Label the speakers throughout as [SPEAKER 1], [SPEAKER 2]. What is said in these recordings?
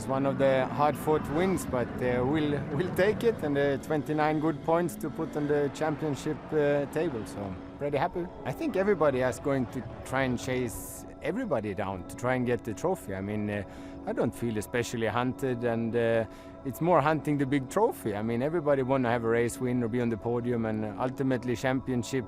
[SPEAKER 1] was one of the hard-fought wins, but we'll take it, and 29 good points to put on the championship table, so pretty happy. I think everybody is going to try and chase everybody down to try and get the trophy. I mean, I don't feel especially hunted, and it's more hunting the big trophy. I mean, everybody want to have a race win or be on the podium and ultimately championship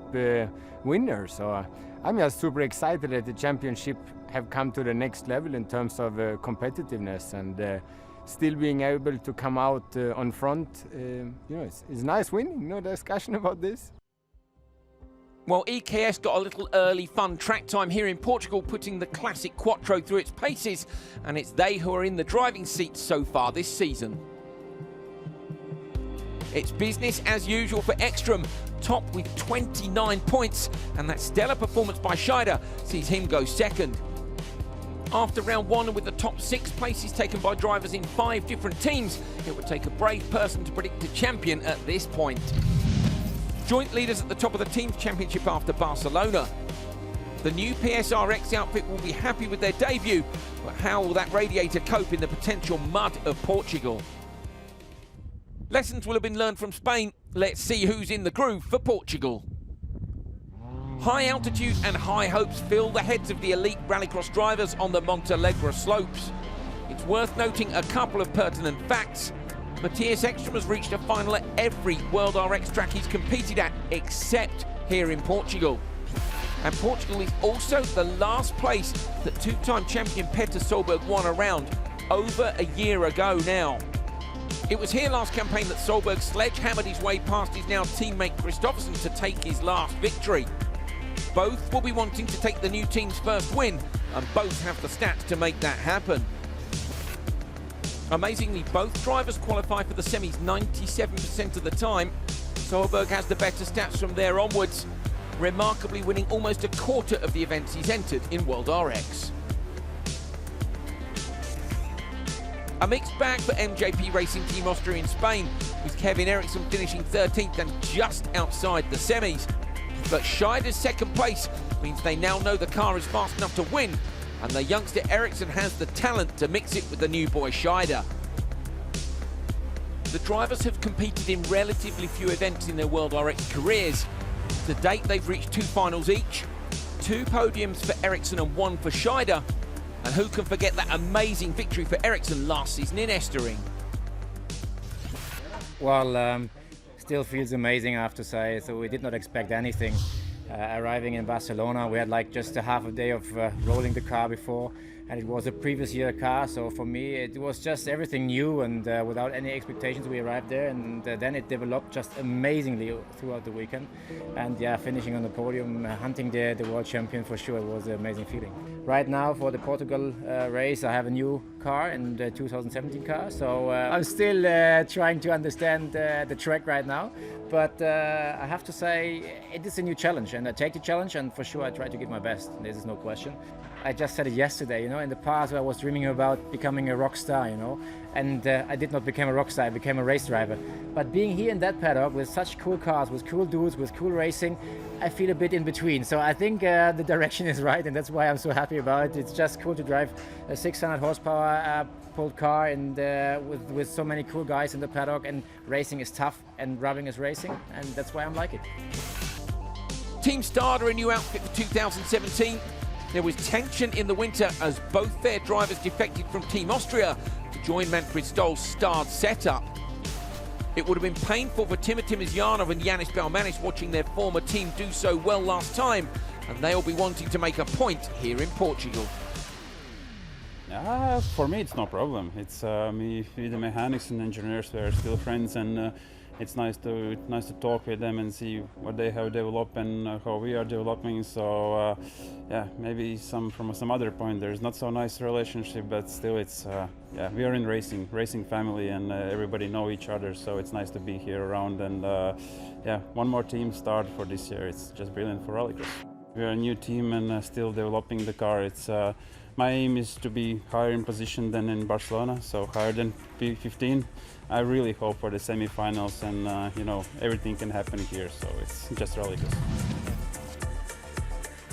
[SPEAKER 1] winner. So I'm just super excited that the championship have come to the next level in terms of competitiveness, and still being able to come out on front. You know, it's nice winning. No discussion about this.
[SPEAKER 2] Well, EKS got a little early fun track time here in Portugal, putting the classic Quattro through its paces, and it's they who are in the driving seat so far this season. It's business as usual for Ekstrom, top with 29 points, and that stellar performance by Scheider sees him go second. After round one, and with the top 6 places taken by drivers in 5 different teams, it would take a brave person to predict a champion at this point. Joint leaders at the top of the team's championship after Barcelona. The new PSRX outfit will be happy with their debut, but how will that radiator cope in the potential mud of Portugal? Lessons will have been learned from Spain. Let's see who's in the groove for Portugal. High altitude and high hopes fill the heads of the elite Rallycross drivers on the Montalegre slopes. It's worth noting a couple of pertinent facts. Matthias Ekstrom has reached a final at every World RX track he's competed at, except here in Portugal. And Portugal is also the last place that two-time champion Petter Solberg won around over a year ago now. It was here last campaign that Solberg sledgehammered his way past his now teammate Kristoffersen to take his last victory. Both will be wanting to take the new team's first win, and both have the stats to make that happen. Amazingly, both drivers qualify for the semis 97% of the time. Solberg has the better stats from there onwards, remarkably winning almost a quarter of the events he's entered in World RX. A mixed bag for MJP Racing Team Austria in Spain, with Kevin Eriksson finishing 13th and just outside the semis. But Scheider's second place means they now know the car is fast enough to win, and the youngster Eriksson has the talent to mix it with the new boy Scheider. The drivers have competed in relatively few events in their World RX careers. To date, they've reached 2 finals each, 2 podiums for Eriksson and 1 for Scheider. And who can forget that amazing victory for Eriksson last season in Estering?
[SPEAKER 3] Well, still feels amazing, I have to say. So we did not expect anything. Arriving in Barcelona, we had like just a half a day of rolling the car before, and it was a previous year car, so for me it was just everything new, and without any expectations we arrived there, and then it developed just amazingly throughout the weekend. And yeah, finishing on the podium, hunting the world champion, for sure, it was an amazing feeling. Right now for the Portugal race, I have a new car, and the 2017 car, so I'm still trying to understand the track right now, but I have to say it is a new challenge, and I take the challenge, and for sure I try to give my best. This is no question. I just said it yesterday, you know, in the past I was dreaming about becoming a rock star, you know, and I did not become a rock star, I became a race driver. But being here in that paddock with such cool cars, with cool dudes, with cool racing, I feel a bit in between. So I think the direction is right, and that's why I'm so happy about it. It's just cool to drive a 600 horsepower pulled car, and with so many cool guys in the paddock, and racing is tough and rubbing is racing, and that's why I'm like it.
[SPEAKER 2] Team Starter, a new outfit for 2017. There was tension in the winter as both their drivers defected from Team Austria to join Manfred Stoll's starred setup. It would have been painful for Timur Timizyanov and Yanis Balmanis watching their former team do so well last time, and they'll be wanting to make a point here in Portugal.
[SPEAKER 4] For me, it's no problem. It's me, the mechanics and engineers, we are still friends, and it's nice to talk with them and see what they have developed and how we are developing. So yeah, maybe from some other point there's not so nice relationship, but still it's yeah, we are in racing family, and everybody know each other. So it's nice to be here around, and yeah, one more team start for this year. It's just brilliant for Rallycross. We are a new team and still developing the car. It's my aim is to be higher in position than in Barcelona, so higher than P15. I really hope for the semi-finals, and you know, everything can happen here, so it's just Rallycross.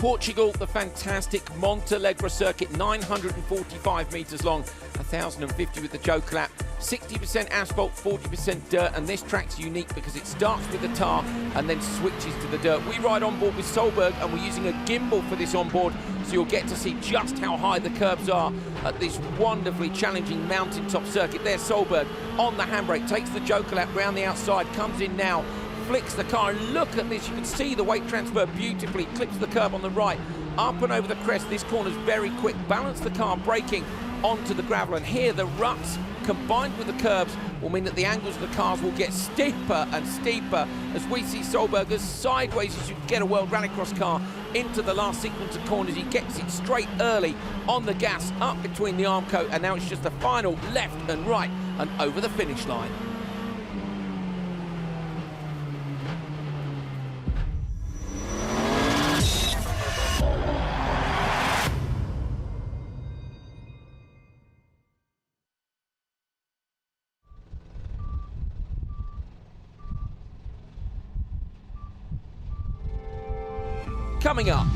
[SPEAKER 2] Portugal, the fantastic Montalegre circuit, 945 metres long, 1,050 with the Joker lap, 60% asphalt, 40% dirt, and this track's unique because it starts with the tar and then switches to the dirt. We ride on board with Solberg and we're using a gimbal for this onboard, so you'll get to see just how high the curbs are at this wonderfully challenging mountaintop circuit. There's Solberg on the handbrake, takes the Joker lap round the outside, comes in now, flicks the car, and look at this, you can see the weight transfer beautifully, clips the curb on the right, up and over the crest. This corner's very quick, balance the car, braking onto the gravel, and here the ruts combined with the curbs will mean that the angles of the cars will get steeper and steeper as we see Solberg as sideways as you can get a World Rallycross car into the last sequence of corners. He gets it straight early on the gas, up between the arm coat, and now it's just a final left and right and over the finish line. Coming up,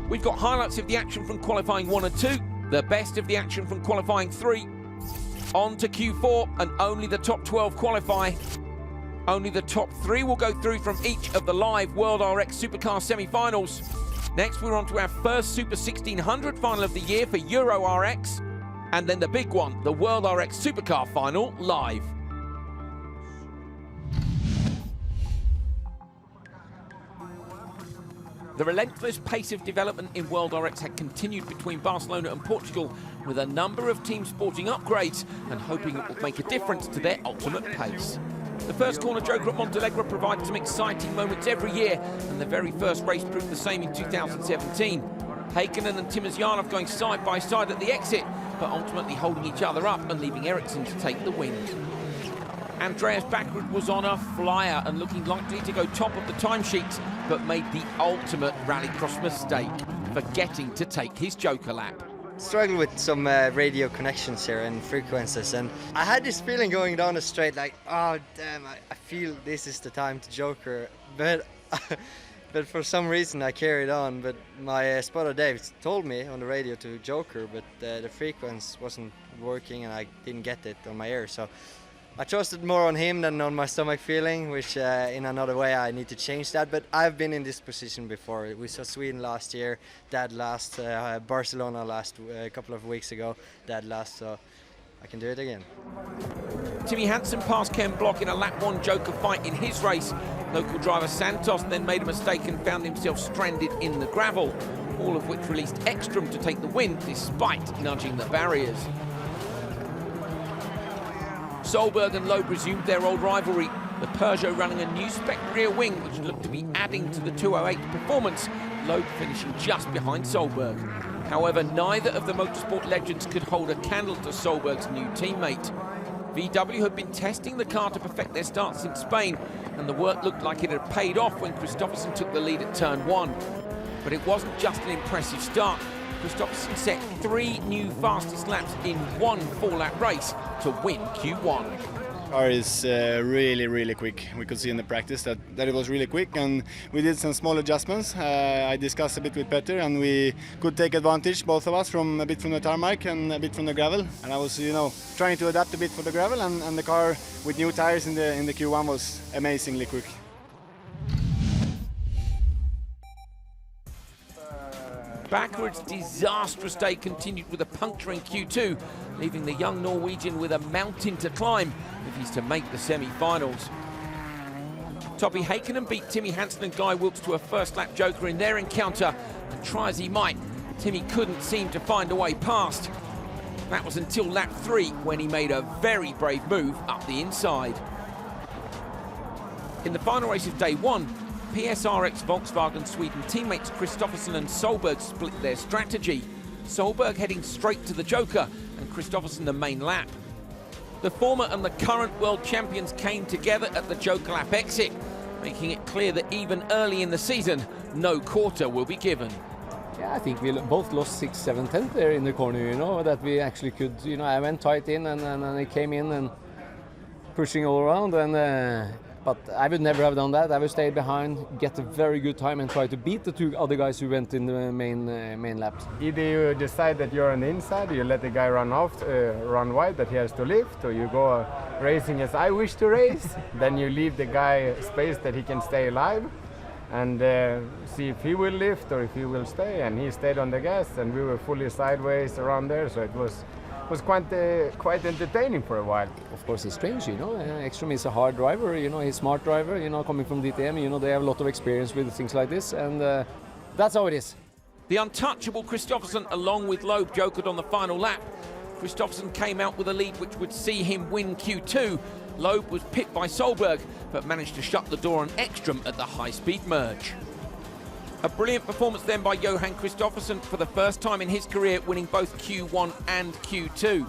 [SPEAKER 2] we've got highlights of the action from qualifying 1 and 2, the best of the action from qualifying 3, on to Q4, and only the top 12 qualify. Only the top 3 will go through from each of the live World RX Supercar semi-finals. Next, we're on to our first Super 1600 final of the year for Euro RX, and then the big one, the World RX Supercar final live. The relentless pace of development in World RX had continued between Barcelona and Portugal, with a number of teams sporting upgrades and hoping it would make a difference to their ultimate pace. The first corner Joker at Montalegre provided some exciting moments every year, and the very first race proved the same in 2017. Heikkinen and Timozianov going side by side at the exit, but ultimately holding each other up and leaving Ericsson to take the win. Andreas Backrud was on a flyer and looking likely to go top of the timesheets, but made the ultimate Rallycross mistake, forgetting to take his Joker lap.
[SPEAKER 5] Struggle with some radio connections here and frequencies, and I had this feeling going down the straight like, oh damn, I feel this is the time to Joker, but but for some reason I carried on. But my spotter Dave told me on the radio to Joker, but the frequency wasn't working and I didn't get it on my ear, so I trusted more on him than on my stomach feeling, which in another way I need to change that. But I've been in this position before. We saw Sweden last year, dead last, Barcelona last a couple of weeks ago, dead last, so I can do it again.
[SPEAKER 2] Timmy Hansen passed Ken Block in a lap 1 Joker fight in his race. Local driver Santos then made a mistake and found himself stranded in the gravel, all of which released Ekstrom to take the win despite nudging the barriers. Solberg and Loeb resumed their old rivalry, the Peugeot running a new spec rear wing which looked to be adding to the 208 performance, Loeb finishing just behind Solberg. However, neither of the motorsport legends could hold a candle to Solberg's new teammate. VW had been testing the car to perfect their starts in Spain, and the work looked like it had paid off when Kristoffersen took the lead at turn 1. But it wasn't just an impressive start. Kristoffersen set 3 new fastest laps in one 4-lap race to win Q1.
[SPEAKER 6] Car is really quick. We could see in the practice that it was really quick, and we did some small adjustments. I discussed a bit with Petter, and we could take advantage, both of us, from a bit from the tarmac and a bit from the gravel. And I was, trying to adapt a bit for the gravel, and the car with new tires in the Q1 was amazingly quick.
[SPEAKER 2] Backward's disastrous day continued with a puncture in Q2, leaving the young Norwegian with a mountain to climb if he's to make the semi-finals. Toppy Heikkinen beat Timmy Hansen and Guy Wilkes to a first-lap Joker in their encounter, and try as he might, Timmy couldn't seem to find a way past. That was until lap 3, when he made a very brave move up the inside. In the final race of day 1, PSRX Volkswagen Sweden teammates Kristoffersen and Solberg split their strategy. Solberg heading straight to the Joker and Kristoffersen the main lap. The former and the current world champions came together at the Joker lap exit, making it clear that even early in the season, no quarter will be given.
[SPEAKER 7] Yeah, I think we both lost 6, 7 tenths there in the corner, that we actually could, I went tight in and I came in and pushing all around, and But I would never have done that. I would stay behind, get a very good time, and try to beat the 2 other guys who went in the main laps.
[SPEAKER 1] Either you decide that you're on the inside, you let the guy run wide, that he has to lift, or you go racing as I wish to race. Then you leave the guy space that he can stay alive, and see if he will lift or if he will stay. And he stayed on the gas, and we were fully sideways around there, so it was quite entertaining for a while.
[SPEAKER 7] Of course, it's strange, you know. Ekström is a hard driver, you know. He's a smart driver, you know, coming from DTM. You know, they have a lot of experience with things like this, and that's how it is.
[SPEAKER 2] The untouchable Kristoffersen, along with Loeb, jokered on the final lap. Kristoffersen came out with a lead which would see him win Q2. Loeb was pipped by Solberg, but managed to shut the door on Ekström at the high-speed merge. A brilliant performance then by Johan Kristoffersen, for the first time in his career winning both Q1 and Q2.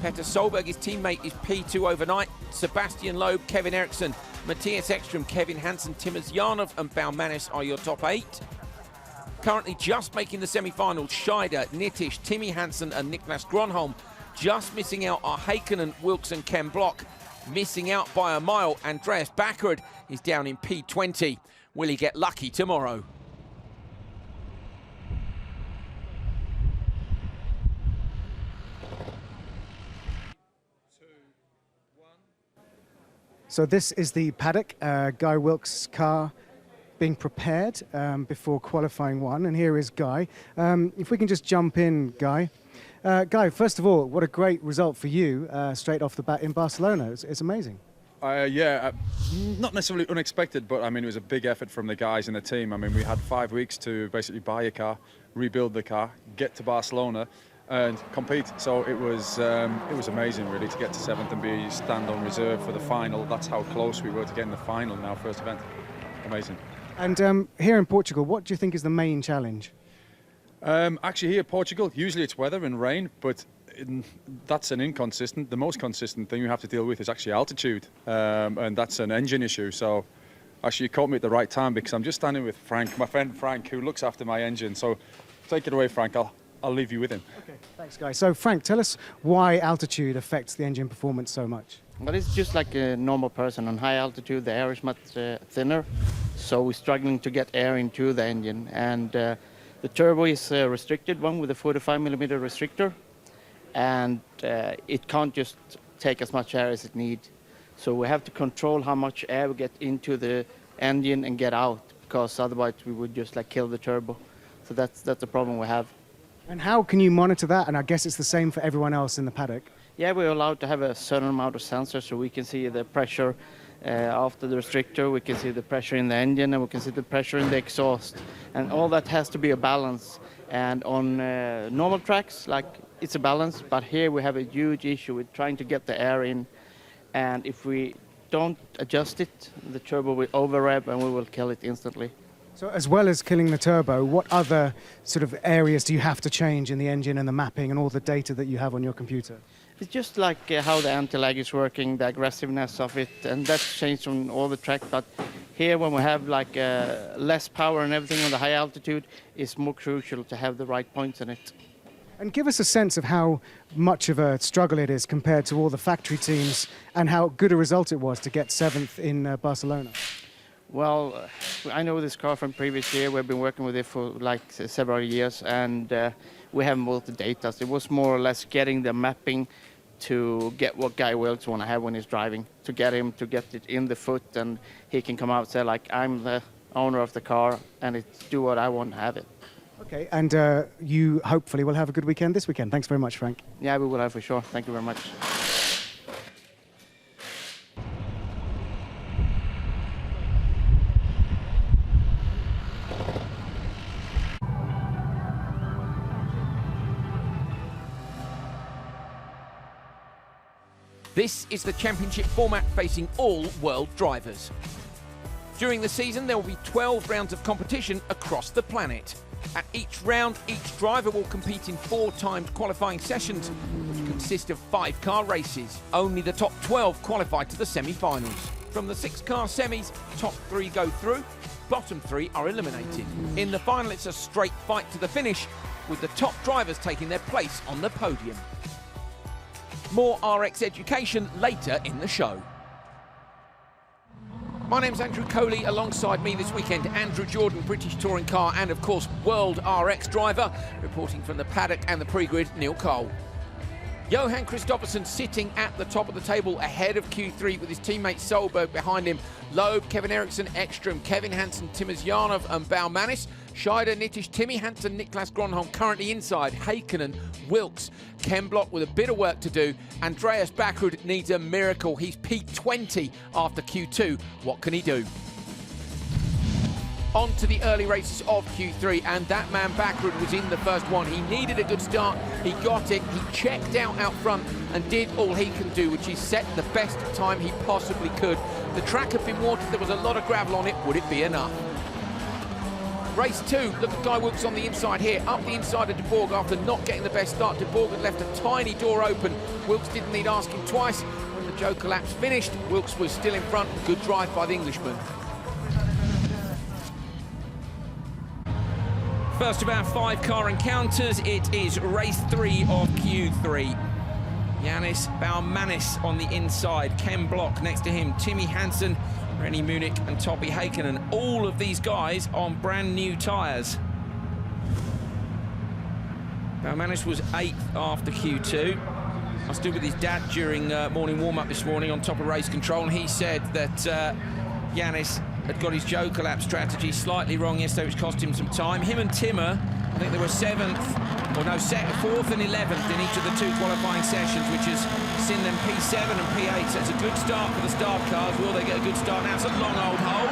[SPEAKER 2] Petter Solberg, his teammate, is P2 overnight. Sebastian Loeb, Kevin Eriksson, Matthias Ekström, Kevin Hansen, Timmers Janov and Baumanis are your top 8. Currently just making the semi-finals, Scheider, Nittisch, Timmy Hansen and Niklas Gronholm. Just missing out are Heikkinen, Wilkes and Ken Block. Missing out by a mile, Andreas Backerud is down in P20. Will he get lucky tomorrow?
[SPEAKER 8] So this is the paddock, Guy Wilkes' car being prepared before qualifying 1, and here is Guy. If we can just jump in, Guy. Guy, first of all, what a great result for you straight off the bat in Barcelona. It's amazing.
[SPEAKER 9] Not necessarily unexpected, but I mean, it was a big effort from the guys in the team. I mean, we had 5 weeks to basically buy a car, rebuild the car, get to Barcelona and compete. So it was amazing really to get to 7th and stand on reserve for the final. That's how close we were to getting the final in our first event. Amazing.
[SPEAKER 8] And here in Portugal, what do you think is the main challenge?
[SPEAKER 9] Actually here in Portugal, usually it's weather and rain, but that's an inconsistent. The most consistent thing you have to deal with is actually altitude, and that's an engine issue. So actually you caught me at the right time, because I'm just standing with Frank, my friend Frank, who looks after my engine. So take it away, Frank. I'll leave you with him. Okay,
[SPEAKER 8] thanks, guys. So, Frank, tell us why altitude affects the engine performance so much.
[SPEAKER 10] Well, it's just like a normal person. On high altitude, the air is much thinner, so we're struggling to get air into the engine. And the turbo is a restricted one with a 45mm restrictor, and it can't just take as much air as it needs. So we have to control how much air we get into the engine and get out, because otherwise we would just like kill the turbo. So that's the problem we have.
[SPEAKER 8] And how can you monitor that? And I guess it's the same for everyone else in the paddock.
[SPEAKER 10] Yeah, we're allowed to have a certain amount of sensors, so we can see the pressure after the restrictor, we can see the pressure in the engine, and we can see the pressure in the exhaust. And all that has to be a balance. And on normal tracks, like, it's a balance, but here we have a huge issue with trying to get the air in. And if we don't adjust it, the turbo will over-rev and we will kill it instantly.
[SPEAKER 8] So as well as killing the turbo, what other sort of areas do you have to change in the engine and the mapping and all the data that you have on your computer?
[SPEAKER 10] It's just like how the anti-lag is working, the aggressiveness of it, and that's changed on all the track. But here, when we have like less power and everything on the high altitude, it's more crucial to have the right points in it.
[SPEAKER 8] And give us a sense of how much of a struggle it is compared to all the factory teams, and how good a result it was to get 7th in Barcelona.
[SPEAKER 10] Well, I know this car from previous year. We've been working with it for like several years, and we haven't built the data. So it was more or less getting the mapping to get what Guy Wilkes want to have when he's driving, to get him to get it in the foot, and he can come out and say, like, I'm the owner of the car, and it's do what I want to have it.
[SPEAKER 8] Okay, and you hopefully will have a good weekend this weekend. Thanks very much, Frank.
[SPEAKER 10] Yeah, we will have for sure. Thank you very much.
[SPEAKER 2] This is the championship format facing all world drivers. During the season, there will be 12 rounds of competition across the planet. At each round, each driver will compete in 4 timed qualifying sessions, which consist of 5 car races. Only the top 12 qualify to the semi-finals. From the 6 car semis, top 3 go through, bottom 3 are eliminated. In the final, it's a straight fight to the finish, with the top drivers taking their place on the podium. More RX education later in the show. My name's Andrew Coley. Alongside me this weekend, Andrew Jordan, British touring car and of course World RX driver. Reporting from the paddock and the pre-grid, Neil Cole. Johan Kristoffersson sitting at the top of the table ahead of Q3 with his teammate Solberg behind him. Loeb, Kevin Eriksson, Ekstrom, Kevin Hansen, Timosyanov and Baumanis. Scheider, Nittisch, Timmy Hansen, Niklas Gronholm currently inside. Heikkinen, Wilks, Ken Block with a bit of work to do. Andreas Backrud needs a miracle. He's P20 after Q2. What can he do? On to the early races of Q3, and that man Backrud was in the first one. He needed a good start, he got it, he checked out front and did all he can do, which is set the best time he possibly could. The track had been watered, there was a lot of gravel on it. Would it be enough? Race 2, look at Guy Wilks on the inside here, up the inside of De Bourg after not getting the best start. De Bourg had left a tiny door open. Wilks didn't need asking twice. When the Joker laps finished, Wilks was still in front. Good drive by the Englishman. First of our 5 car encounters, it is race 3 of Q3. Yannis Baumanis on the inside, Ken Block next to him, Timmy Hansen, Rennie Munich and Topi Heikkinen. All of these guys on brand new tyres. Baumanis was 8th after Q2. I stood with his dad during morning warm-up this morning on top of race control, and he said that Yannis had got his Joker lap strategy slightly wrong yesterday, which cost him some time. Him and Timmer, I think they were 4th and 11th in each of the 2 qualifying sessions, which has seen them P7 and P8. So it's a good start for the start cars. Will they get a good start now? It's a long old hold.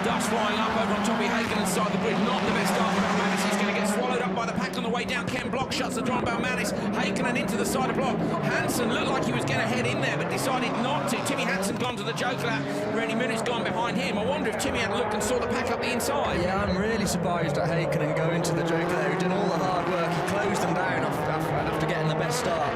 [SPEAKER 2] Dust flying up over on Topi Heikkinen side of the grid. Not the best start for Baumanis. He's going to get swallowed up by the pack on the way down. Ken Block shuts the door on Baumanis. Heikkinen into the side of Block. Hansen looked like he was going to head in there, but decided not to. Timmy Hansen gone to the Joker lap. Rennie Munich's gone behind him. I wonder if Timmy had looked and saw the pack up the inside.
[SPEAKER 11] Yeah, I'm really surprised at Heikkinen going to the Joker there. He did all the hard work. He closed them down after getting the best start.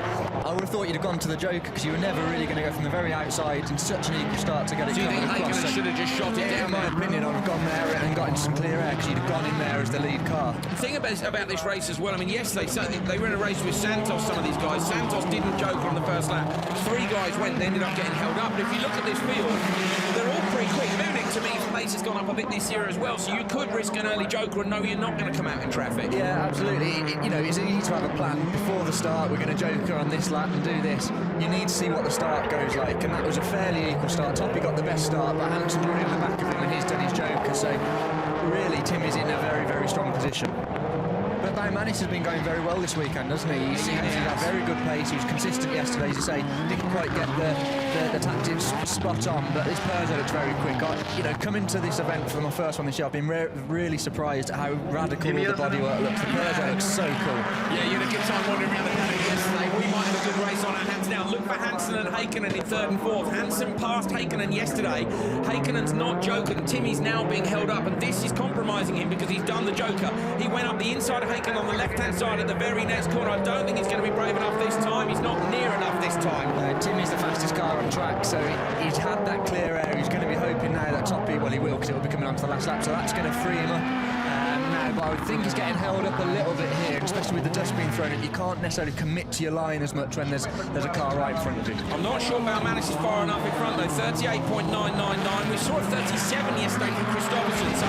[SPEAKER 11] I would have thought you'd have gone to the Joker because you were never really going to go from the very outside in such an equal start to get it.
[SPEAKER 2] Do you think Heikkinen should have just shot it down?
[SPEAKER 11] In my opinion, I'd have gone there and got into some clear air because you'd have gone in there as the lead car.
[SPEAKER 2] The thing about this race as well, I mean, yesterday they were in a race with Santos, some of these guys. Santos didn't Joker on the first lap. 3 guys went and ended up getting held up. But if you look at this field, they're all pretty quick. Munich, to me, his pace has gone up a bit this year as well, so you could risk an early Joker and know you're not going to come out in traffic.
[SPEAKER 11] Yeah, absolutely. It's easy to have a plan before the start. We're going to Joker on this lap and do this. You need to see what the start goes like, and that was a fairly equal start. Toppy got the best start, but Hansen were in the back of him and he's done his Joker, so really Timmy's in a very, very strong position. But Baumanis has been going very well this weekend, doesn't he? He seems to have very good pace. He was consistent yesterday, as you say. Didn't quite get the tactics spot on, but this Peugeot looks very quick. Coming to this event for my first one this year, I've been really surprised at how radical the bodywork looks. The Peugeot looks so cool.
[SPEAKER 2] Yeah, you had a good time wandering around the paddock yesterday. We might have a good race on our hands now. Look for Hansen and Heikkinen in 3rd and 4th. Hansen passed Heikkinen yesterday. Heikkinen's not Joker, and Timmy's now being held up, and this is compromising him because he's done the Joker. He went up the inside of Heikkinen on the left-hand side at the very next corner. I don't think he's going to be brave enough this time. He's not near enough this time.
[SPEAKER 11] Timmy's the fastest car on track, so he's had that clear air. He's going to be hoping now that Toppy, well, he will, because it will be coming on to the last lap, so that's going to free him up. Now, but I would think he's getting held up a little bit here, especially with the dust being thrown in. You can't necessarily commit to your line as much when there's a car right in front of you.
[SPEAKER 2] I'm not sure Baumanis is far enough in front, though. 38.999. We saw a 37 yesterday from Kristoffersson, so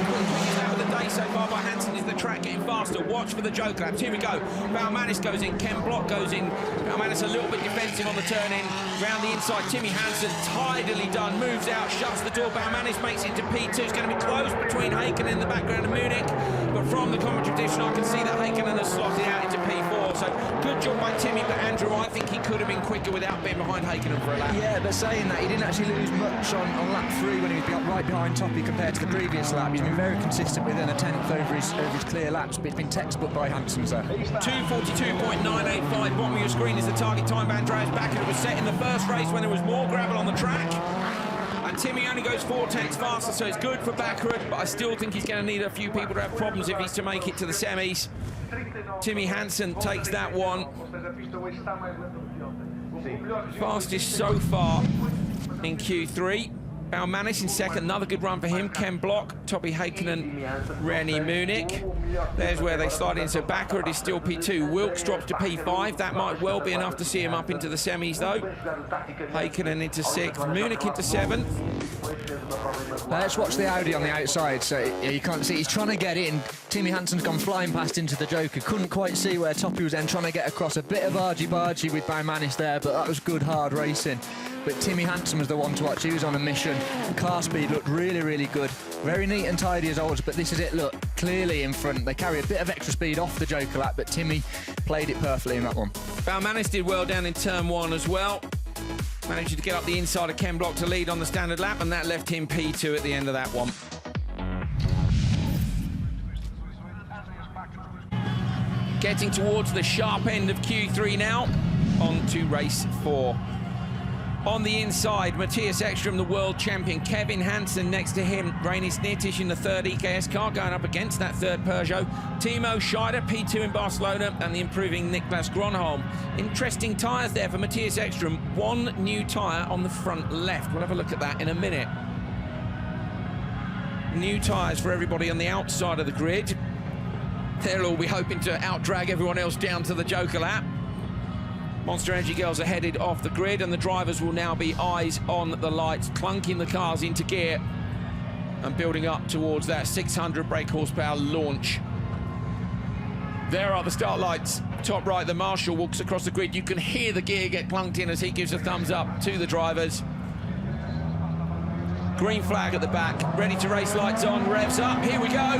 [SPEAKER 2] quickest out of the day so far by Hansen is the track getting faster. Watch for the Joker laps. Here we go. Baumanis goes in, Ken Block goes in. Baumanis a little bit defensive on the turn in. Round the inside, Timmy Hansen, tidily done, moves out, shuts the door. Baumanis makes it to P2. It's going to be close between Heikkinen in the background and Munich. But from the commentary position, I can see that Heikkinen has slotted out into P4. So good job by Timmy, but Andrew, I think he could have been quicker without being behind Heikkinen for a lap.
[SPEAKER 11] Yeah, but saying that, he didn't actually lose much on lap 3 when he was right behind Toppy compared to the previous lap. He's been very consistent within a 10th over his clear laps, but it's been textbook by Hansen, so.
[SPEAKER 2] 2:42.985, bottom of your screen is the target time by Andreas Backrud. It was set in the first race when there was more gravel on the track. And Timmy only goes 4/10 faster, so it's good for Backrud, but I still think he's going to need a few people to have problems if he's to make it to the semis. Timmy Hansen takes that one. Fastest so far in Q3. Baumanis in 2nd, another good run for him. Ken Block, Topi Heikkinen, Rennie Munich. There's where they slide in, so Backrud is still P2. Wilks drops to P5. That might well be enough to see him up into the semis, though. Heikkinen into 6th, Munich into 7th.
[SPEAKER 11] Let's watch the Audi on the outside, so you can't see. He's trying to get in. Timmy Hansen's gone flying past into the Joker. Couldn't quite see where Toppy was then trying to get across. A bit of argy-bargy with Baumanis there, but that was good, hard racing. But Timmy Hansen was the one to watch. He was on a mission. Car speed looked really, really good. Very neat and tidy as always, but this is it, look, clearly in front. They carry a bit of extra speed off the Joker lap, but Timmy played it perfectly in that one.
[SPEAKER 2] Baumanis did well down in turn 1 as well. Managed to get up the inside of Ken Block to lead on the standard lap, and that left him P2 at the end of that one. Getting towards the sharp end of Q3 now, on to race 4. On the inside, Matthias Ekström, the world champion. Kevin Hansen next to him. Reinis Nitisch in the third EKS car, going up against that third Peugeot. Timo Scheider, P2 in Barcelona, and the improving Niklas Gronholm. Interesting tyres there for Matthias Ekström. One new tyre on the front left. We'll have a look at that in a minute. New tyres for everybody on the outside of the grid. They'll all be hoping to out-drag everyone else down to the Joker lap. Monster Energy girls are headed off the grid, and the drivers will now be eyes on the lights, clunking the cars into gear and building up towards that 600 brake horsepower launch. There are the start lights. Top right, the marshal walks across the grid. You can hear the gear get clunked in as he gives a thumbs up to the drivers. Green flag at the back, ready to race, lights on, revs up, here we go.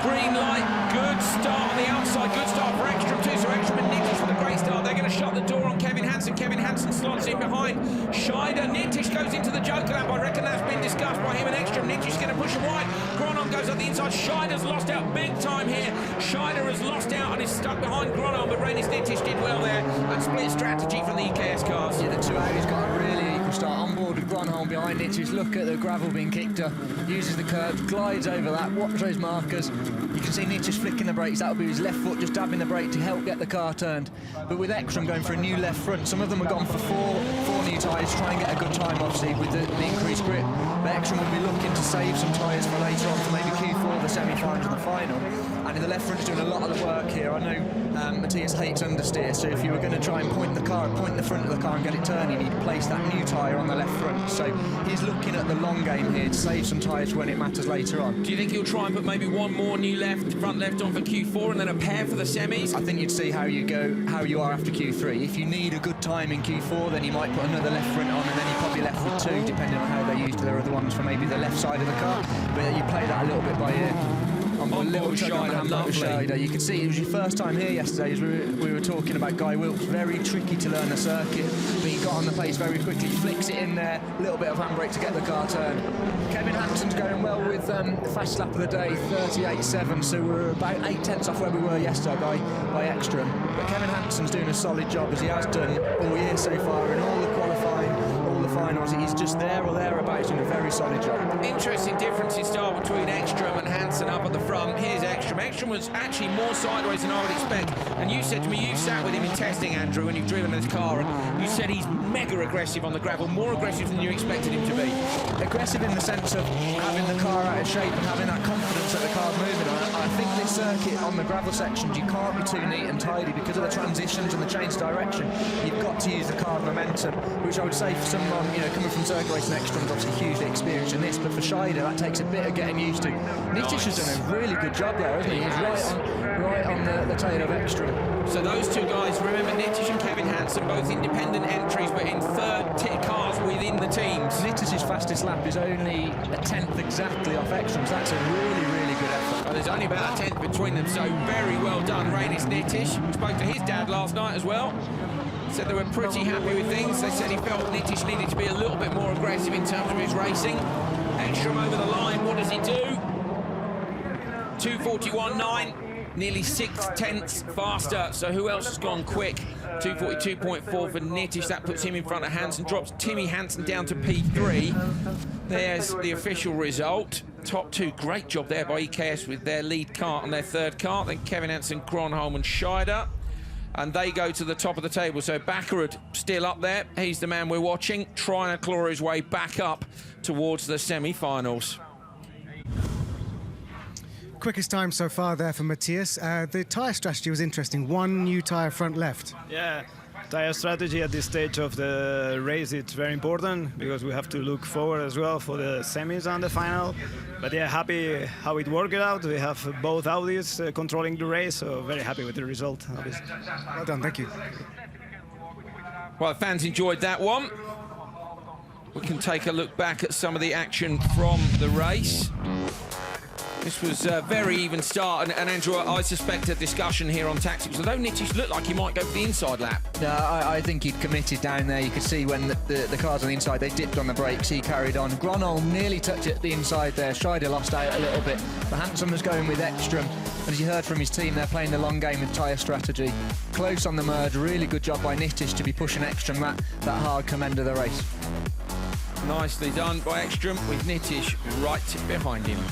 [SPEAKER 2] Green light, good start on the outside, good start for Ekström too, so Ekström and Nitisch with a great start. They're going to shut the door on Kevin Hansen. Kevin Hansen slots in behind. Scheider, Nitisch goes into the Joker lap. I reckon that's been discussed by him and Ekström. Nitisch's going to push him wide. Gronholm goes up the inside. Scheider's lost out big time here. Scheider has lost out and is stuck behind Gronholm, but Reinis Nitisch did well there and split strategy from the EKS cars.
[SPEAKER 11] Yeah, the two Audis got a really equal start on board with Gronholm behind Nitisch. Look at the gravel being kicked up. Uses the curb, glides over that, watch those markers. You can see Nitisch flicking the brakes. That'll be his left foot just dabbing the brake to help get the car turned. But with Ekström going for a new left front, some of them have gone for four new tyres to try and get a good time, obviously, with the increased grip. But Ekström will be looking to save some tyres for later on, for maybe Q4, the semi-finals and the final. And the left front is doing a lot of the work here. I know Matthias hates understeer, so if you were going to try and point the front of the car and get it turning, you'd place that new tyre on the left front. So he's looking at the long game here to save some tyres when it matters later on.
[SPEAKER 2] Do you think he'll try and put maybe one more new front left on for Q4 and then a pair for the semis?
[SPEAKER 11] I think you'd see how you are after Q3. If you need a good time in Q4, then you might put another left front on, and then you probably left with two, depending on how they're used to their other ones for maybe the left side of the car. But you play that a little bit by ear. On a little tug on the handbrake with Scheider. You could see it was your first time here yesterday, as we were talking about Guy Wilkes. Very tricky to learn the circuit, but he got on the pace very quickly. He flicks it in there, a little bit of handbrake to get the car turned. Kevin Hansen's going well with the fast lap of the day, 38.7, so we're about 8/10 off where we were yesterday by Ekström. But Kevin Hansen's doing a solid job, as he has done all year so far in all the qualifying, all the finals. He's just there or thereabouts, doing a very solid job.
[SPEAKER 2] Interesting difference in style between Ekström and Hansen up at the front. Here's Ekström. Ekström was actually more sideways than I would expect. And you said to me, you sat with him in testing, Andrew, when you've driven his car, and you said he's mega aggressive on the gravel, more aggressive than you expected him to be.
[SPEAKER 11] Aggressive in the sense of having the car out of shape and having that confidence that the car's moving on. I think this circuit on the gravel sections, you can't be too neat and tidy because of the transitions and the change of direction. You've got to use the car's momentum, which I would say for someone, coming from circuit racing, Ekström's obviously hugely experienced in this, but for Scheider, that takes a bit of getting used to. Nitisch has done a really good job there, hasn't he? He's right on the tail of Ekström.
[SPEAKER 2] So those two guys, remember, Nitisch and Kevin Hansen, both independent entries, but in third cars within the teams.
[SPEAKER 11] Nitisch's fastest lap is only a 10th exactly off Ekström's. That's a really, really good effort.
[SPEAKER 2] Well, there's only about a 10th between them, so very well done, Reinis Nitisch. Spoke to his dad last night as well. Said they were pretty happy with things. They said he felt Nitisch needed to be a little bit more aggressive in terms of his racing. Ekström over the line, what does he do? 2:41.9, nearly 6/10 faster. So who else has gone quick? 2:42.4 for Nitisch. That puts him in front of Hansen, drops Timmy Hansen down to P3. There's the official result. Top two, great job there by EKS with their lead car and their third car. Then Kevin Hansen, Gronholm and Scheider. And they go to the top of the table. So Backerud still up there. He's the man we're watching, trying to claw his way back up towards the semi-finals.
[SPEAKER 8] Quickest time so far there for Matthias. The tyre strategy was interesting. One new tyre front left.
[SPEAKER 12] Yeah, Tire strategy at this stage of the race, it's very important because we have to look forward as well for the semis and the final. But yeah, happy how it worked out. We have both Audis controlling the race, so very happy with the result. Obviously.
[SPEAKER 8] Well done, thank you.
[SPEAKER 2] Well, fans enjoyed that one. We can take a look back at some of the action from the race. This was a very even start, and Andrew, I suspect a discussion here on tactics, although Nitish looked like he might go for the inside lap.
[SPEAKER 11] Yeah, I think he'd committed down there. You could see when the cars on the inside, they dipped on the brakes, he carried on. Gronholm nearly touched it at the inside there. Scheider lost out a little bit. But Hansen was going with Ekstrom. As you heard from his team, they're playing the long game with tyre strategy. Close on the merge, really good job by Nitish to be pushing Ekstrom that hard come end of the race.
[SPEAKER 2] Nicely done by Ekstrom, with Nitish right behind him.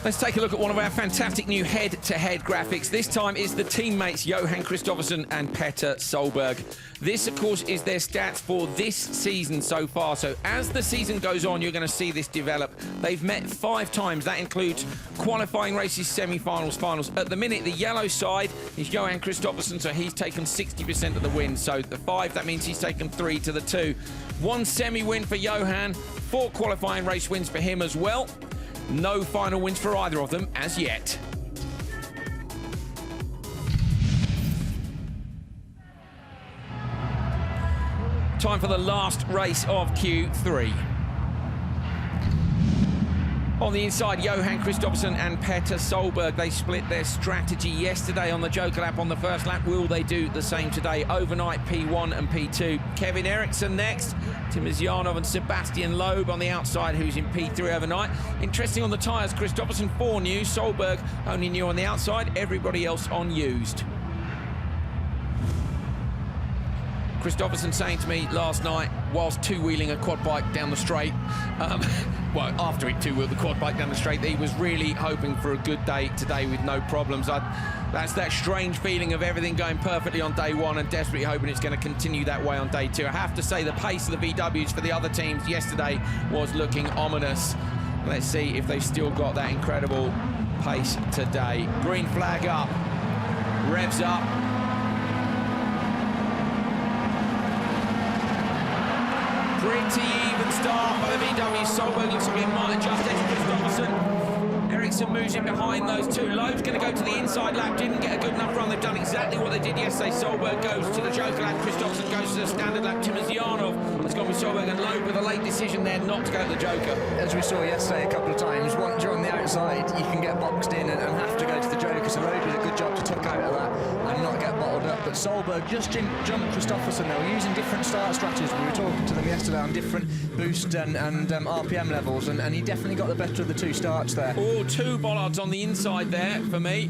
[SPEAKER 2] Let's take a look at one of our fantastic new head-to-head graphics. This time is the teammates Johan Kristoffersson and Petter Solberg. This, of course, is their stats for this season so far. So as the season goes on, you're going to see this develop. They've met 5 times. That includes qualifying races, semi-finals, finals. At the minute, the yellow side is Johan Kristoffersson, so he's taken 60% of the wins. So the 5, that means he's taken 3 to the 2. 1 semi-win for Johan, 4 qualifying race wins for him as well. No final wins for either of them as yet. Time for the last race of Q3. On the inside, Johan Kristoffersson and Petter Solberg. They split their strategy yesterday on the Joker lap on the first lap. Will they do the same today? Overnight, P1 and P2. Kevin Eriksson next. Timizyanov and Sebastian Loeb on the outside, who's in P3 overnight. Interesting on the tyres, Kristoffersson 4 new, Solberg only new on the outside, everybody else on used. Kristoffersson saying to me last night, whilst two-wheeling a quad bike down the straight, well, after he two-wheeled the quad bike down the straight, he was really hoping for a good day today with no problems. That's that strange feeling of everything going perfectly on day 1 and desperately hoping it's going to continue that way on day 2. I have to say the pace of the VWs for the other teams yesterday was looking ominous. Let's see if they've still got that incredible pace today. Green flag up, revs up. Pretty even start by the VW. Solberg looks like it might adjust edge Kristoffersson. Eriksson moves in behind those two. Loeb's going to go to the inside lap. Didn't get a good enough run. They've done exactly what they did yesterday. Solberg goes to the Joker lap. Kristoffersson goes to the standard lap. Timizyanov has gone with Solberg, and Loeb with a late decision there not to go to the Joker.
[SPEAKER 11] As we saw yesterday a couple of times, once you're on the outside, you can get boxed in and have to go to the Joker. So Loeb did a good job to tuck out of that and not get bottled up. But Solberg just jumped Kristoffersson. They were using different start strategies. We were talking to them yesterday on different boost and RPM levels, and he definitely got the better of the 2 starts there.
[SPEAKER 2] Oh, 2 bollards on the inside there for me.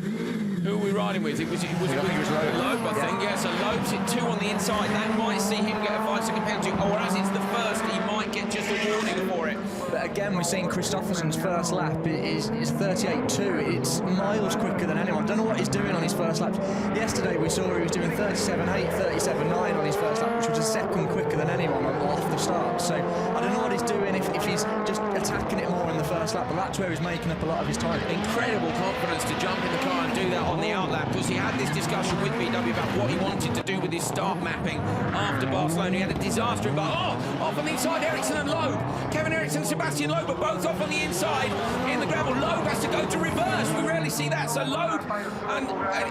[SPEAKER 2] Who are we riding with? I think it was Loeb, I think. Yeah, so Loeb's hit 2 on the inside. That might see him get a 5-second penalty, or as it's the first, he might get just a warning for it.
[SPEAKER 11] But again, we're seeing Kristoffersson's first lap is 38.2. It's miles quicker than anyone. Don't know what he's doing on his first lap. Yesterday we saw he was doing 37.8, 37.9 on his first lap, which was a second quicker than anyone off the start. So I don't know what he's doing, if he's just attacking it more in the first lap, but that's where he's making up a lot of his time.
[SPEAKER 2] Incredible confidence to jump in the car and do that on the outlap, because he had this discussion with VW about what he wanted to do with his start mapping after Barcelona. He had a disaster, but off on the inside, Eriksson and Loeb. Kevin Eriksson and Sebastian Loeb are both off on the inside in the gravel. Loeb has to go to reverse. We rarely see that. So Loeb and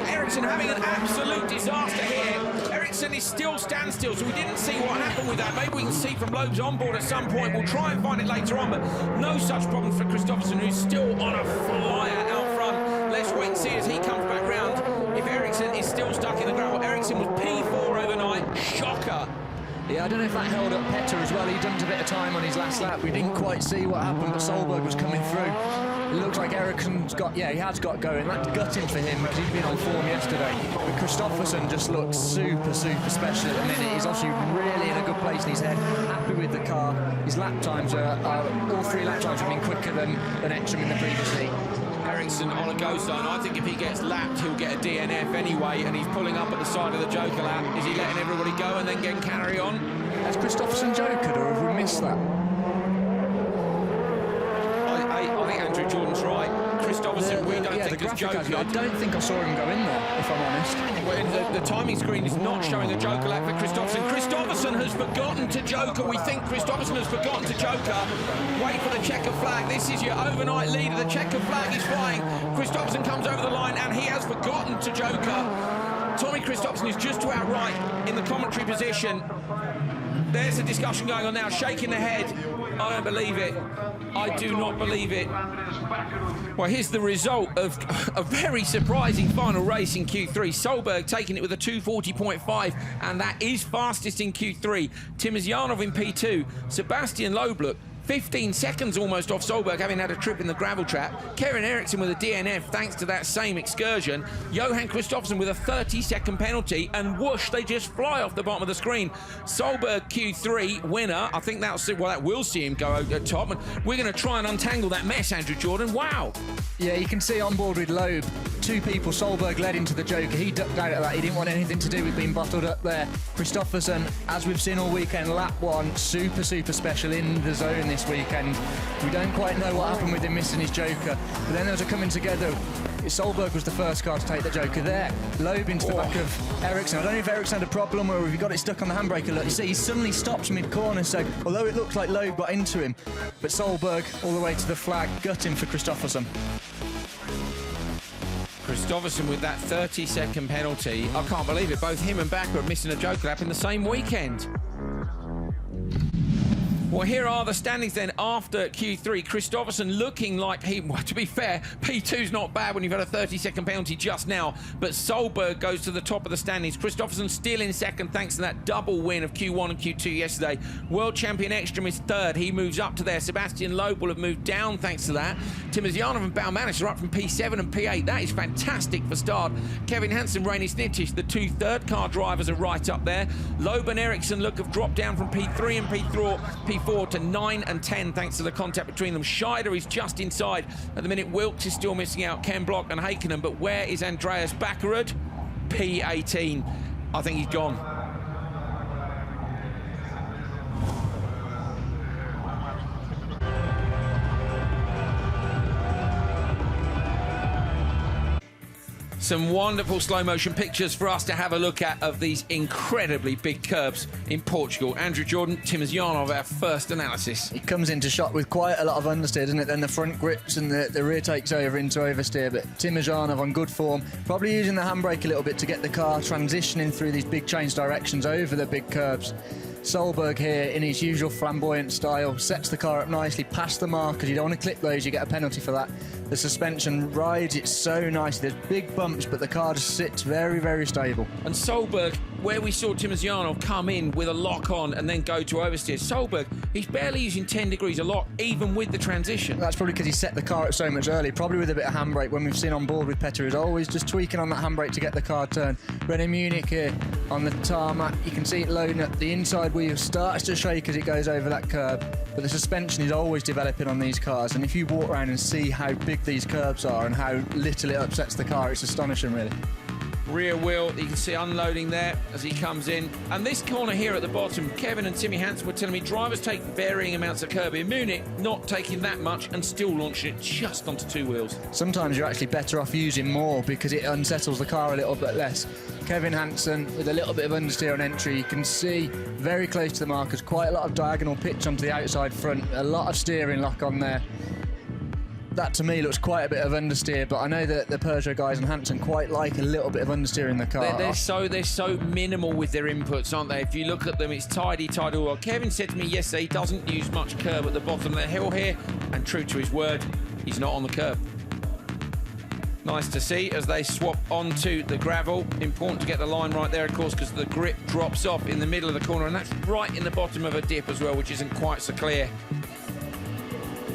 [SPEAKER 2] Eriksson having an absolute disaster here. Eriksson is still standstill, so we didn't see what happened with that. Maybe we can see from Loeb's onboard at some point. We'll try and find it later on, but no such problems for Kristoffersson, who's still on a flyer out front. Let's wait and see as he comes back round if Eriksson is still stuck in the gravel. Eriksson was P4 overnight. Shocker.
[SPEAKER 11] Yeah, I don't know if that held up Petter as well. He dumped a bit of time on his last lap. We didn't quite see what happened, but Solberg was coming through. It looks like Eriksson's got, yeah, he has got going. That's gutting for him because he's been on form yesterday. But Kristoffersson just looks super special at the minute. He's obviously really in a good place in his head. Happy with the car. His lap times are all 3 lap times have been quicker than Ekstrom in the previous heat.
[SPEAKER 2] Eriksson on a go zone. I think if he gets lapped, he'll get a DNF anyway, and he's pulling up at the side of the Joker lap. Is he letting everybody go and then getting carry on?
[SPEAKER 11] Has Kristoffersson jokered, or have we missed that?
[SPEAKER 2] I think Andrew Jordan's right. Kristoffersson, we
[SPEAKER 11] graphic
[SPEAKER 2] Joker.
[SPEAKER 11] actually, I don't think I saw him go in there, if I'm honest.
[SPEAKER 2] Well, the timing screen is not showing a Joker lap for Kristoffersson. Kristoffersson has forgotten to Joker. We think Kristoffersson has forgotten to Joker. Wait for the checker flag. This is your overnight leader. The checker flag is flying. Kristoffersson comes over the line and he has forgotten to Joker. Tommy Kristoffersson is just to our right in the commentary position. There's a discussion going on now, shaking the head. I don't believe it. I do not believe it. Well, here's the result of a very surprising final race in Q3. Solberg taking it with a 2:40.5, and that is fastest in Q3. Timizyanov in P2. Sebastian Loebluck 15 seconds almost off Solberg, having had a trip in the gravel trap. Kevin Eriksson with a DNF thanks to that same excursion. Johan Kristoffersson with a 30-second penalty, and whoosh, they just fly off the bottom of the screen. Solberg Q3 winner. I think that will see him go at top, and we're going to try and untangle that mess, Andrew Jordan. Wow.
[SPEAKER 11] Yeah, you can see on board with Loeb, two people. Solberg led into the Joker. He ducked out of that. He didn't want anything to do with being bottled up there. Kristoffersson, as we've seen all weekend, lap one, super special in the zone this weekend. We don't quite know what happened with him missing his Joker, but then there was a coming together. Solberg was the first car to take the Joker there. Loeb into the back of Eriksson. I don't know if Eriksson had a problem or if he got it stuck on the handbrake. Look, you see, he suddenly stops mid-corner, so although it looks like Loeb got into him, but Solberg all the way to the flag, gutting for Kristoffersson.
[SPEAKER 2] Kristoffersson with that 30-second penalty. I can't believe it. Both him and Bakker are missing a Joker lap in the same weekend. Well, here are the standings then after Q3. Kristoffersson looking like to be fair, P2's not bad when you've had a 30-second penalty just now, but Solberg goes to the top of the standings. Kristoffersson still in second thanks to that double win of Q1 and Q2 yesterday. World champion Ekstrom is third. He moves up to there. Sebastian Loeb will have moved down thanks to that. Timizyanov and Baumanis are up from P7 and P8. That is fantastic for start. Kevin Hansen, Reini Snitich, the two third-car drivers are right up there. Loeb and Eriksson have dropped down from P3 and P4 to 9 and 10 thanks to the contact between them. Scheider is just inside. At the minute, Wilkes is still missing out, Ken Block and Heikkinen, but where is Andreas Bakkerud? P18. I think he's gone. Some wonderful slow motion pictures for us to have a look at of these incredibly big curbs in Portugal. Andrew Jordan, Timizyanov, our first analysis.
[SPEAKER 11] It comes into shot with quite a lot of understeer, doesn't it? Then the front grips and the rear takes over into oversteer, but Timizyanov on good form, probably using the handbrake a little bit to get the car transitioning through these big change directions over the big curbs. Solberg here, in his usual flamboyant style, sets the car up nicely past the markers. You don't want to clip those, you get a penalty for that. The suspension rides it so nicely. There's big bumps, but the car just sits very stable.
[SPEAKER 2] And Solberg, where we saw Timizyanov come in with a lock on and then go to oversteer, Solberg, he's barely using 10 degrees a lot, even with the transition.
[SPEAKER 11] That's probably because he set the car up so much early, probably with a bit of handbrake. When we've seen on board with Petter, he's always just tweaking on that handbrake to get the car turned. René Munich here on the tarmac, you can see it loading up. The inside wheel starts to shake as it goes over that curb, but the suspension is always developing on these cars, and if you walk around and see how big these curbs are and how little it upsets the car, it's astonishing really.
[SPEAKER 2] Rear wheel, you can see unloading there as he comes in. And this corner here at the bottom, Kevin and Timmy Hansen were telling me drivers take varying amounts of curb. In Munich, not taking that much and still launching it just onto two wheels.
[SPEAKER 11] Sometimes you're actually better off using more because it unsettles the car a little bit less. Kevin Hansen with a little bit of understeer on entry. You can see very close to the markers, quite a lot of diagonal pitch onto the outside front, a lot of steering lock on there. That to me looks quite a bit of understeer, but I know that the Peugeot guys and Hansen quite like a little bit of understeer in the car.
[SPEAKER 2] They're so minimal with their inputs, aren't they? If you look at them, it's tidy well. Kevin said to me yesterday he doesn't use much curb at the bottom of the hill here, and true to his word, he's not on the curb. Nice to see as they swap onto the gravel. Important to get the line right there, of course, because the grip drops off in the middle of the corner, and that's right in the bottom of a dip as well, which isn't quite so clear.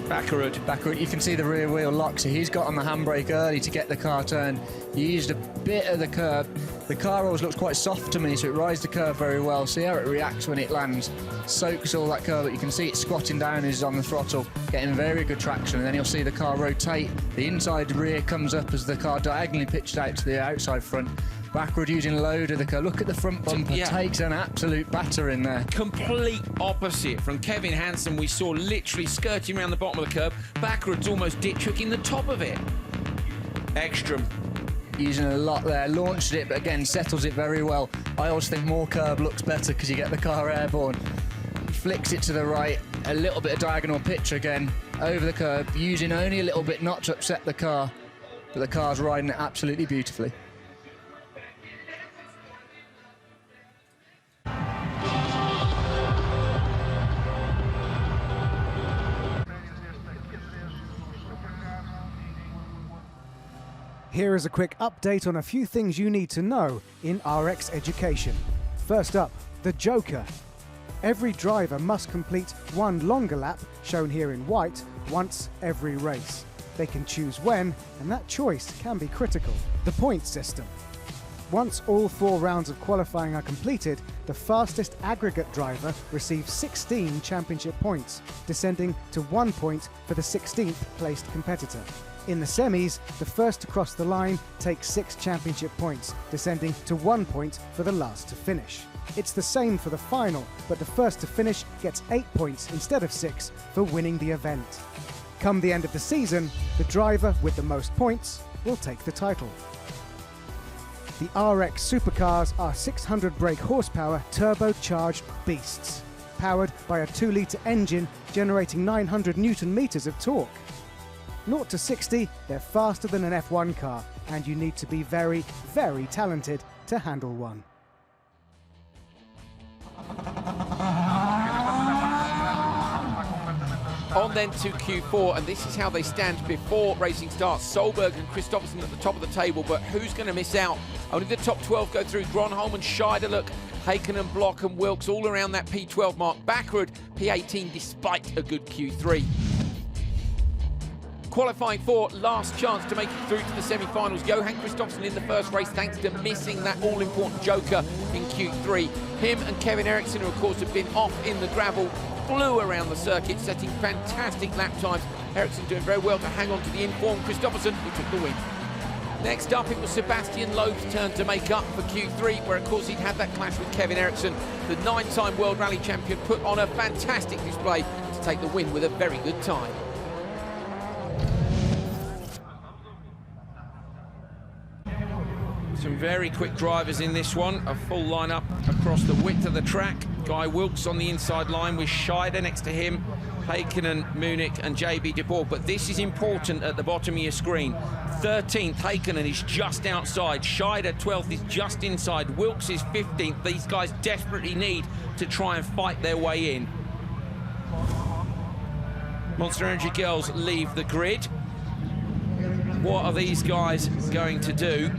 [SPEAKER 11] Bakkerud, you can see the rear wheel lock, so he's got on the handbrake early to get the car turned. He used a bit of the curb. The car always looks quite soft to me, so it rides the curve very well. See how it reacts when it lands. Soaks all that curve, but you can see it squatting down as he's on the throttle, getting very good traction, and then you'll see the car rotate. The inside rear comes up as the car diagonally pitched out to the outside front. Backward using load of the car. Look at the front bumper, takes an absolute batter in there.
[SPEAKER 2] Complete opposite from Kevin Hansen. We saw literally skirting around the bottom of the curb. Backwards almost ditch hooking the top of it. Ekstrom.
[SPEAKER 11] Using a lot there, launched it, but again, settles it very well. I always think more curb looks better because you get the car airborne. Flicks it to the right, a little bit of diagonal pitch again, over the curb, using only a little bit not to upset the car, but the car's riding it absolutely beautifully.
[SPEAKER 8] Here is a quick update on a few things you need to know in RX education. First up, the Joker. Every driver must complete one longer lap, shown here in white, once every race. They can choose when, and that choice can be critical. The point system. Once all 4 rounds of qualifying are completed, the fastest aggregate driver receives 16 championship points, descending to 1 point for the 16th placed competitor. In the semis, the first to cross the line takes 6 championship points, descending to 1 point for the last to finish. It's the same for the final, but the first to finish gets 8 points instead of 6 for winning the event. Come the end of the season, the driver with the most points will take the title. The RX supercars are 600 brake horsepower turbocharged beasts, powered by a 2-litre engine generating 900 Newton meters of torque. 0 to 60, they're faster than an F1 car, and you need to be very, very talented to handle one.
[SPEAKER 2] On then to Q4, and this is how they stand before racing starts. Solberg and Kristoffersen at the top of the table, but who's going to miss out? Only the top 12 go through. Gronholm and Scheider, Hakkinen, Block and Wilks all around that P12 mark. Backward, P18 despite a good Q3. Qualifying for last chance to make it through to the semi-finals. Johan Kristoffersen in the first race thanks to missing that all-important joker in Q3. Him and Kevin Eriksson, who of course have been off in the gravel, flew around the circuit, setting fantastic lap times. Eriksson doing very well to hang on to the informed Kristoffersen, who took the win. Next up, it was Sebastian Loeb's turn to make up for Q3, where of course he'd had that clash with Kevin Eriksson. The 9-time World Rally Champion put on a fantastic display to take the win with a very good time. Some very quick drivers in this one, a full lineup across the width of the track. Guy Wilkes on the inside line with Scheider next to him, Hakkinen, Munich and JB de Boer. But this is important at the bottom of your screen. 13th, Hakkinen is just outside. Scheider, 12th, is just inside. Wilkes is 15th. These guys desperately need to try and fight their way in. Monster Energy girls leave the grid. What are these guys going to do?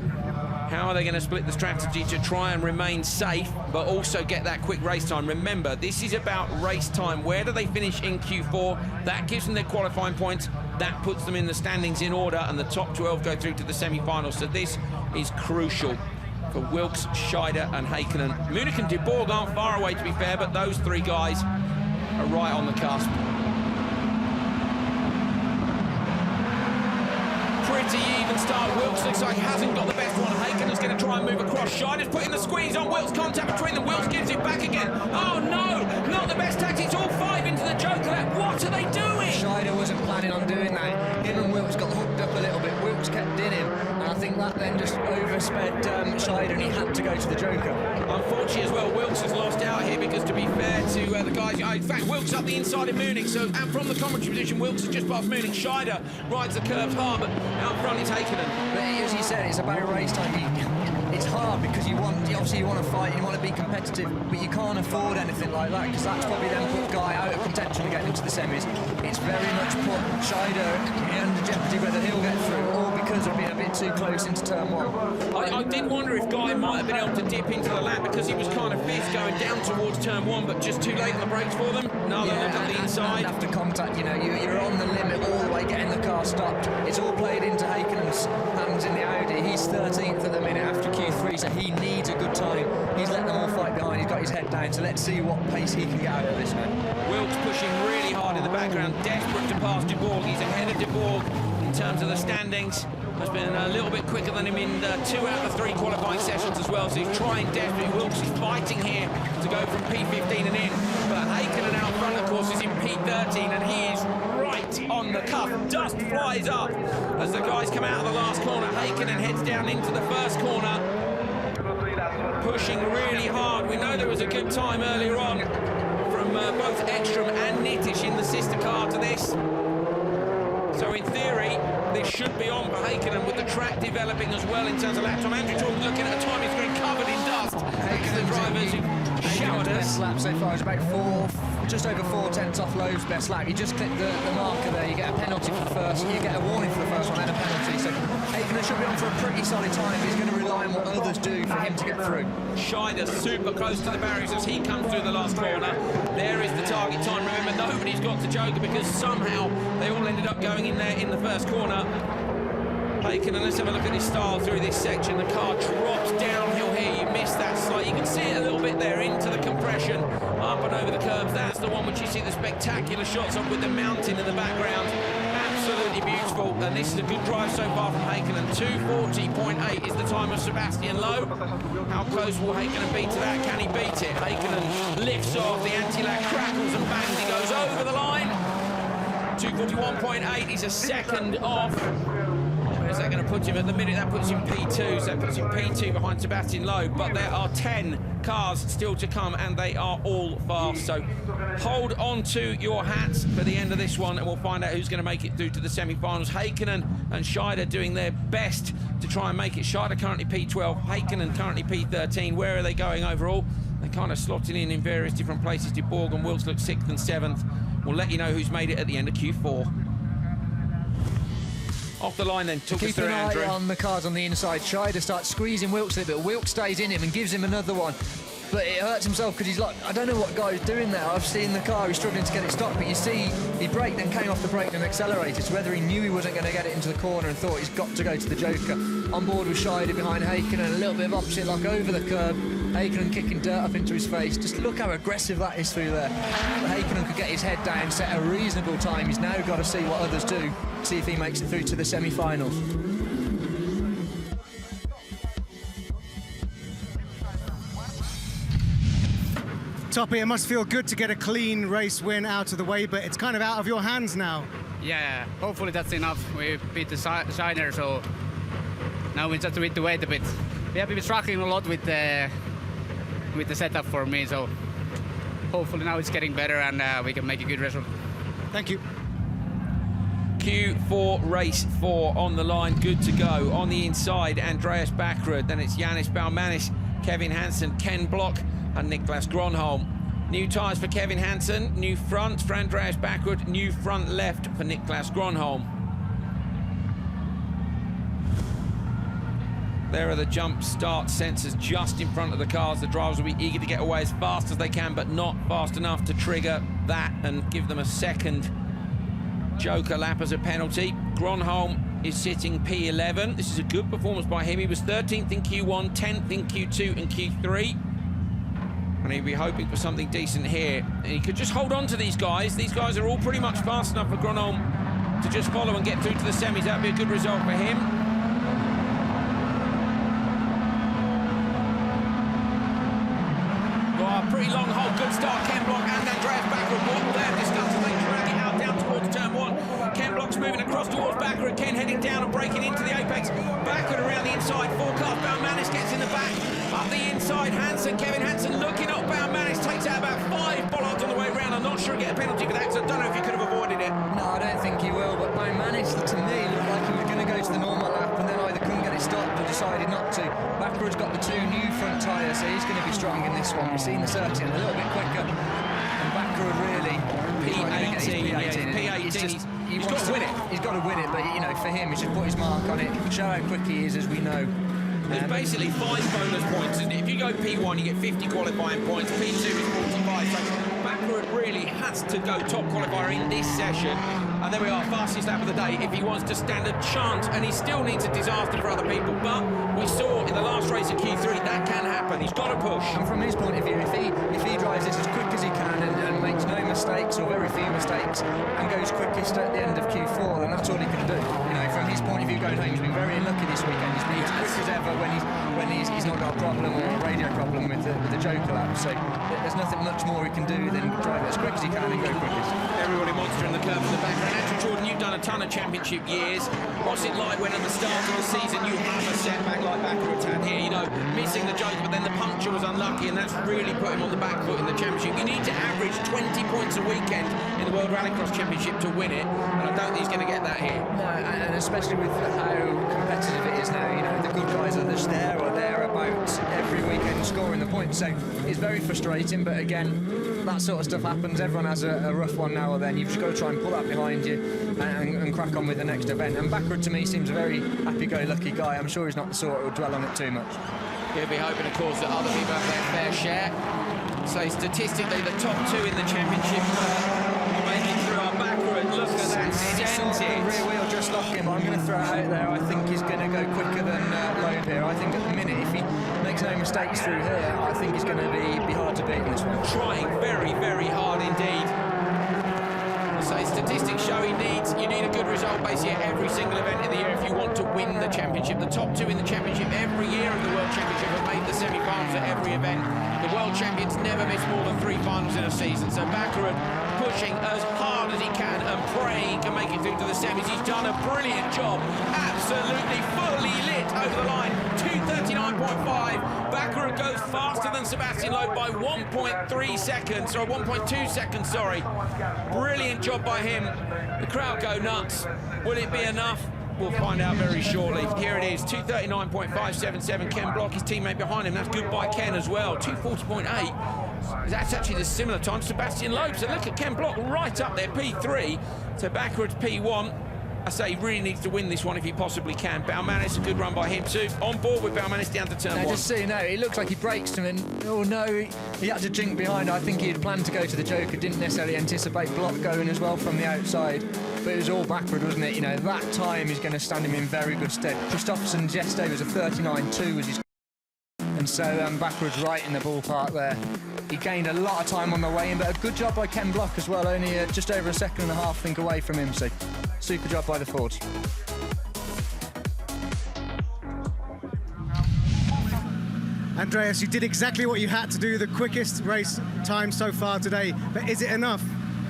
[SPEAKER 2] How are they going to split the strategy to try and remain safe, but also get that quick race time? Remember, this is about race time. Where do they finish in Q4? That gives them their qualifying points. That puts them in the standings in order, and the top 12 go through to the semi-finals. So this is crucial for Wilkes, Scheider and Hakkinen. Munich and de Boer aren't far away, to be fair, but those 3 guys are right on the cusp. Pretty even start. Wilkes looks like he hasn't got the best one. Hakkinen's going to try and move across. Scheider's putting the squeeze on Wilkes. Contact between them. Wilkes gives it back again. Oh no, not the best tactics. All 5 into the joker. What are they doing?
[SPEAKER 11] Scheider wasn't planning on doing that. Him and Wilkes got hooked up a little bit. Wilkes kept in him, and I think that then just oversped Scheider, and he had to go to the joker.
[SPEAKER 2] Unfortunately as well, Wilkes has lost out here because, to be fair to the guys, in fact, Wilkes up the inside of Munich, so and from the commentary position, Wilkes is just past Munich. Scheider rides the curves hard, but out front is Hakkinen.
[SPEAKER 11] But as you said, it's about race time. It's hard because obviously you want to fight, you want to be competitive, but you can't afford anything like that, because that's probably then put Guy out of contention to get into the semis. It's very much put Scheider under jeopardy whether he'll get through, or because of being a bit too close into turn 1.
[SPEAKER 2] I did wonder if Guy might have been able to dip into the lap, because he was kind of fierce going down towards turn 1, but just too late on the brakes for them. No, they looked up the inside.
[SPEAKER 11] And after contact, you're on the limit all the way, getting the car stopped. It's all played into Hakkinen's hands in the Audi. He's 13th at the minute after Q3, so he needs a good time. He's let them all fight behind. He's got his head down, so let's see what pace he can get out of this man.
[SPEAKER 2] Wilkes pushing really hard in the background, desperate to pass de Boer. He's ahead of de Boer in terms of the standings. Has been a little bit quicker than him in 2 out of the 3 qualifying sessions as well, so he's trying desperately. Wilkes is fighting here to go from P15 and in, but Hakkinen out front, of course, is in P13, and he is right but on the cuff, dust flies up as the guys come out of the last corner. Heikkinen heads down into the first corner, pushing really hard. We know there was a good time earlier on from both Ekstrom and Nitish in the sister car to this. So in theory, this should be on for Heikkinen, with the track developing as well in terms of lap time. Andrew Jordan looking at a time he's been covered in dust. The drivers who showered us.
[SPEAKER 11] Best lap so far is about just over 4/10 off Lowe's best lap. You just click the marker there, you get a penalty for the first, you get a warning for the first one and a penalty. So Heikkinen should be on for a pretty solid time. He's going to rely on what others do for him to get through.
[SPEAKER 2] Scheider super close to the barriers as he comes through the last corner. There is the target time. Remember, nobody's got to Joker because somehow they all ended up going in there in the first corner. Heikkinen, let's have a look at his style through this section. The car drops downhill here. You missed that slide. You can see it a little bit there into the compression, up and over the curbs. That's the one which you see the spectacular shots of with the mountain in the background. Absolutely beautiful. And this is a good drive so far from Heikkinen. 2:40.8 is the time of Sebastian Lowe. How close will Heikkinen be to that? Can he beat it? Heikkinen lifts off. The anti-lag crackles and bangs. He goes over the line. 2:41.8. He's a second off. Where's that going to put him? At the minute, that puts him P2, so that puts him P2 behind Sebastian Lowe. But there are 10 cars still to come, and they are all fast. So hold on to your hats for the end of this one, and we'll find out who's going to make it through to the semi-finals. Heikkinen and Scheider doing their best to try and make it. Scheider currently P12, Heikkinen currently P13. Where are they going overall? They're kind of slotting in various different places. De Borg and Wilks look 6th and 7th. We'll let you know who's made it at the end of Q4. Off the line then, took us through, Andrew.
[SPEAKER 11] Keep an eye on the cars on the inside. Scheider starts squeezing Wilks a little bit. Wilks stays in him and gives him another one. But it hurts himself because he's like, I don't know what guy's doing there. I've seen the car, he's struggling to get it stopped, but you see he braked, then came off the brake and accelerated. So whether he knew he wasn't going to get it into the corner and thought he's got to go to the Joker. On board with Scheider behind Heikkinen, a little bit of opposite lock over the curb. Heikkinen kicking dirt up into his face. Just look how aggressive that is through there. Heikkinen could get his head down, set a reasonable time. He's now got to see what others do, see if he makes it through to the semi-finals.
[SPEAKER 8] Toppy, it must feel good to get a clean race win out of the way, but it's kind of out of your hands now.
[SPEAKER 13] Yeah, hopefully that's enough. We beat the Shiner, so now we just need to wait a bit. We have been struggling a lot with the setup for me, so hopefully now it's getting better and we can make a good result.
[SPEAKER 8] Thank you.
[SPEAKER 2] Q4 race 4 on the line, good to go. On the inside, Andreas Backrud, then it's Yannis Baumanis, Kevin Hansen, Ken Block and Niklas Gronholm. New tyres for Kevin Hansen, new front for Andreas Backrud, new front left for Niklas Gronholm. There are the jump start sensors just in front of the cars. The drivers will be eager to get away as fast as they can, but not fast enough to trigger that and give them a second Joker lap as a penalty. Gronholm is sitting P11. This is a good performance by him. He was 13th in Q1, 10th in Q2 and Q3. And he'll be hoping for something decent here. And he could just hold on to these guys. These guys are all pretty much fast enough for Gronholm to just follow and get through to the semis. That'd be a good result for him. Well, a pretty long hold, good start. Ken Block and Andreas Backrud. What they're discussing, they drag it out down towards turn 1. Ken Block's moving across towards Backrud. Ken heading down and breaking into the apex. Backrud around the inside. 4 cars. Baumanis gets in the back. Up the inside, Hansen, Kevin Hansen looking up. Baumanis takes out about 5 bollards on the way round. I'm not sure he'll get a penalty for that, so I don't know if he could have avoided it.
[SPEAKER 11] No, I don't think he will, but Baumanis, to me, looked like he was going to go to the normal lap and then either couldn't get it stopped or decided not to. Backrud's got the 2 new front tyres, so he's going to be strong in this one. We've seen the circuit a little bit quicker, and Backrud really
[SPEAKER 2] P18, he's got to win it.
[SPEAKER 11] He's got to win it, but you know, for him, he's just put his mark on it, show how quick he is, as we know.
[SPEAKER 2] There's basically 5 bonus points, isn't it? If you go P1, you get 50 qualifying points. P2 is 45. So Backrud really has to go top qualifier in this session. And there we are, fastest lap of the day if he wants to stand a chance. And he still needs a disaster for other people. But we saw in the last race at Q3 that can happen. He's got to push.
[SPEAKER 11] And from his point of view, if he drives this as quick as he can and makes no mistakes or very few mistakes and goes quickest at the end of Q4, then that's all he can do. You know, from his point of view going home, he's been very unlucky this weekend. He's been as quick as ever when he's not got a problem or a radio problem with the Joker lap. So there's nothing much more he can do than drive it as quick as he can and go quickest.
[SPEAKER 2] Everybody monstering the curve in the background. Andrew Jordan, you've done a ton of championship years. What's it like when at the start of the season you have a setback like Baccarat had here? You know, missing the Joker, but then the puncture was unlucky, and that's really put him on the back foot in the championship. You need to average 20 points a weekend in the World Rallycross Championship to win it, and I don't think he's going to get that here.
[SPEAKER 11] No, and especially with how competitive it is now. You know, the good guys are just there or thereabouts every weekend scoring the points. So it's very frustrating, but again, that sort of stuff happens. Everyone has a rough one now or then. You've just got to try and pull that behind you and crack on with the next event. And Baccarat, to me, seems a very happy-go-lucky guy. I'm sure he's not the sort who will dwell on it too much.
[SPEAKER 2] He'll be hoping, of course, that other people have their fair share. So statistically, the top two in the championship are making through our Baccarat. Look at that percentage.
[SPEAKER 11] Rear wheel just lock him. I'm going to throw it out there. I think he's going to go quicker than Loeb here. I think at the minute, if he makes no mistakes through here, I think he's going to be hard to beat in this one.
[SPEAKER 2] Trying very, very hard indeed. So statistics show you need a good result basically at every single event of the year if you want to win the championship. The top two in the championship every year of the World Championship have made the semi-finals at every event. The World Champions never miss more than 3 finals in a season. So Baccarat pushing as hard as he can and praying he can make it through to the semis. He's done a brilliant job. Absolutely fully lit over the line. 2:39.5. Baccarat goes faster than Sebastian Loeb by 1.3 seconds, or 1.2 seconds, sorry. Brilliant job by him. The crowd go nuts. Will it be enough? We'll find out very shortly. Here it is, 2:39.577. Ken Block, his teammate behind him. That's good by Ken as well. 2:40.8. That's actually the similar time to Sebastian Loeb. So look at Ken Block right up there, P3 to Baccarat's P1. I say he really needs to win this one if he possibly can. Baumanis, a good run by him too. On board with Baumanis down to turn one.
[SPEAKER 11] Just so you know, it looks like he brakes him and, oh no, he had to jink behind. I think he had planned to go to the Joker, didn't necessarily anticipate Block going as well from the outside. But it was all Baccarat, wasn't it? You know, that time is going to stand him in very good stead. Christopherson's yesterday was a 39.2 was his. And so Baccarat's right in the ballpark there. He gained a lot of time on the way in, but a good job by Ken Block as well, only just over a second and a half, I think, away from him, so super job by the Fords.
[SPEAKER 8] Andreas, you did exactly what you had to do, the quickest race time so far today, but is it enough?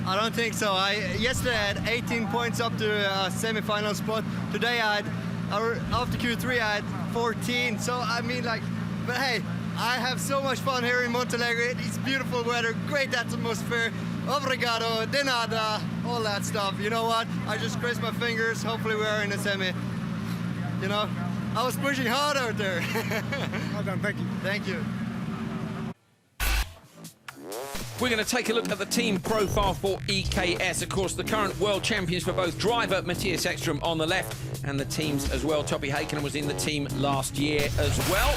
[SPEAKER 5] I don't think so. Yesterday I had 18 points up to a semi-final spot. Today after Q3 I had 14, so I mean, like, but hey, I have so much fun here in Montalegre. It's beautiful weather, great atmosphere. Obrigado, de nada, all that stuff. You know what? I just crossed my fingers. Hopefully we are in a semi. You know, I was pushing hard out there.
[SPEAKER 8] Well done, thank you.
[SPEAKER 5] Thank you.
[SPEAKER 2] We're going to take a look at the team profile for EKS. Of course, the current world champions for both driver Matthias Ekström on the left and the teams as well. Topi Heikkinen was in the team last year as well.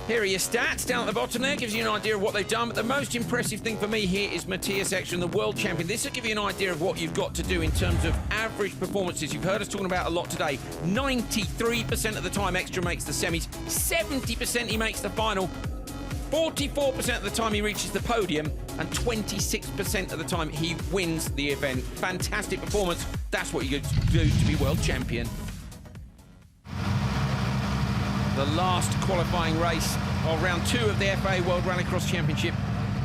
[SPEAKER 2] Here are your stats down at the bottom there, gives you an idea of what they've done. But the most impressive thing for me here is Matthias Ekström, the world champion. This will give you an idea of what you've got to do in terms of average performances. You've heard us talking about a lot today. 93% of the time Ekström makes the semis, 70% he makes the final, 44% of the time he reaches the podium, and 26% of the time he wins the event. Fantastic performance. That's what you do to be world champion. The last qualifying race of round 2 of the FA World Rallycross Championship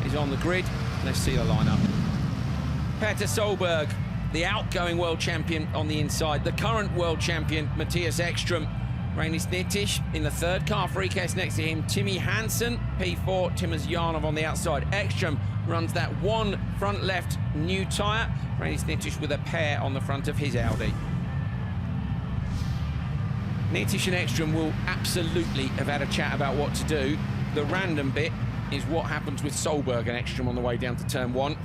[SPEAKER 2] is on the grid. Let's see the lineup. Peter Solberg, the outgoing world champion on the inside. The current world champion, Matthias Ekström. Reini Snitish in the third car for EKS next to him. Timmy Hansen, P4, Timmers Janov on the outside. Ekström runs that one front left new tyre. Reini Snitish with a pair on the front of his Audi. Nitish and Ekström will absolutely have had a chat about what to do. The random bit is what happens with Solberg and Ekström on the way down to turn 1.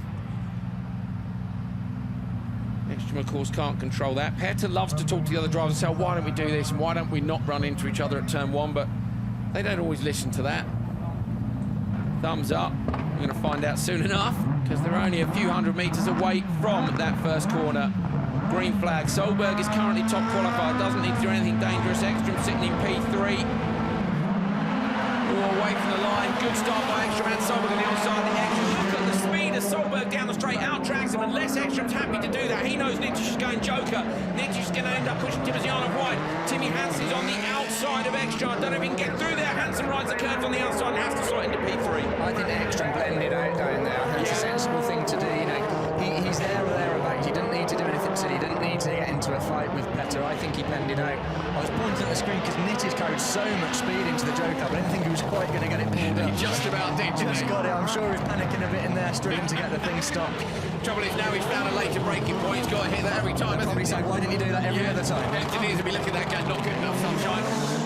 [SPEAKER 2] Ekström, of course, can't control that. Peter loves to talk to the other drivers and say, oh, why don't we do this and why don't we not run into each other at turn 1, but they don't always listen to that. Thumbs up. We're going to find out soon enough because they're only a few hundred metres away from that first corner. Green flag. Solberg is currently top qualified, doesn't need to do anything dangerous. Ekström sitting in P3. Away from the line. Good start by Ekström and Solberg on the outside. Ekström, look at the speed of Solberg down the straight, out-tracks him, unless Ekström's happy to do that. He knows Nitish is going Joker. Nitish is going to end up pushing Timmers Janov wide. Timmy Hansen is on the outside of Ekström. I don't know if he can get through there. Hansen rides the curves on the outside and has to slot into P3.
[SPEAKER 11] I think Ekström blended out down there. That's a sensible thing to do. You know, into a fight with Petter. I think he blended out. I was pointing at the screen because Nittish carried so much speed into the Joker, but I didn't think he was quite going to get it pulled up.
[SPEAKER 2] He just about did, didn't
[SPEAKER 11] Just
[SPEAKER 2] he?
[SPEAKER 11] got it. I'm sure he was panicking a bit in there, struggling to get the thing stopped.
[SPEAKER 2] Trouble is now he's found a later breaking point. He's got to hit that every time.
[SPEAKER 11] I'd probably say, why didn't you do that every other time?
[SPEAKER 2] Engineers will be looking at that going, not good enough, sunshine.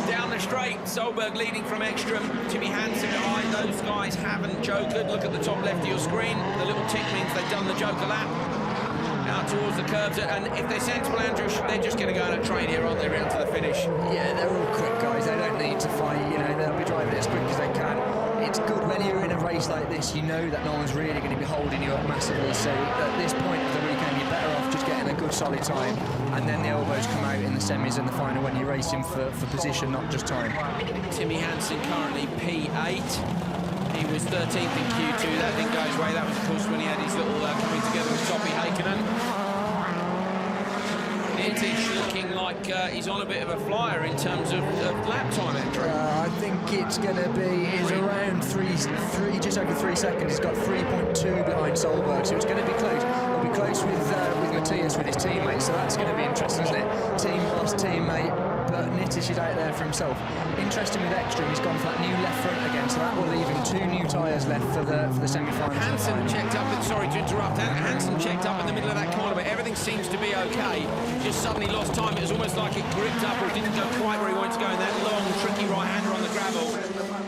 [SPEAKER 2] Down the straight, Solberg leading from Ekstrom. Timmy Hansen behind. Those guys haven't jokered. Look at the top left of your screen. The little tick means they've done the Joker lap. Out towards the curbs, and if they're sensible, Andrew, they're just going to go on a train here, aren't they, round to the finish?
[SPEAKER 11] Yeah, they're all quick guys. They don't need to fight. You know, they'll be driving as quick as they can. It's good when you're in a race like this, you know that no one's really going to be holding you up massively. So at this point of the weekend, you're better off just getting a good solid time, and then the elbows come out in the semis and the final when you're racing for position, not just time.
[SPEAKER 2] Timmy Hansen currently P8. He was 13th in Q2. That didn't go his way. That was, of course, when he had his little coming together with Topi Heikkinen. Nittish looking like he's on a bit of a flyer in terms of lap time entry.
[SPEAKER 11] I think it's going to be around just over 3 seconds. He's got 3.2 behind Solberg, so it's going to be close. It'll be close with Matthias, with his teammates, so that's going to be interesting, isn't it? Team lost teammate, but Nittish is out there for himself. Interesting with Ekstrom, he's gone for that new left front again, so that will leave him 2 new tyres left for the semi-finals.
[SPEAKER 2] Hansen checked up, sorry to interrupt, Hansen checked up in the middle of that corner, but everything seems to be okay. Just suddenly lost time. It was almost like it gripped up or didn't go quite where he wanted to go in that long, tricky right-hander on the gravel.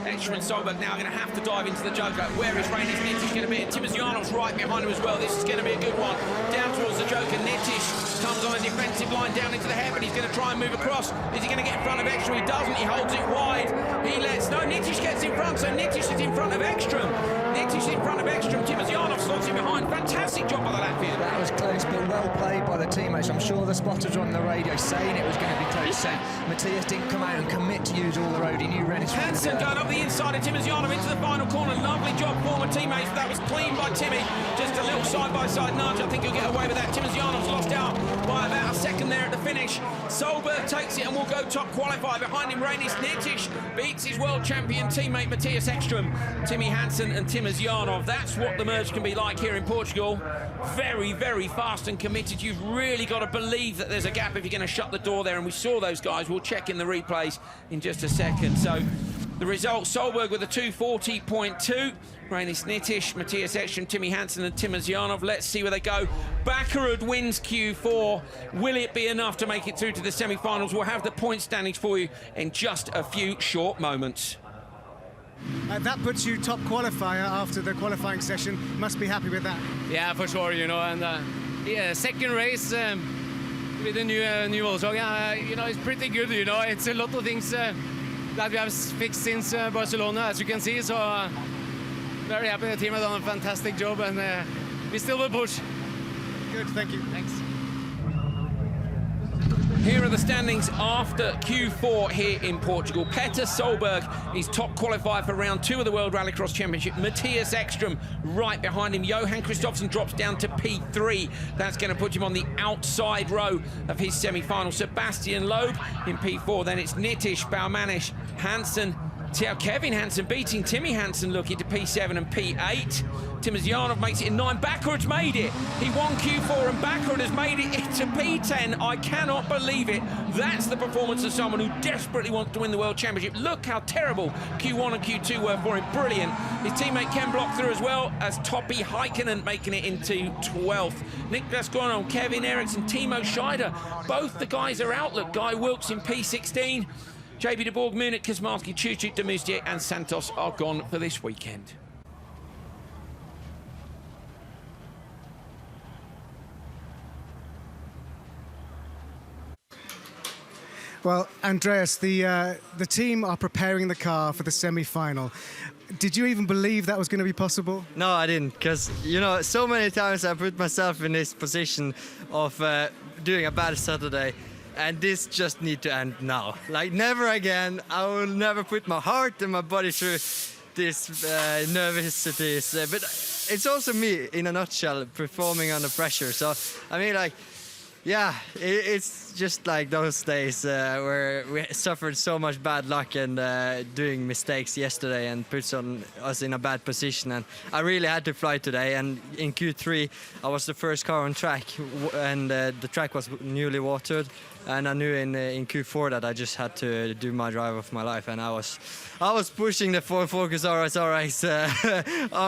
[SPEAKER 2] Ekstrom and Solberg now going to have to dive into the Joker. Where is Rainis Nittish going to be? And Timosyanov's right behind him as well. This is going to be a good one. Down towards the Joker. Nittish comes on a defensive line down into the hairpin. He's going to try and move across. Is he going to get in front of Ekstrom? He doesn't. He holds it wide. He lets... No, Nittish gets in front. So Nittish is in front of Ekstrom. Nittish in front of Ekstrom. Timosyanov slots him behind. Fantastic job by the Latvian.
[SPEAKER 11] That was close, but well played by the teammates. I'm sure the spotters were on the radio saying it was going to be close. So Matthias didn't come out and commit to use all the road. He knew Rennes.
[SPEAKER 2] Hansen going up the inside of Timosyanov into the final corner. Lovely job, former teammates. That was clean by Timmy. Just a little side-by-side nudge. I think he'll get away with that. Timosyanov's lost out by about a second there at the finish. Solberg takes it and will go top qualifier. Behind him, Rainis Nittish beats his world champion teammate Matthias Ekstrom. Timmy Hansen and Timosyanov. That's what the merge can be like here in Portugal. Very, very fast and committed. You've really got to believe that there's a gap if you're going to shut the door there, and we saw those guys. We'll check in the replays in just a second. So the result, Solberg with a 240.2. Rainis Nittish, Matthias Ekstrom, Timmy Hansen and Timosyanov. Let's see where they go. Bakarud wins Q4. Will it be enough to make it through to the semi-finals? We'll have the point standings for you in just a few short moments.
[SPEAKER 8] That puts you top qualifier after the qualifying session. Must be happy with that.
[SPEAKER 14] Yeah, for sure, you know, and yeah, second race with the new Volkswagen, you know, it's pretty good, you know. It's a lot of things that we have fixed since Barcelona, as you can see, so very happy. The team has done a fantastic job, and we still will push.
[SPEAKER 8] Good, thank you.
[SPEAKER 14] Thanks.
[SPEAKER 2] Here are the standings after Q4 here in Portugal. Petter Solberg is top qualifier for round 2 of the World Rallycross Championship. Matthias Ekstrom right behind him. Johan Kristoffersen drops down to P3. That's going to put him on the outside row of his semi-final. Sebastian Loeb in P4. Then it's Nittish, Baumanis, Hansen, Kevin Hansen beating Timmy Hansen, looking to P7 and P8. Timosyanov makes it in 9. Bakarud's made it. He won Q4 and Bakarud has made it to P10. I cannot believe it. That's the performance of someone who desperately wants to win the World Championship. Look how terrible Q1 and Q2 were for him. Brilliant. His teammate Ken Block through as well, as Topi Heikkinen making it into 12th. Niklas Gornon, Kevin Eriksson, Timo Scheider. Both the guys are out. Look, Guy Wilkes in P16. JB de Borg, Munich, Kosmarski, Chuchik, Demustier and Santos are gone for this weekend.
[SPEAKER 8] Well, Andreas, the team are preparing the car for the semi-final. Did you even believe that was going to be possible?
[SPEAKER 5] No, I didn't, because, you know, so many times I put myself in this position of doing a bad Saturday, and this just need to end now. Like, never again. I will never put my heart and my body through this nervosities. But it's also me, in a nutshell, performing under pressure. So, I mean, like, Yeah, it's just like those days where we suffered so much bad luck and doing mistakes yesterday and puts us in a bad position. And I really had to fly today. And in Q3, I was the first car on track, and the track was newly watered. And I knew in Q4 that I just had to do my drive of my life, and I was pushing the Ford Focus RSRX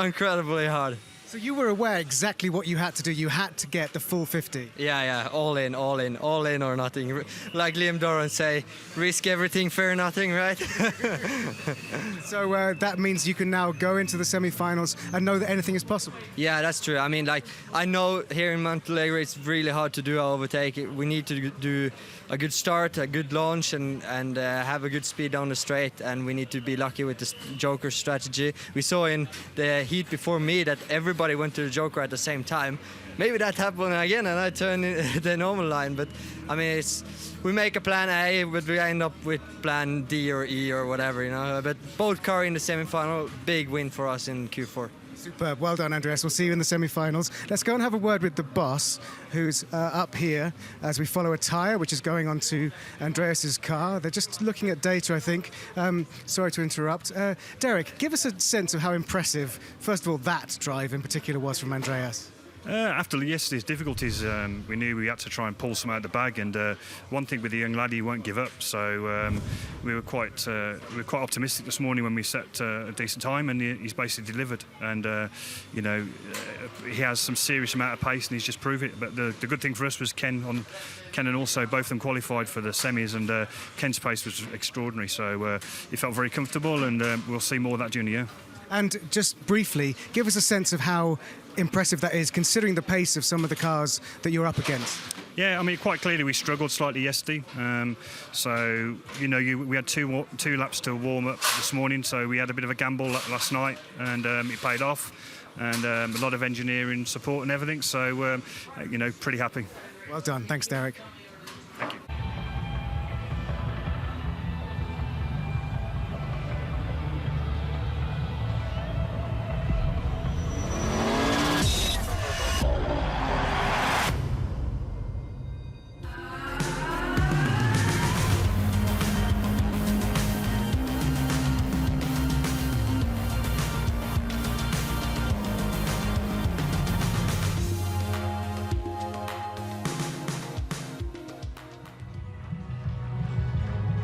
[SPEAKER 5] incredibly hard.
[SPEAKER 8] So you were aware exactly what you had to do. You had to get the full 50.
[SPEAKER 5] Yeah, all in or nothing. Like Liam Doran say, risk everything, fear nothing, right?
[SPEAKER 8] So that means you can now go into the semi-finals and know that anything is possible.
[SPEAKER 5] Yeah, that's true. I mean, like, I know here in Montalegre it's really hard to do our overtake. We need to do a good start, a good launch, and have a good speed down the straight, and we need to be lucky with the Joker strategy. We saw in the heat before me that everybody went to the Joker at the same time. Maybe that happened again and I turned in the normal line, but I mean, we make a plan A, but we end up with plan D or E or whatever, you know. But both cars in the semi-final, big win for us in Q4.
[SPEAKER 8] Superb. Well done, Andreas. We'll see you in the semi-finals. Let's go and have a word with the boss, who's up here as we follow a tyre, which is going onto Andreas's car. They're just looking at data, I think. Sorry to interrupt. Derek, give us a sense of how impressive, first of all, that drive in particular was from Andreas.
[SPEAKER 15] After yesterday's difficulties, we knew we had to try and pull some out of the bag, and one thing with the young lad, he won't give up. So we were quite optimistic this morning when we set a decent time, and he's basically delivered. And you know, he has some serious amount of pace, and he's just proved it. But the good thing for us was Ken and also both of them qualified for the semis, and Ken's pace was extraordinary. So he felt very comfortable, and we'll see more of that during the year.
[SPEAKER 8] And just briefly, give us a sense of how impressive that is, considering the pace of some of the cars that you're up against.
[SPEAKER 15] Yeah, I mean, quite clearly we struggled slightly yesterday. So, you know, we had two laps to warm up this morning, so we had a bit of a gamble last night, and it paid off. And a lot of engineering support and everything, so, you know, pretty happy.
[SPEAKER 8] Well done. Thanks, Derek.
[SPEAKER 15] Thank you.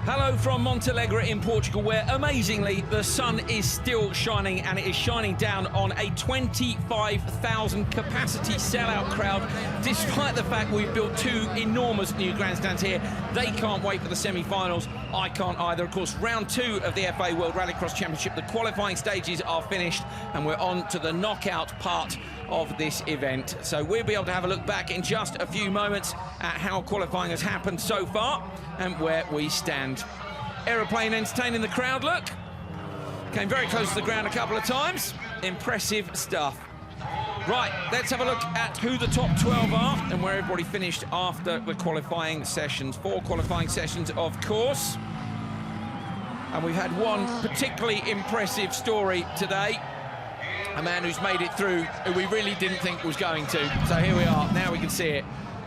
[SPEAKER 2] Hello from Montalegre in Portugal, where amazingly the sun is still shining, and it is shining down on a 25,000 capacity sellout crowd. Despite the fact we've built two enormous new grandstands here, they can't wait for the semi-finals. I can't either. Of course, round 2 of the FA World Rallycross Championship, the qualifying stages are finished, and we're on to the knockout part of this event. So we'll be able to have a look back in just a few moments at how qualifying has happened so far and where we stand. Aeroplane entertaining the crowd, look. Came very close to the ground a couple of times. Impressive stuff. Right, let's have a look at who the top 12 are and where everybody finished after the qualifying sessions. 4 qualifying sessions, of course. And we've had one particularly impressive story today. A man who's made it through, who we really didn't think was going to. So here we are, now we can see it.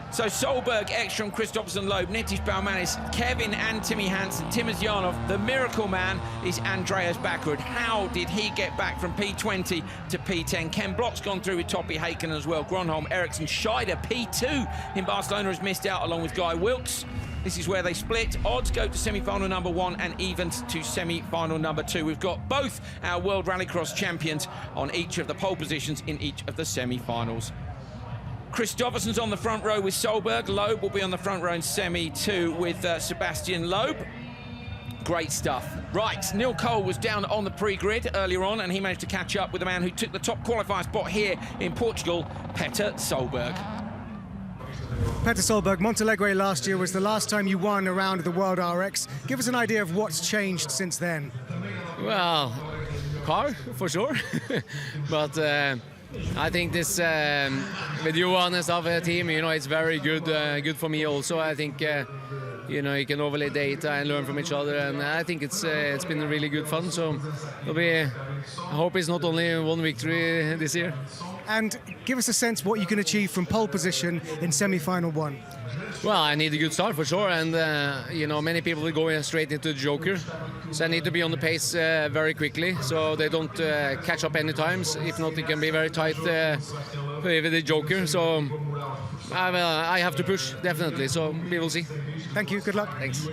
[SPEAKER 2] So Solberg, Ekstrom, Kristoffersson, Loeb, Nitish Baumanis, Kevin and Timmy Hansen, Timur Zyanov. The miracle man is Andreas Backrud. How did he get back from P20 to P10? Ken Block's gone through with Toppy Haken as well. Gronholm, Eriksson, Scheider, P2 in Barcelona has missed out along with Guy Wilkes. This is where they split. Odds go to semi-final number 1 and evens to semi-final number 2. We've got both our World Rallycross champions on each of the pole positions in each of the semi-finals. Kristoffersson's on the front row with Solberg. Loeb will be on the front row in semi-2 with Sebastian Loeb. Great stuff. Right, Neil Cole was down on the pre-grid earlier on, and he managed to catch up with the man who took the top qualifier spot here in Portugal, Petter Solberg.
[SPEAKER 8] Petter Solberg, Montalegre last year was the last time you won a round of the World RX. Give us an idea of what's changed since then.
[SPEAKER 14] Well, car, for sure. But I think this, with Johan and stuff, team, you know, it's very good good for me also. I think, you know, you can overlay data and learn from each other, and I think it's been really good fun. So it'll be, I hope it's not only one victory this year.
[SPEAKER 8] and give us a sense what you can achieve from pole position in semi-final 1.
[SPEAKER 14] Well, I need a good start for sure, and you know, many people will go straight into the Joker, so I need to be on the pace very quickly, so they don't catch up any times. If not, it can be very tight with the Joker. So I have to push definitely. So we will see.
[SPEAKER 8] Thank you. Good luck.
[SPEAKER 14] Thanks.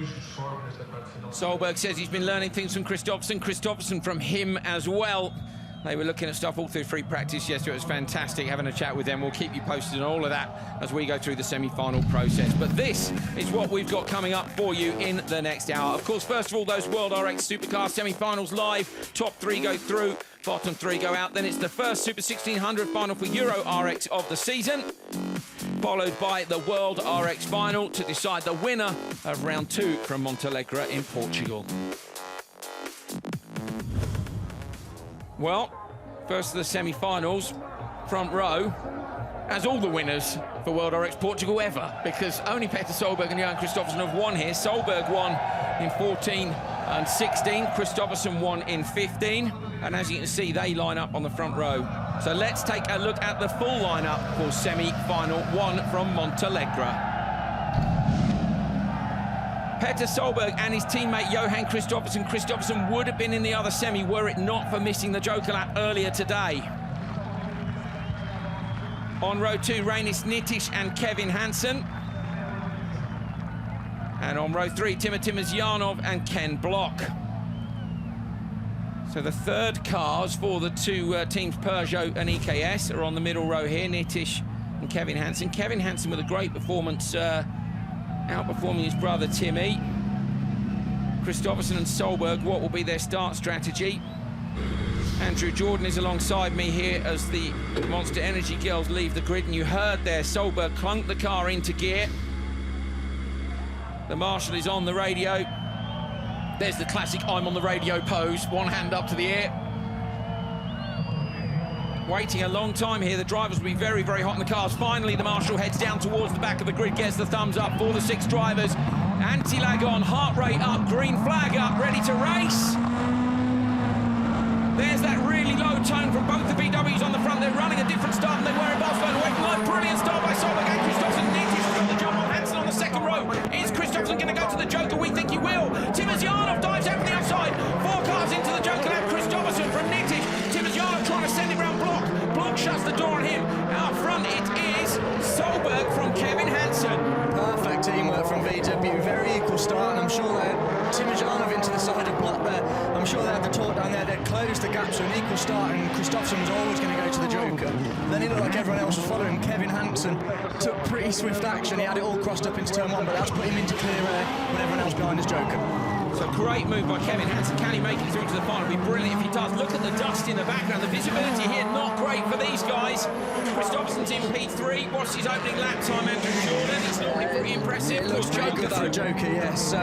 [SPEAKER 2] Solberg says he's been learning things from Kristoffersen. Kristoffersen from him as well. They were looking at stuff all through free practice yesterday. It was fantastic having a chat with them. We'll keep you posted on all of that as we go through the semi-final process. But this is what we've got coming up for you in the next hour. Of course, first of all, those World RX Supercar semi-finals live. Top 3 go through, bottom 3 go out. Then it's the first Super 1600 final for Euro RX of the season, followed by the World RX final to decide the winner of round 2 from Montalegre in Portugal. Well, first of the semi-finals, front row, as all the winners for World RX Portugal ever, because only Petter Solberg and Johan Kristoffersen have won here. Solberg won in 14 and 16, Kristoffersen won in 15, and as you can see, they line up on the front row. So let's take a look at the full lineup for semi-final 1 from Montalegre. Petter Solberg and his teammate Johan Kristoffersen. Kristoffersen would have been in the other semi were it not for missing the Joker lap earlier today. On row 2, Reinis Nitish and Kevin Hansen. And on row 3, Timothy Mazyanov and Ken Block. So the third cars for the two teams, Peugeot and EKS, are on the middle row here, Nitish and Kevin Hansen. Kevin Hansen with a great performance, outperforming his brother Timmy. Kristoffersen and Solberg, what will be their start strategy? Andrew Jordan is alongside me here as the Monster Energy girls leave the grid, and you heard there Solberg clunk the car into gear. The marshal is on the radio. There's the classic I'm on the radio pose, one hand up to the air. Waiting a long time here, the drivers will be very, very hot in the cars. Finally, the marshal heads down towards the back of the grid, gets the thumbs up for the 6 drivers. Anti-lag on, heart rate up, green flag up, ready to race. There's that really low tone from both the VWs on the front. They're running a different start than they were in Barcelona. Away from line, brilliant start by Solberg and Kristoffersen. Nitish has got the jump on Hansen on the second row. Is Kristoffersen going to go to the Joker? We think he will. Tim Mazyanov dives out from the outside. 4 cars into the Joker lap. Kristoffersen from Nitish. Tim Mazyanov trying to send it round Block. Block shuts the door on him. Out front it is Solberg from Kevin Hansen.
[SPEAKER 11] Perfect teamwork from VW, very equal start, and I'm sure that Tim Mazyanov into the side of Block there. I'm sure they had the talk down there, they'd closed the gap to an equal start, and Kristoffersen was always going to go to the Joker. Then it looked like everyone else was following. Kevin Hansen took pretty swift action. He had it all crossed up into turn 1, but that's put him into clear air when everyone else behind his Joker.
[SPEAKER 2] So great move by Kevin Hansen. Can he make it through to the final? It'd be brilliant if he does. Look at the dust in the background. The visibility here, not great for these guys. Kristoffersen's in P3. What's his opening lap time, Andrew Jordan? It's normally pretty impressive.
[SPEAKER 11] It looks pretty good, that Joker, yes. So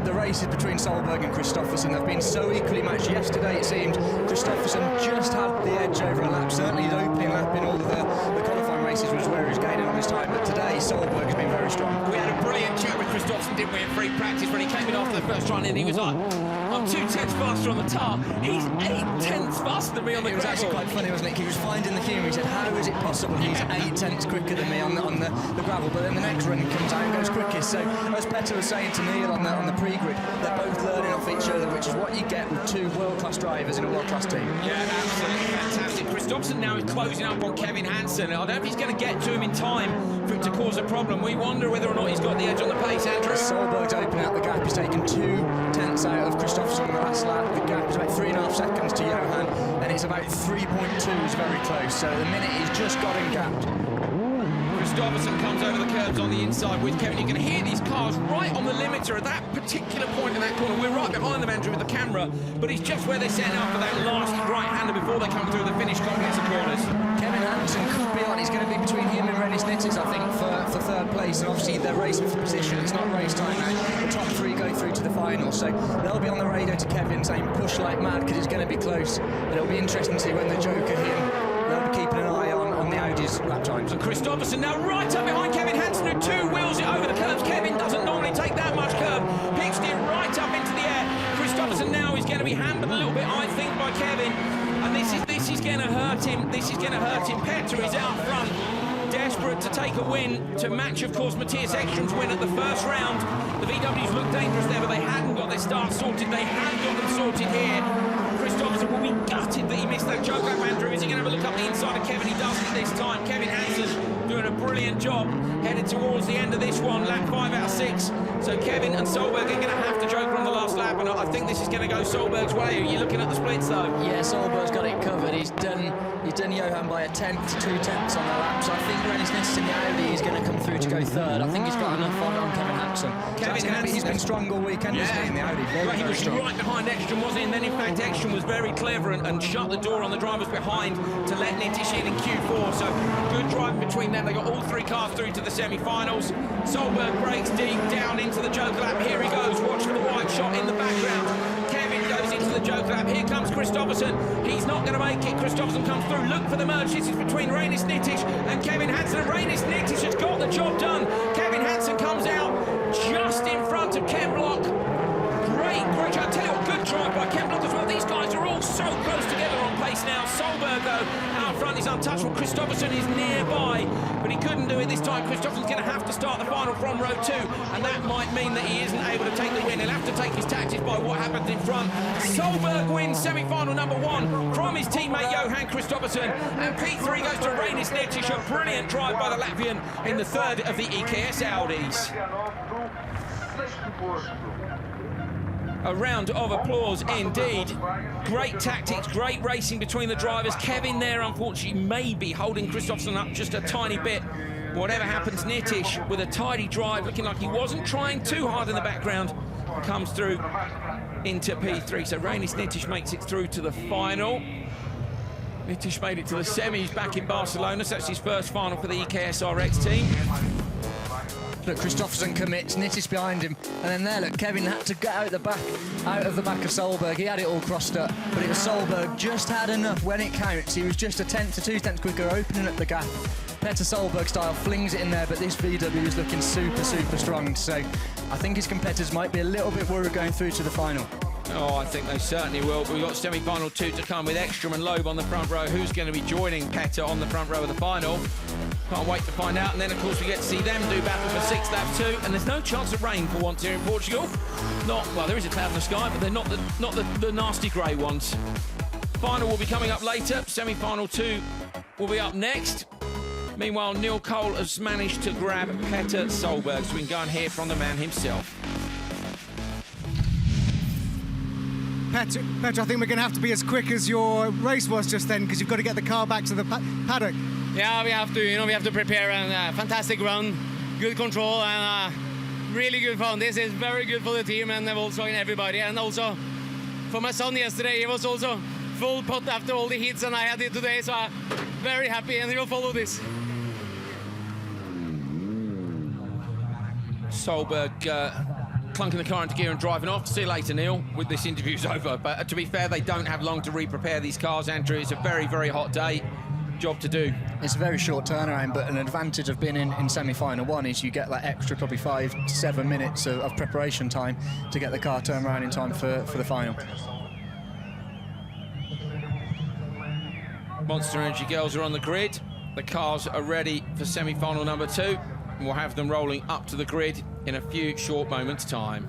[SPEAKER 11] the races between Solberg and Kristoffersen have been so equally matched. Yesterday, it seemed Kristoffersen just had the edge over a lap. Certainly the opening lap in all of the qualifying races was where he was gaining on his time. But today, Solberg has been very strong.
[SPEAKER 2] We had a brilliant chat with Kristoffersen, didn't we, in free practice when he came in after the first run, and he was like, I'm 2 tenths faster on the tar. He's 8 tenths faster than me on the gravel.
[SPEAKER 11] It was actually quite funny, wasn't it? He was finding the humour. He said, how is it possible he's 8 tenths quicker than me on the gravel? But then the next run he comes out and goes quickest. So as Petter was saying to Neil on the pre-grid, they're both learning off each other, which is what you get with 2 world-class drivers in a world-class team.
[SPEAKER 2] Yeah, absolutely fantastic. Kristoffersen now is closing up on Kevin Hansen. I don't know if he's going to get to him in time for it to cause a problem. We wonder whether or not he's got the edge on the pace, Andrew.
[SPEAKER 11] Solberg's opening out the gap. He's taken 2 tenths out of Kristoffersen in the last lap. The gap is about 3.5 seconds to Johan, and it's about 3.2, is very close. So the minute he's just got him gapped.
[SPEAKER 2] Kristoffersen comes over the curbs on the inside with Kevin. You can hear these cars right on the limiter at that particular point in that corner. We're right behind them, Andrew, with the camera, but he's just where they're setting up for that last right-hander before they come through the finish complex of corners.
[SPEAKER 11] Kevin Hansen could be on. He's going to be between him and Reinis Nitish, I think, for third place. And obviously they're racing for position. It's not race time now. The top 3 go through to the final. So they'll be on the radio to Kevin saying push like mad because it's going to be close. But it'll be interesting to see when the Joker hit him. They'll be keeping an eye on the Audi's lap times.
[SPEAKER 2] And Kristoffersen now right up behind Kevin Hansen, who 2 wheels it over the curbs. Kevin doesn't normally take that much curb. Pitched it right up into the air. Kristoffersen now is going to be hampered a little bit, I think, by Kevin. And this is going to hurt him. This is going to hurt him. Petter is out front, desperate to take a win, to match, of course, Matthias Ekstrom's win at the first round. The VWs looked dangerous there, but they hadn't got their start sorted. They hadn't got them sorted here. Kristoffersson will be gutted that he missed that choke lap, Andrew. Is he going to have a look up the inside of Kevin? He doesn't this time. Kevin Hansen doing a brilliant job, headed towards the end of this one, lap 5 out of 6. So Kevin and Solberg are going to have to joker on the last lap, and I think this is going to go Solberg's way. Are you looking at the splits, though?
[SPEAKER 16] Yeah, Solberg's got it covered. He's done Johan by 1/10 to 2/10 on the lap, so I think Rennie Smith's in the Audi is going to come through to go third. I think he's got enough on Kevin Hansen. He's been strong all weekend, hasn't he, in the Audi?
[SPEAKER 2] He was right behind Ekstrom, wasn't he? And then, in fact, Ekstrom was very clever and shut the door on the drivers behind to let Nitish in Q4. So good drive between them. They got all 3 cars through to the semi-finals. Solberg breaks deep down into the joker lap. Here he goes. Watch for the white shot in the background. Kevin goes into the joker lap. Here comes Kristoffersson. He's not going to make it. Kristoffersson comes through. Look for the merge. This is between Reinis Nitish and Kevin Hansen. And Reinis Nitish has got the job done. Kevin Hansen comes out just in front of Ken Block. Great. I tell you what, good drive by Ken Block as well. These guys are all so close together on pace now. Solberg, though, out front is untouchable. Kristoffersson is nearby, but he couldn't do it this time. Kristoffersson's going to have to start the final from row 2, and that might mean that he isn't able to take the win. He'll have to take his taxes by what happens in front. Solberg wins semi-final number 1 from his teammate Johan Kristoffersson, and P3 goes to Reinis Nitish. A brilliant drive by the Latvian in the 3rd of the EKS Audis. A round of applause indeed. Great tactics, great racing between the drivers. Kevin there, unfortunately, maybe holding Kristoffersson up just a tiny bit. Whatever happens, Nitish with a tidy drive, looking like he wasn't trying too hard in the background, comes through into P3. So Reinis Nitish makes it through to the final. Nitish made it to the semis back in Barcelona, so that's his first final for the EKSRX team.
[SPEAKER 16] Look, Kristoffersson commits, Nitish behind him, and then there, look, Kevin had to get out of the back of Solberg. He had it all crossed up, but it was Solberg just had enough when it counts. He was just 1/10 to 2/10 quicker, opening up the gap. Petter Solberg style flings it in there, but this VW is looking super, super strong. So I think his competitors might be a little bit worried going through to the final.
[SPEAKER 2] Oh, I think they certainly will. We've got semi-final 2 to come with Ekstrom and Loeb on the front row. Who's going to be joining Petter on the front row of the final? Can't wait to find out. And then, of course, we get to see them do battle for 6th lap 2. And there's no chance of rain for once here in Portugal. Well, there is a cloud in the sky, but they're not the nasty grey ones. Final will be coming up later. Semi-final 2 will be up next. Meanwhile, Neil Cole has managed to grab Petter Solberg, so we can go and hear from the man himself.
[SPEAKER 8] Petter, I think we're going to have to be as quick as your race was just then, because you've got to get the car back to the paddock.
[SPEAKER 14] Yeah, we have to. We have to prepare a fantastic run, good control, and really good fun. This is very good for the team and also in everybody. And also for my son yesterday, he was also full pot after all the heats, and I had it today, so I'm very happy, and he'll follow this.
[SPEAKER 2] Solberg clunking the car into gear and driving off. See you later, Neil, with this interview's over. But to be fair, they don't have long to re-prepare these cars, Andrew. It's a very, very hot day. Job to do.
[SPEAKER 16] It's a very short turnaround, but an advantage of being in semi-final 1 is you get that extra probably 5 to 7 minutes of preparation time to get the car turned around in time for the final.
[SPEAKER 2] Monster Energy girls are on the grid. The cars are ready for semi-final number 2. And we'll have them rolling up to the grid in a few short moments' time.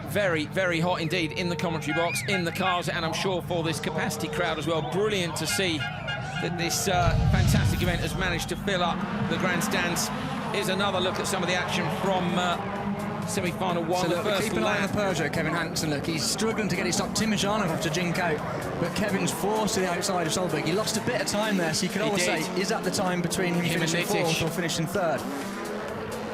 [SPEAKER 2] Very, very hot indeed in the commentary box, in the cars, and I'm sure for this capacity crowd as well. Brilliant to see that this fantastic event has managed to fill up the grandstands. Here's another look at some of the action from semi-final 1.
[SPEAKER 16] So look, keep an eye on the Peugeot, Kevin Hansen. Look, he's struggling to get it stopped. Timojanov have to jink out, but Kevin's forced to the outside of Solberg. He lost a bit of time there, so you could always say, is that the time between him finishing 4th or finishing 3rd?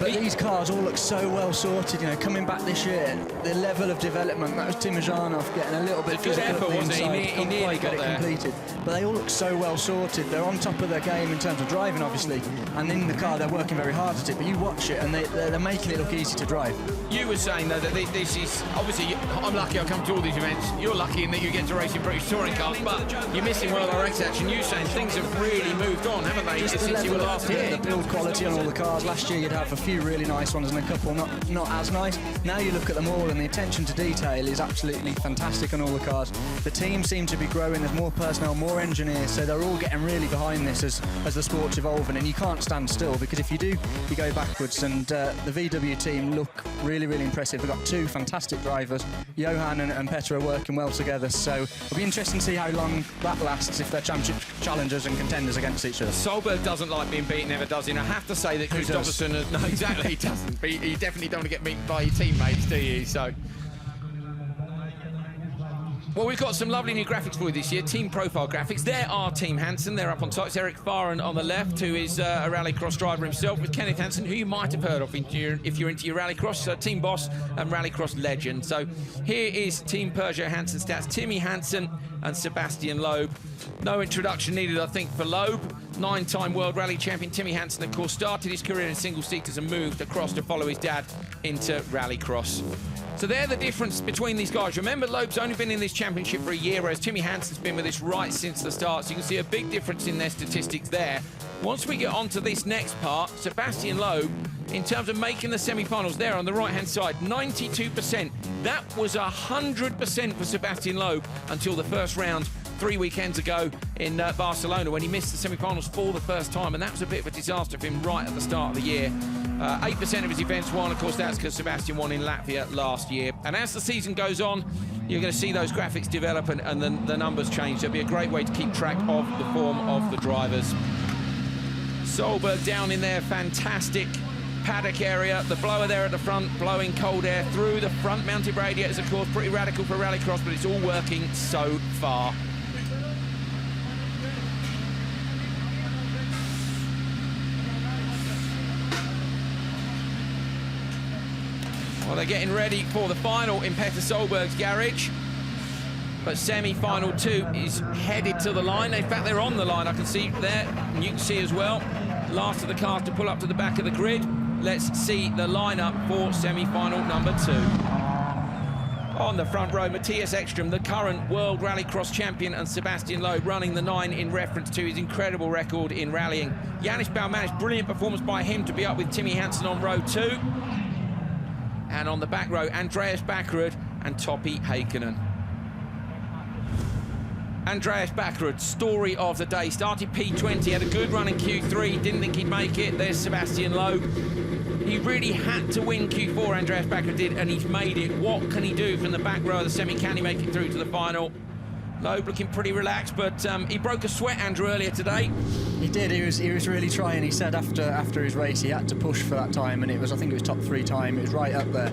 [SPEAKER 16] But these cars all look so well sorted, coming back this year, the level of development, that was Timojanov getting a little bit physical at the inside,
[SPEAKER 2] he nearly got
[SPEAKER 16] it completed. But they all look so well sorted. They're on top of their game in terms of driving, obviously, and in the car they're working very hard at it, but you watch it and they're making it look easy to drive.
[SPEAKER 2] You were saying, though, that this is, obviously, I'm lucky I come to all these events. You're lucky in that you get to race in British touring cars, but you're missing World RX action. You're saying things have really moved on, haven't they, since you were last here?
[SPEAKER 16] The build quality on all the cars. Last year you'd have a few few really nice ones and a couple not as nice. Now you look at them all and the attention to detail is absolutely fantastic on all the cars. The team seem to be growing, there's more personnel, more engineers, so they're all getting really behind this as the sport's evolving, and you can't stand still, because if you do, you go backwards. And the VW team look really, really impressive. They've got two fantastic drivers. Johan and Petter are working well together, so it'll be interesting to see how long that lasts, if they're championship challengers and contenders against each other.
[SPEAKER 2] Solberg doesn't like being beaten, never does he? And I have to say that Kristoffersson... No, exactly, he doesn't. He definitely don't want to get beaten by your teammates, do you? So... Well, we've got some lovely new graphics for you this year, team profile graphics. There are Team Hansen, they're up on top. It's Eric Farren on the left, who is a Rallycross driver himself, with Kenneth Hansen, who you might have heard of if you're into your Rallycross, team boss and Rallycross legend. So here is Team Peugeot Hansen stats, Timmy Hansen and Sebastian Loeb. No introduction needed, I think, for Loeb. 9-time World Rally Champion Timmy Hansen, of course, started his career in single-seaters and moved across to follow his dad into Rallycross. So they're the difference between these guys. Remember, Loeb's only been in this championship for a year, whereas Timmy Hansen's been with us right since the start. So you can see a big difference in their statistics there. Once we get on to this next part, Sebastian Loeb, in terms of making the semi-finals there on the right-hand side, 92%. That was 100% for Sebastian Loeb until the first round 3 weekends ago in Barcelona, when he missed the semi-finals for the first time, and that was a bit of a disaster for him right at the start of the year. 8% of his events won, of course that's because Sebastian won in Latvia last year. And as the season goes on, you're going to see those graphics develop and the numbers change. There'll be a great way to keep track of the form of the drivers. Solberg down in their fantastic paddock area, the blower there at the front, blowing cold air through the front-mounted radiators, of course, pretty radical for Rallycross, but it's all working so far. Well, they're getting ready for the final in Petter Solberg's garage. But semi-final 2 is headed to the line. In fact, they're on the line. I can see there, and you can see as well. Last of the cars to pull up to the back of the grid. Let's see the lineup for semi-final number 2. On the front row, Matthias Ekström, the current World Rallycross champion, and Sebastian Loeb running the 9 in reference to his incredible record in rallying. Janis Baumanis, brilliant performance by him to be up with Timmy Hansen on row 2. And on the back row, Andreas Backerud and Topi Heikkinen. Andreas Backerud, story of the day. Started P20, had a good run in Q3, didn't think he'd make it. There's Sebastian Loeb. He really had to win Q4, Andreas Backerud did, and he's made it. What can he do from the back row of the semi? Can he make it through to the final? Loeb looking pretty relaxed, but he broke a sweat, Andrew, earlier today.
[SPEAKER 16] He did. He was really trying. He said after his race he had to push for that time, and I think it was top 3 time. It was right up there,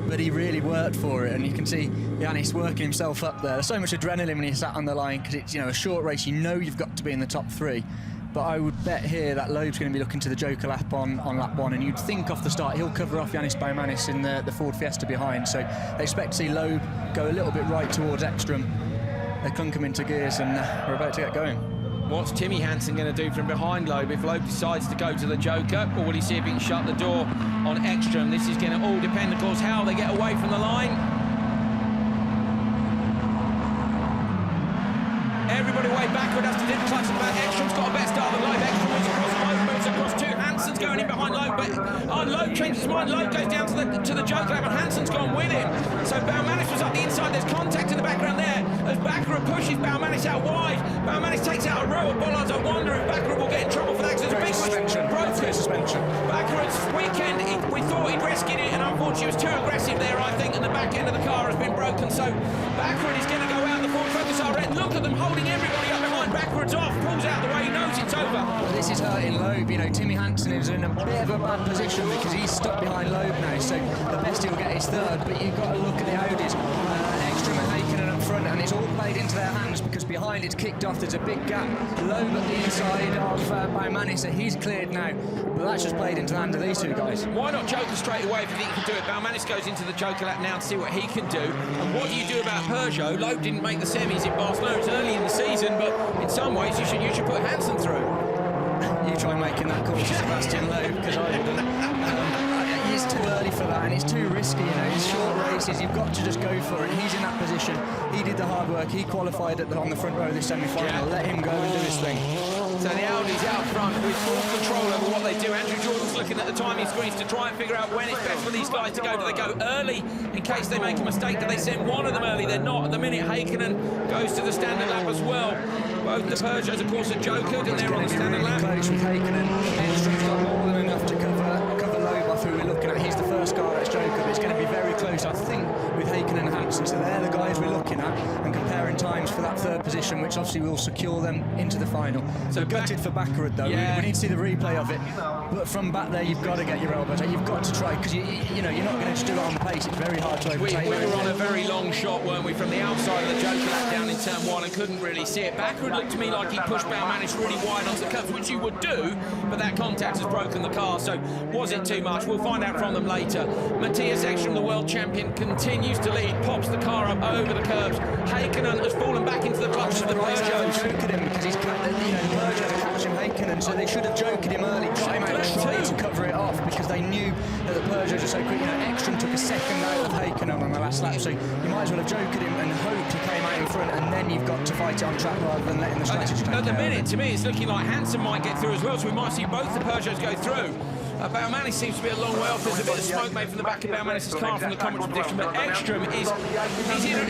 [SPEAKER 16] but he really worked for it, and you can see Janis working himself up there. There's so much adrenaline when he sat on the line, because it's, you know, a short race. You know you've got to be in the top 3. But I would bet here that Loeb's going to be looking to the Joker lap on lap 1, and you'd think off the start he'll cover off Janis Baumanis in the Ford Fiesta behind. So they expect to see Loeb go a little bit right towards Ekström. They clunk him into gears, and we're about to get going.
[SPEAKER 2] What's Timmy Hansen going to do from behind Loeb if Loeb decides to go to the Joker, or will he see if he can shut the door on Ekström? This is going to all depend, of course, how they get away from the line. Everybody way backward has to dip the clutch at the back. Ekström's got a better start than Loeb. Ekström moves across Loeb, moves across 2. Hansen's going in behind Loeb, but Loeb changes his mind. Loeb goes down to the Joker lap, and Hansen's gone with him. So Baumanis was up the inside. There's contact in the background there as Backerud pushes Baumanis out wide. Baumanis takes out a row of bollards. I wonder if Backerud will get in trouble for that, because there's a big suspension. Backerud's weekend, we thought he'd rescued it, and unfortunately it was too aggressive there, I think, and the back end of the car has been broken. So Backerud is going to go out the Ford Focus R. Look at them holding everybody up behind. Backerud's off, pulls out the way, he knows it's over.
[SPEAKER 16] Well, this is hurting Loeb. You know, Timmy Hansen is in a bit of a bad position because he's stuck behind Loeb now, so the best he'll get is 3rd, but you've got to look at the Audis. Ekström and Heikkinen up front, and it's all played into their hands because behind it's kicked off. There's a big gap. Loeb at the inside of Baumanis, so he's cleared now, but that's just played into the hand of these 2 guys.
[SPEAKER 2] Why not Joker straight away if you think you can do it? Baumanis goes into the Joker lap now to see what he can do. And what do you do about Peugeot? Loeb didn't make the semis in Barcelona. It's early in the season, but in some ways you should put Hansen through.
[SPEAKER 16] You try making that call to Sebastian Loeb, because I wouldn't. It's too early for that, and it's too risky. You know, it's short races, you've got to just go for it. He's in that position. He did the hard work. He qualified on the front row of this semi-final. Yeah. Let him go and do his thing.
[SPEAKER 2] So the Audi's out front with full control over what they do. Andrew Jordan's looking at the timing screens to try and figure out when it's best for these guys to go. Do they go early in case they make a mistake? Do they send one of them early? They're not. At the minute, Hakkinen goes to the standard lap as well. Both the Peugeots, of course, are jokered, and they're on the standard lap.
[SPEAKER 16] Close with Hakkinen. Ekstrom's got more than enough to cover Loeb, who we're looking at. He's the first car that's jokered, but it's going to be very close, I think, with Hakkinen and Hansen. So they're the guys we're looking at and comparing times for that third position, which obviously will secure them into the final. So gutted for Bakkerud, though.
[SPEAKER 2] Yeah.
[SPEAKER 16] We need to see the replay of it. But from back there, you've got to get your elbows out. You've got to try, because you know you're not going to just do it on the pace. It's very hard to overtake.
[SPEAKER 2] We were on a very long shot, weren't we, from the outside of the joker lap down in turn 1 and couldn't really see it. Bakkerud looked to me like he pushed Baumanis really wide onto the curves, which you would do, but that contact has broken the car, so was it too much? We'll find out from them later. Matthias Ekstrom, the world champion, continues to lead, pops the car up over the curbs. Hakkinen has fallen back into the clutch of the Peugeot.
[SPEAKER 16] Joked him because he's the Peugeot are catching Hakkinen, so they should have joked him early, got him out and tried to cover it off because they knew that the Peugeots are so quick. You know, Ekstrom took a second out of Hakkinen on the last lap, so you might as well have joked him and hoped he came out in front, and then you've got to fight it on track rather than letting the strategy take
[SPEAKER 2] At the
[SPEAKER 16] care
[SPEAKER 2] minute,
[SPEAKER 16] of it.
[SPEAKER 2] to me, it's looking like Hansen might get through as well, so we might see both the Peugeots go through. Baumanis seems to be a long way off. There's a bit of smoke made from the back of Baumanis' car from the commentary position, but Ekstrom is in a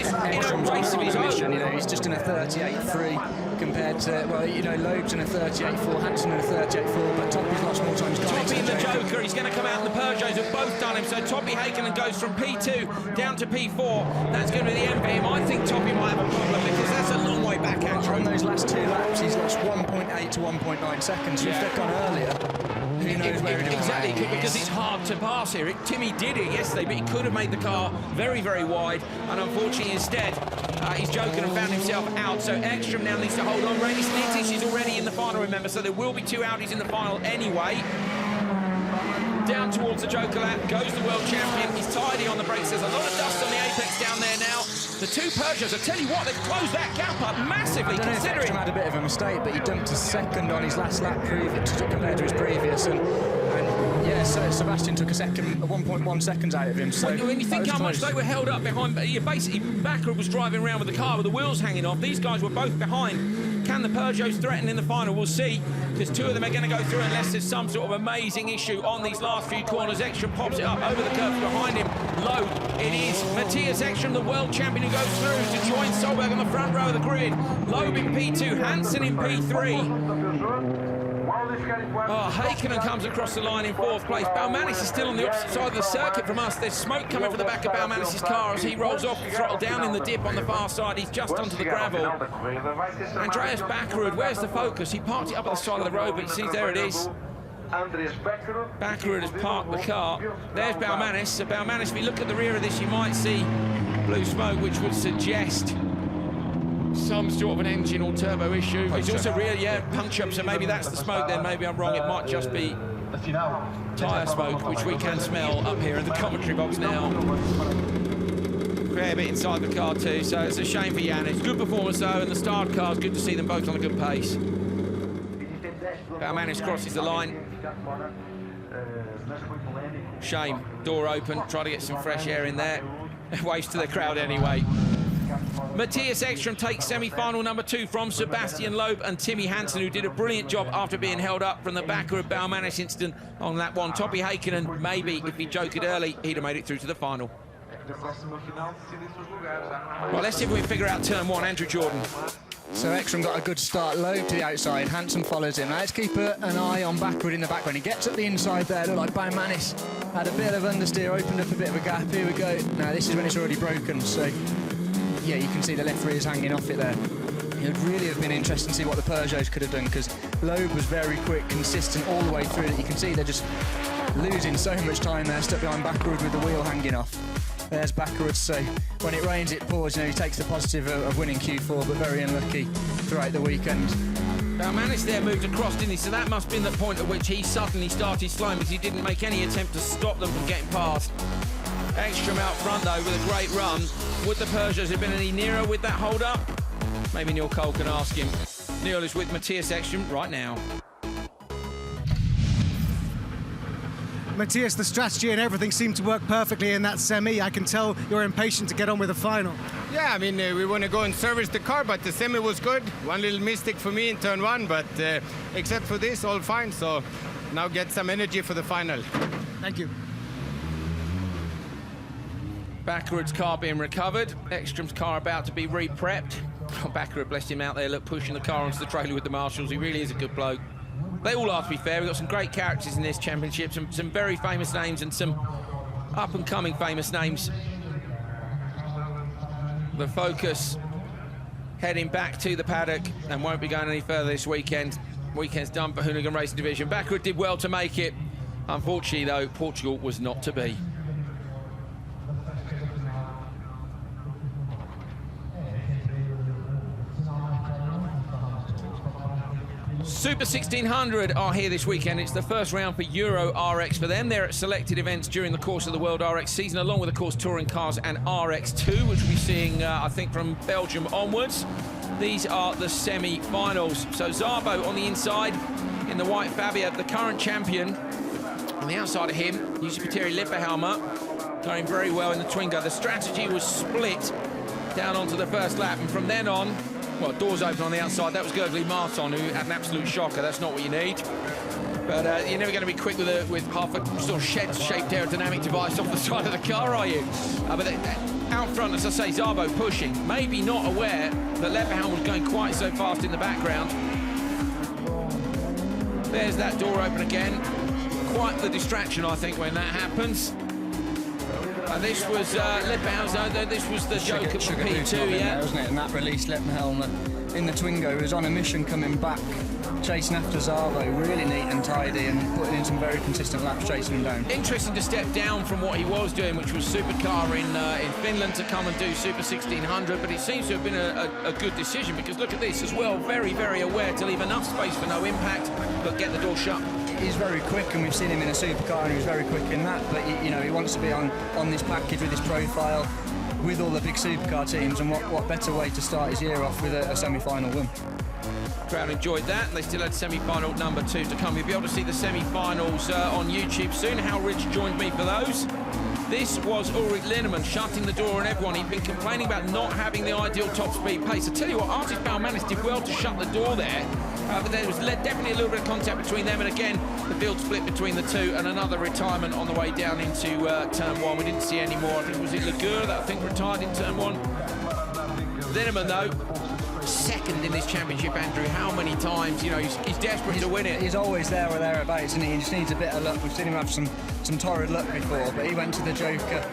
[SPEAKER 2] race of his own.
[SPEAKER 16] You know, he's just in a 38.3 compared to, well, you know, Loeb's in a 38.4, Hansen in a 38.4, but Toppy's lost more time.
[SPEAKER 2] Toppy and the Joker, he's going to come out, and the Peugeots have both done him. So Toppy Hakkinen goes from P2 down to P4. That's going to be the end for him. I think Toppy might have a problem because that's a long way back, Andrew.
[SPEAKER 16] On those last 2 laps, he's lost 1.8 to 1.9 seconds. So if they'd gone earlier, who knows where he'd have
[SPEAKER 2] Exactly, because it's hard to pass here. Timmy did it yesterday, but he could have made the car very, very wide, and unfortunately instead he's joking and found himself out. So Ekstrom now needs to hold on. Rainis Nitish is already in the final, remember, so there will be 2 Audis in the final anyway. Down towards the joker lap goes the world champion. He's tidy on the brakes. There's a lot of dust on the apex down there now. The 2 Peugeots, I tell you what, they've closed that gap up massively.
[SPEAKER 16] I don't know if Ekstrom had a bit of a mistake, but he dumped a second on his last lap compared to his previous, and yeah, so Sebastian took a second, 1.1 seconds out of him. So
[SPEAKER 2] when you think how much they were held up behind, basically Bakkerud was driving around with the car with the wheels hanging off. These guys were both behind. Can the Peugeots threaten in the final? We'll see, because 2 of them are going to go through unless there's some sort of amazing issue on these last few corners. Ekstrom pops it up over the curve behind him. Low, it is Matthias Ekstrom, the world champion, who goes through to join Solberg on the front row of the grid. Loeb in P2, Hansen in P3. Oh, Hakkinen comes across the line in 4th place. Baumanis is still on the opposite side of the circuit from us. There's smoke coming from the back of Baumanis' car as he rolls off the throttle down in the dip on the far side. He's just onto the gravel. Andreas Bakkerud, where's the focus? He parked it up at the side of the road, but you see, there it is. Bakkerud has parked the car. There's Baumanis. So Baumanis, if you look at the rear of this, you might see blue smoke, which would suggest some sort of an engine or turbo issue. It's also rear, puncture, so maybe that's the smoke then. Maybe I'm wrong. It might just be tyre smoke, which we can smell up here in the commentary box now. Fair bit inside the car too, so it's a shame for Jan. It's good performance though, and the start cars, good to see them both on a good pace. Baumanis crosses the line. Shame, door open, try to get some fresh air in there. Waves to the crowd anyway. Matthias Ekstrom takes semi-final number 2 from Sebastian Loeb and Timmy Hansen, who did a brilliant job after being held up from the Bakkerud Baumanis incident on that one. Toppy Hakkinen, maybe if he joked it early, he'd have made it through to the final. Well, let's see if we can figure out turn 1. Andrew Jordan.
[SPEAKER 16] So Ekstrom got a good start, Loeb to the outside, Hansen follows him. Now let's keep an eye on Bakkerud in the background. He gets up the inside there, looked like Baumanis had a bit of understeer, opened up a bit of a gap. Here we go. Now this is when it's already broken, so yeah, you can see the left rear is hanging off it there. It would really have been interesting to see what the Peugeots could have done, because Loeb was very quick, consistent all the way through. You can see they're just losing so much time there, stuck behind Bakkerud with the wheel hanging off. There's Bakkerud, so when it rains it pours. You know, he takes the positive of winning Q4, but very unlucky throughout the weekend.
[SPEAKER 2] Baumanis there moved across, didn't he? So that must have been the point at which he suddenly started slowing, because he didn't make any attempt to stop them from getting past. Ekstrom out front though with a great run. Would the Peugeots have been any nearer with that hold up? Maybe Neil Cole can ask him. Neil is with Matthias Ekstrom right now.
[SPEAKER 8] Matthias, the strategy and everything seemed to work perfectly in that semi. I can tell you're impatient to get on with the final.
[SPEAKER 1] Yeah, I mean, we want to go and service the car, but the semi was good. One little mistake for me in turn 1, but except for this, all fine. So
[SPEAKER 17] now get some energy for the final.
[SPEAKER 8] Thank you.
[SPEAKER 2] Bakkerud's car being recovered. Ekstrom's car about to be re-prepped. Bakkerud, bless him, out there, look, pushing the car onto the trailer with the marshals. He really is a good bloke. They all are, to be fair. We've got some great characters in this championship, some very famous names and some up-and-coming famous names. The focus heading back to the paddock and won't be going any further this weekend. Weekend's done for Hoonigan Racing Division. Bakkerud did well to make it. Unfortunately, though, Portugal was not to be. Super 1600 are here this weekend. It's the first round for Euro RX for them. They're at selected events during the course of the World RX season, along with, of course, touring cars and RX2, which we'll be seeing, I think, from Belgium onwards. These are the semi-finals. So Szabo on the inside in the white Fabia, the current champion. On the outside of him, Yusupiteri Lipperhelmer, going very well in the Twingo. The strategy was split down onto the first lap, and from then on, well, doors open on the outside. That was Gergely Marton, who had an absolute shocker. That's not what you need. But you're never going to be quick with half a sort of shed-shaped aerodynamic device off the side of the car, are you? But out front, as I say, Szabo pushing. Maybe not aware that Lepperhelm was going quite so fast in the background. There's that door open again. Quite the distraction, I think, when that happens. And this was Lepperhelm, this was the joke of P2, yeah.
[SPEAKER 16] There, wasn't it? And that released Lepperhelm in the Twingo. He was on a mission coming back, chasing after Szabo, really neat and tidy, and putting in some very consistent laps, chasing him down.
[SPEAKER 2] Interesting to step down from what he was doing, which was supercar in Finland, to come and do Super 1600, but it seems to have been a good decision, because look at this as well, very, very aware to leave enough space for no impact, but get the door shut.
[SPEAKER 16] He's very quick, and we've seen him in a supercar, and he was very quick in that, but you know, he wants to be on this package with his profile, with all the big supercar teams, and what better way to start his year off with a semi-final win.
[SPEAKER 2] Crowd enjoyed that. They still had semi-final number 2 to come. You'll be able to see the semi-finals on YouTube soon. Hal Rich joined me for those. This was Ulrich Linnemann shutting the door on everyone. He'd been complaining about not having the ideal top speed pace. I tell you what, Artis Baumanis did well to shut the door there, but there was definitely a little bit of contact between them, and again, the field split between the two, and another retirement on the way down into turn 1. We didn't see any more. I think, was it Lagur that I think retired in turn 1? Linnemann, though, second in this championship, Andrew. How many times, you know, he's desperate to win it.
[SPEAKER 16] He's always there or thereabouts, and he just needs a bit of luck. We've seen him have some torrid luck before, but he went to the Joker.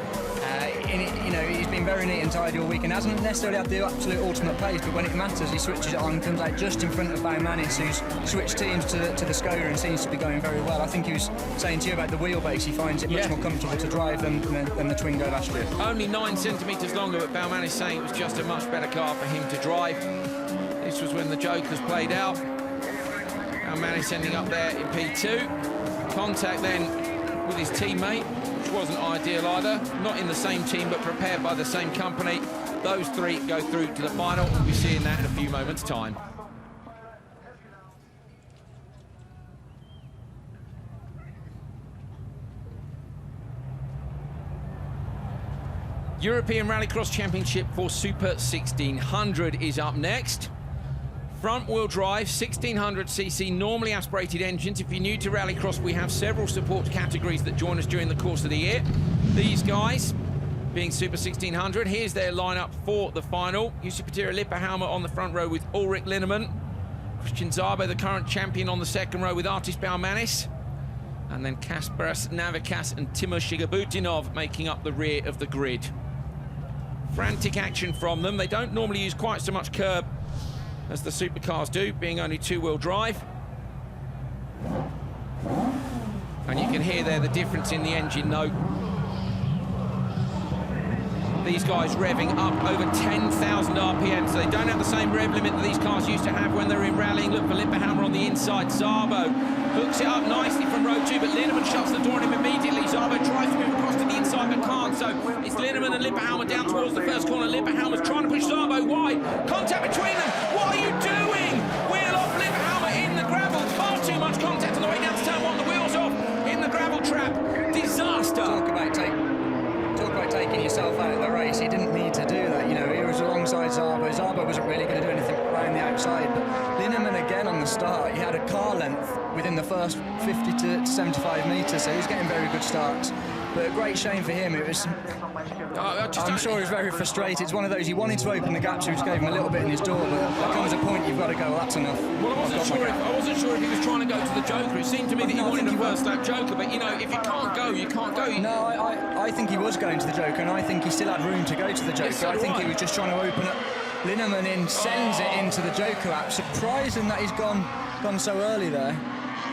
[SPEAKER 16] You know, he's been very neat and tidy all week, and hasn't necessarily had the absolute ultimate pace, but when it matters, he switches it on, comes out just in front of Baumanis, who's switched teams to the Skoda and seems to be going very well. I think he was saying to you about the wheelbase, he finds it much more comfortable to drive than the Twingo last year.
[SPEAKER 2] Only 9 centimetres longer, but Baumanis saying it was just a much better car for him to drive. This was when the Jokers played out. Baumanis ending up there in P2. Contact then with his teammate, which wasn't ideal either. Not in the same team, but prepared by the same company. Those three go through to the final. We'll be seeing that in a few moments' time. European Rallycross Championship for Super 1600 is up next. Front-wheel drive, 1600cc, normally aspirated engines. If you're new to Rallycross, we have several support categories that join us during the course of the year. These guys being Super 1600. Here's their lineup for the final. Yusupiteri Lipperhelmer on the front row with Ulrich Linnemann. Christian Szabo, the current champion, on the second row with Artis Baumanis. And then Kasparas Navikas and Timur Shigabutinov making up the rear of the grid. Frantic action from them. They don't normally use quite so much curb as the supercars do, being only 2-wheel drive. And you can hear there the difference in the engine note. These guys revving up over 10,000 RPM, so they don't have the same rev limit that these cars used to have when they're in rallying. Look for Lipperhelmer on the inside. Szabo hooks it up nicely from row 2, but Linnemann shuts the door on him immediately. Szabo tries to move across to the inside, but can't, so it's Linnemann and Lipperhelmer down towards the first corner. Lipperhelmer's trying to push Szabo wide. Contact between them. What are you doing? Wheel off Lipperhelmer in the gravel. Far too much contact on the way down to turn 1. The wheels off in the gravel trap. Disaster.
[SPEAKER 16] Talk about taking yourself out of the race. He didn't need to do that. You know, he was alongside Szabo. Szabo wasn't really going to do anything around the outside, but Linnemann again on the start. He had a car length within the first 50 to 75 metres, so he's getting very good starts. But a great shame for him. It was. I'm sure he was very frustrated. It's one of those, he wanted to open the gap, so he just gave him a little bit in his door, but there comes a point you've got to go, well, that's enough.
[SPEAKER 2] Well, I wasn't sure if he was trying to go to the Joker. It seemed to me that he wanted a first lap Joker, but you know, if you can't go, you can't go.
[SPEAKER 16] No, I think he was going to the Joker, and I think he still had room to go to the Joker.
[SPEAKER 2] So
[SPEAKER 16] I think he was just trying to open up. Linneman in sends it into the Joker lap. Surprising that he's gone so early there.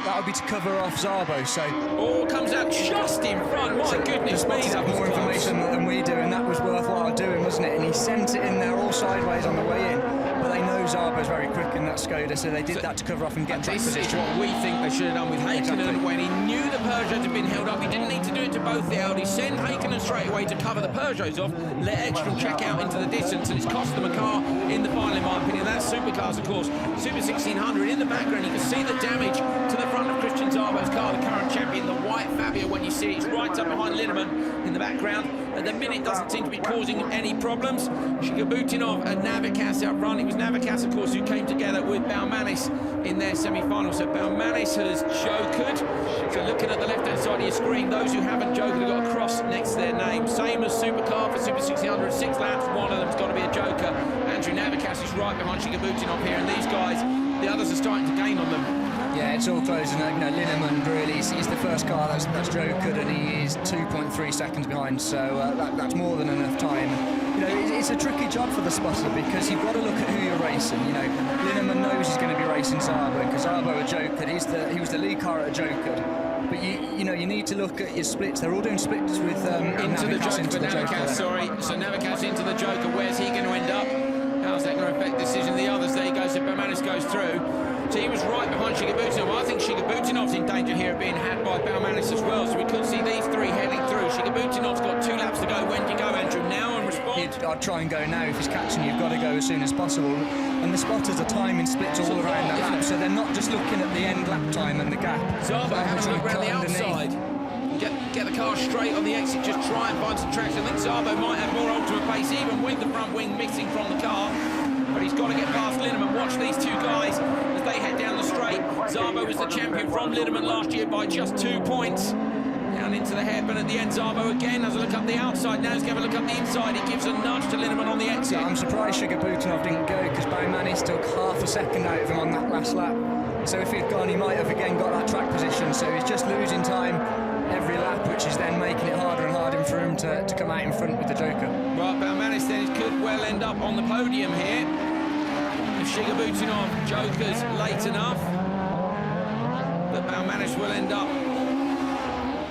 [SPEAKER 16] That would be to cover off Szabo, so...
[SPEAKER 2] Oh, comes out just in front, my goodness me, that was
[SPEAKER 16] more information than we do, and that was worthwhile doing, wasn't it? And he sent it in there all sideways on the way in, but they know Szabo's very quick in that Skoda, so they did that to cover off and get track position.
[SPEAKER 2] This is what we think they should have done with Häkkinen when he knew the Peugeot had been held up. He didn't need to do it to both the Audis. Send Häkkinen straight away to cover the Peugeots off, let Ekstrom check out into the distance, and it's cost them a car in the final, in my opinion. That's Supercars, of course. Super 1600 in the background. You can see the damage to the front of Christian Szabo's car, the current champion, the white Fabia. When you see it's right up behind Linneman in the background. At the minute, doesn't seem to be causing any problems. Shigabutinov and Navikas out front. It was Navikas, of course, who came together with Baumanis in their semi-final. So Baumanis has jokered. So looking at the left-hand side of your screen, those who haven't jokered have got a cross next to their name. Same as Supercar for Super 1600, 6 laps. One of them's got to be a joker. Andrew Navikas is right behind Shigabutinov here, and these guys, the others are starting to gain on them.
[SPEAKER 16] Yeah, it's all close, and you know, Linneman really is the first car that's jokered, and he is 2.3 seconds behind, so that's more than enough time. You know, it's a tricky job for the spotter because you've got to look at who you're racing. You know, Linneman knows he's going to be racing Szabo because Szabo are jokered. He was the lead car at jokered. But you know, you need to look at your splits. They're all doing splits with
[SPEAKER 2] into the Joker.
[SPEAKER 16] into the
[SPEAKER 2] Navikas, sorry. So Navikas into the Joker. Where's he going to end up? How's that going to affect the decision? The others, there he goes. So Baumanis goes through. So he was right behind Shigabutinov. I think Shigabutinov's in danger here of being had by Baumanis as well. So we could see these three heading through. Shigabutinov's got 2 laps to go. When do you go, Andrew? Now and respond?
[SPEAKER 16] I'd try and go now. If he's catching you, you've got to go as soon as possible. And the spotters are timing splits all around the lap, so they're not just looking at the end lap time and the gap.
[SPEAKER 2] Szabo having a look around the outside. Get the car straight on the exit, just try and find some traction. I think Szabo might have more ultimate pace, even with the front wing missing from the car. But he's got to get past Linneman. Watch these two guys as they head down the straight. Szabo was the champion from Linneman last year by just 2 points. Down into the hairpin at the end. Szabo again has a look up the outside. Now he's going to look up the inside. He gives a nudge to Linneman on the exit.
[SPEAKER 16] I'm surprised Shigabutinov didn't go because Baumanis took half a second out of him on that last lap. So if he'd gone, he might have again got that track position. So he's just losing time every lap, which is then making it harder and harder for him to come out in front with the Joker.
[SPEAKER 2] Right, Baumanis then could well end up on the podium here. If Shigabutinov jokers late enough, but Baumanis will end up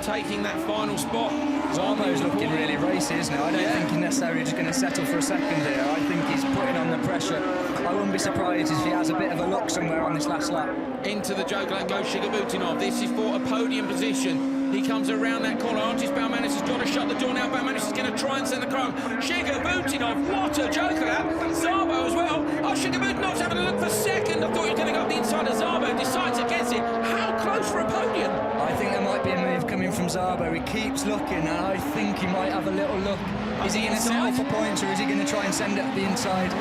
[SPEAKER 2] taking that final spot.
[SPEAKER 16] Szabo's looking really racy, isn't it? I don't think he's necessarily just going to settle for a second here. I think he's putting on the pressure. I wouldn't be surprised if he has a bit of a look somewhere on this last lap.
[SPEAKER 2] Into the Joker, let go Shigabutinov. This is for a podium position. He comes around that corner. Artis Baumanis has got to shut the door now. Baumanis is going to try and send the car. Shigabutinov, what a Joker lap. Szabo as well. Oh, Shigabutinov's having a look for second. I thought he was going to go up the inside of Szabo. Decides against it. How close for a podium?
[SPEAKER 16] I think there might be a move coming from Szabo. He keeps looking, and I think he might have a little look. Is he going to settle for points, or is he going to try and send it up the inside?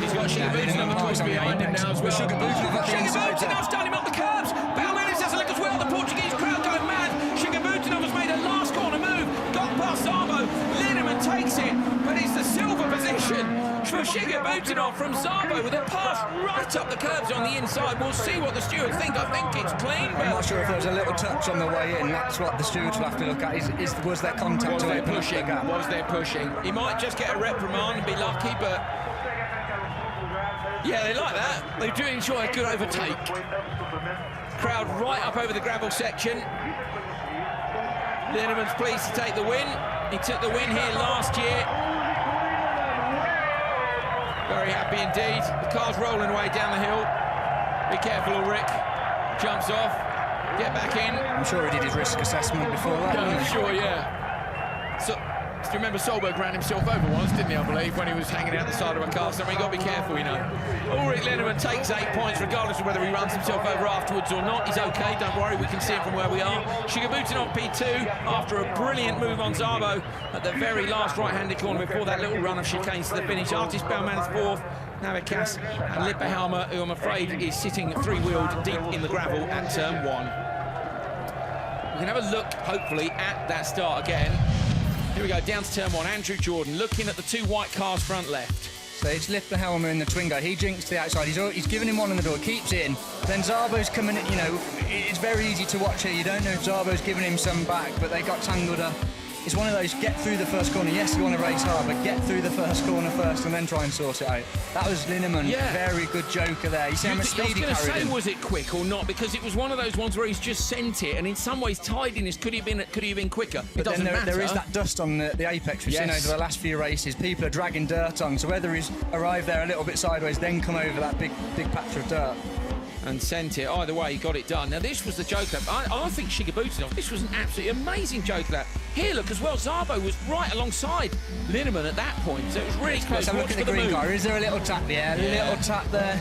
[SPEAKER 2] He's got Shigabutinov, of course, behind him now as well. Shigabutinov starting up the curbs. Baumanis has a look as well. The Portuguese crowd going mad. Shigabutinov has made a last corner move. Got past Szabo. Linneman takes it, but it's the silver position for Shigabutinov from Szabo with a pass right up the curbs on the inside. We'll see what the stewards think. I think it's clean.
[SPEAKER 16] I'm not sure if there was a little touch on the way in. That's what the stewards will have to look at. Was there contact to open up the gap?
[SPEAKER 2] Was there pushing? He might just get a reprimand and be lucky, but yeah, they like that. They do enjoy a good overtake. Crowd right up over the gravel section. Linneman's pleased to take the win. He took the win here last year. Very happy indeed. The car's rolling away down the hill. Be careful, Ulrich. Jumps off. Get back in.
[SPEAKER 16] I'm sure he did his risk assessment before that.
[SPEAKER 2] I'm sure, yeah. So, do you remember Solberg ran himself over once, didn't he, I believe, when he was hanging out the side of a car? So you've got to be careful, you know. Ulrich Linneman takes 8 points, regardless of whether he runs himself over afterwards or not. He's OK, don't worry, we can see him from where we are. Shigabutinov P2, after a brilliant move on Szabo at the very last right-handed corner before that little run of chicanes to the finish. Artis Baumanis 4th, Navikas and Lipperhalmer, who I'm afraid is sitting three-wheeled deep in the gravel at turn 1. We can have a look, hopefully, at that start again. Here we go, down to turn 1. Andrew Jordan looking at the 2 white cars front left.
[SPEAKER 16] So it's Lipperhalmer in the Twingo. He jinks to the outside. He's given him one on the door, keeps it in. Then Zabo's coming in, you know, it's very easy to watch here. You don't know if Zabo's giving him some back, but they got tangled up. It's one of those, get through the first corner. Yes, you want to race hard, but get through the first corner first and then try and sort it out. That was Linneman, very good joker there. You see how much speed he carried in.
[SPEAKER 2] I was going to say, was it quick or not? Because it was one of those ones where he's just sent it, and in some ways, tidiness could he have been quicker.
[SPEAKER 16] But
[SPEAKER 2] it doesn't
[SPEAKER 16] then
[SPEAKER 2] matter.
[SPEAKER 16] There is that dust on the apex we've seen over the last few races. People are dragging dirt on, so whether he's arrived there a little bit sideways, then come over that big patch of dirt.
[SPEAKER 2] And sent it. Either way, he got it done. Now, this was the joke lap. I think Shigebutinov, this was an absolutely amazing joke lap. Here, look, as well, Szabo was right alongside Linneman at that point, so it was really close.
[SPEAKER 16] Let's have a look at the green car. Is there a little tap there?
[SPEAKER 2] Yeah.
[SPEAKER 16] Little tap there.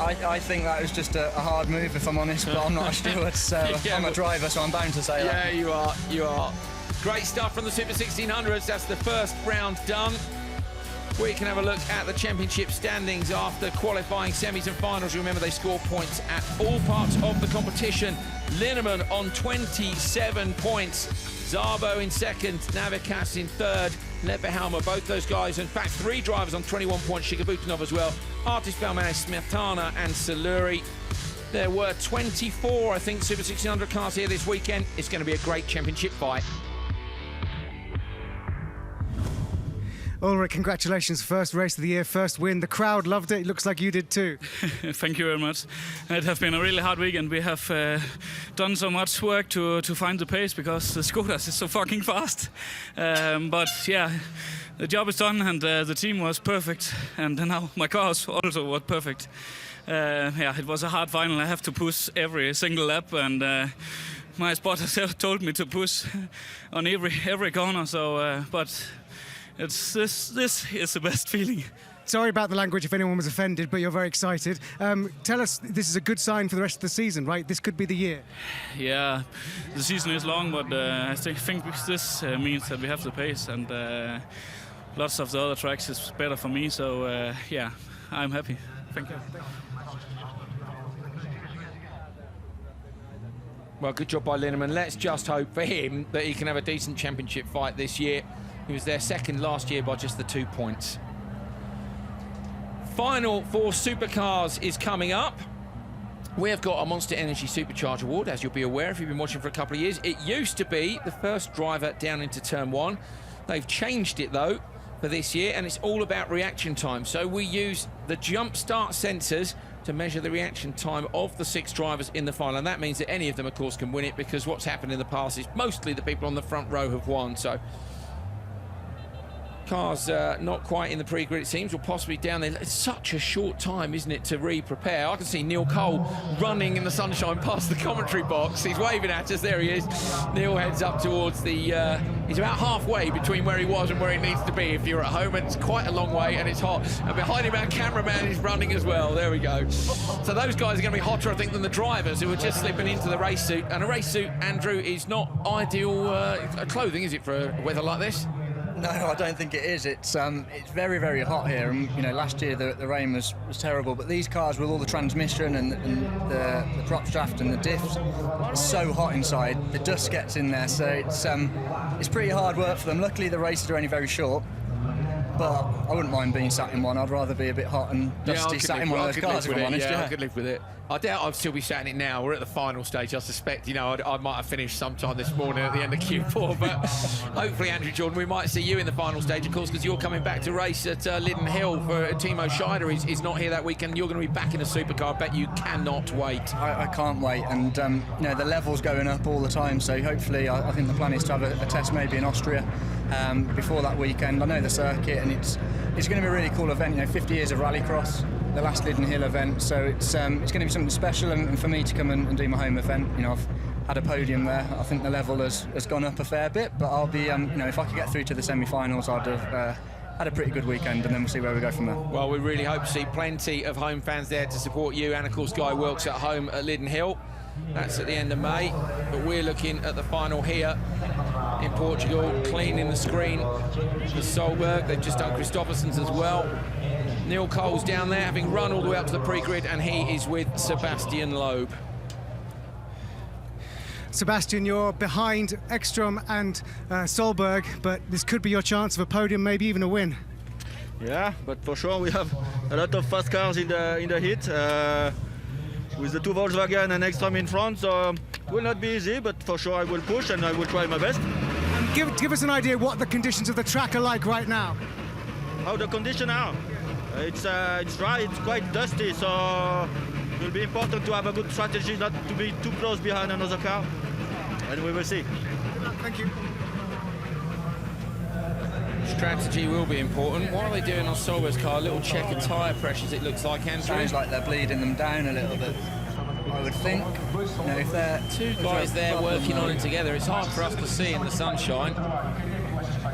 [SPEAKER 16] I think that was just a hard move, if I'm honest, but I'm not a steward, so I'm a driver, so I'm bound to say that.
[SPEAKER 2] Yeah, you are. Great stuff from the Super 1600s. That's the first round done. We can have a look at the championship standings after qualifying semis and finals. Remember, they score points at all parts of the competition. Linneman on 27 points. Szabo in second, Navikas in third, Lipperhalmer, both those guys. In fact, 3 drivers on 21 points, Shigebutinov as well. Artis Belmanis, Smetana and Saluri. There were 24, I think, Super 1600 cars here this weekend. It's going to be a great championship fight.
[SPEAKER 8] Ulrich, congratulations. First race of the year, first win. The crowd loved it. It looks like you did too.
[SPEAKER 18] Thank you very much. It has been a really hard weekend. We have done so much work to find the pace because the Skodas is so fucking fast. But yeah, the job is done and the team was perfect. And now my car also was perfect. Yeah, it was a hard final. I have to push every single lap and my spotter told me to push on every corner. So, but this is the best feeling.
[SPEAKER 8] Sorry about the language if anyone was offended, but you're very excited. Tell us, this is a good sign for the rest of the season, right? This could be the year.
[SPEAKER 18] Yeah, the season is long, but I think this means that we have the pace, and lots of the other tracks is better for me, so yeah, I'm happy. Thank you.
[SPEAKER 2] Well, good job by Linneman. Let's just hope for him that he can have a decent championship fight this year. He was there second last year by just the 2 points. Final for supercars is coming up. We have got a Monster Energy Supercharge Award, as you'll be aware if you've been watching for a couple of years. It used to be the first driver down into turn 1. They've changed it though for this year, and it's all about reaction time. So we use the jump start sensors to measure the reaction time of the 6 drivers in the final, and that means that any of them of course can win it, because what's happened in the past is mostly the people on the front row have won. So cars not quite in the pre-grid, it seems, or possibly down there. It's such a short time, isn't it, to re-prepare. I can see Neil Cole running in the sunshine past the commentary box. He's waving at us. There he is. Neil heads up towards the... he's about halfway between where he was and where he needs to be if you're at home, and it's quite a long way and it's hot. And behind him, our cameraman is running as well. There we go. So those guys are going to be hotter, I think, than the drivers who are just slipping into the race suit. And a race suit, Andrew, is not ideal clothing, is it, for a weather like this?
[SPEAKER 16] No, I don't think it is. It's very, very hot here. And, you know, last year the rain was terrible, but these cars with all the transmission and the prop shaft and the diffs, it's so hot inside. The dust gets in there, so it's pretty hard work for them. Luckily, the races are only very short, but I wouldn't mind being sat in one. I'd rather be a bit hot and dusty sat in one of those cars, if I'm honest.
[SPEAKER 2] I could live with it. I doubt I'd still be sat in it now. We're at the final stage. I suspect, you know, I might have finished sometime this morning at the end of Q4, but hopefully, Andrew Jordan, we might see you in the final stage, of course, because you're coming back to race at Linden Hill for Timo Scheider. Is not here that weekend. You're going to be back in a supercar. I bet you cannot wait.
[SPEAKER 16] I can't wait, and you know, the level's going up all the time, so hopefully I think the plan is to have a test maybe in Austria before that weekend. I know the circuit, and it's going to be a really cool event. You know, 50 years of Rallycross, the last Linden Hill event, so it's going to be something special, and for me to come and do my home event. You know, I've had a podium there. I think the level has gone up a fair bit, but I'll be, you know, if I could get through to the semi-finals, I'd have had a pretty good weekend, and then we'll see where we go from there.
[SPEAKER 2] Well, we really hope to see plenty of home fans there to support you, and of course Guy Wilkes at home at Linden Hill. That's at the end of May, but we're looking at the final here in Portugal, cleaning the screen for Solberg. They've just done Christopherson's as well. Neil Cole's down there, having run all the way up to the pre-grid, and he is with Sebastian Loeb.
[SPEAKER 8] Sebastian, you're behind Ekstrom and Solberg, but this could be your chance of a podium, maybe even a win.
[SPEAKER 19] Yeah, but for sure we have a lot of fast cars in the heat, with the 2 Volkswagen and Ekstrom in front, so it will not be easy, but for sure I will push and I will try my best.
[SPEAKER 8] And give us an idea what the conditions of the track are like right now.
[SPEAKER 19] How the conditions are? It's dry, it's quite dusty, so it will be important to have a good strategy, not to be too close behind another car, and we will see.
[SPEAKER 8] Thank you.
[SPEAKER 2] Strategy will be important. What are they doing on Solberg's car? A little check of tyre pressures, it looks like, Andrew.
[SPEAKER 16] Sounds like they're bleeding them down a little bit, I would think. You know, if they're
[SPEAKER 2] two guys there working on it together, it's hard for us to see in the sunshine.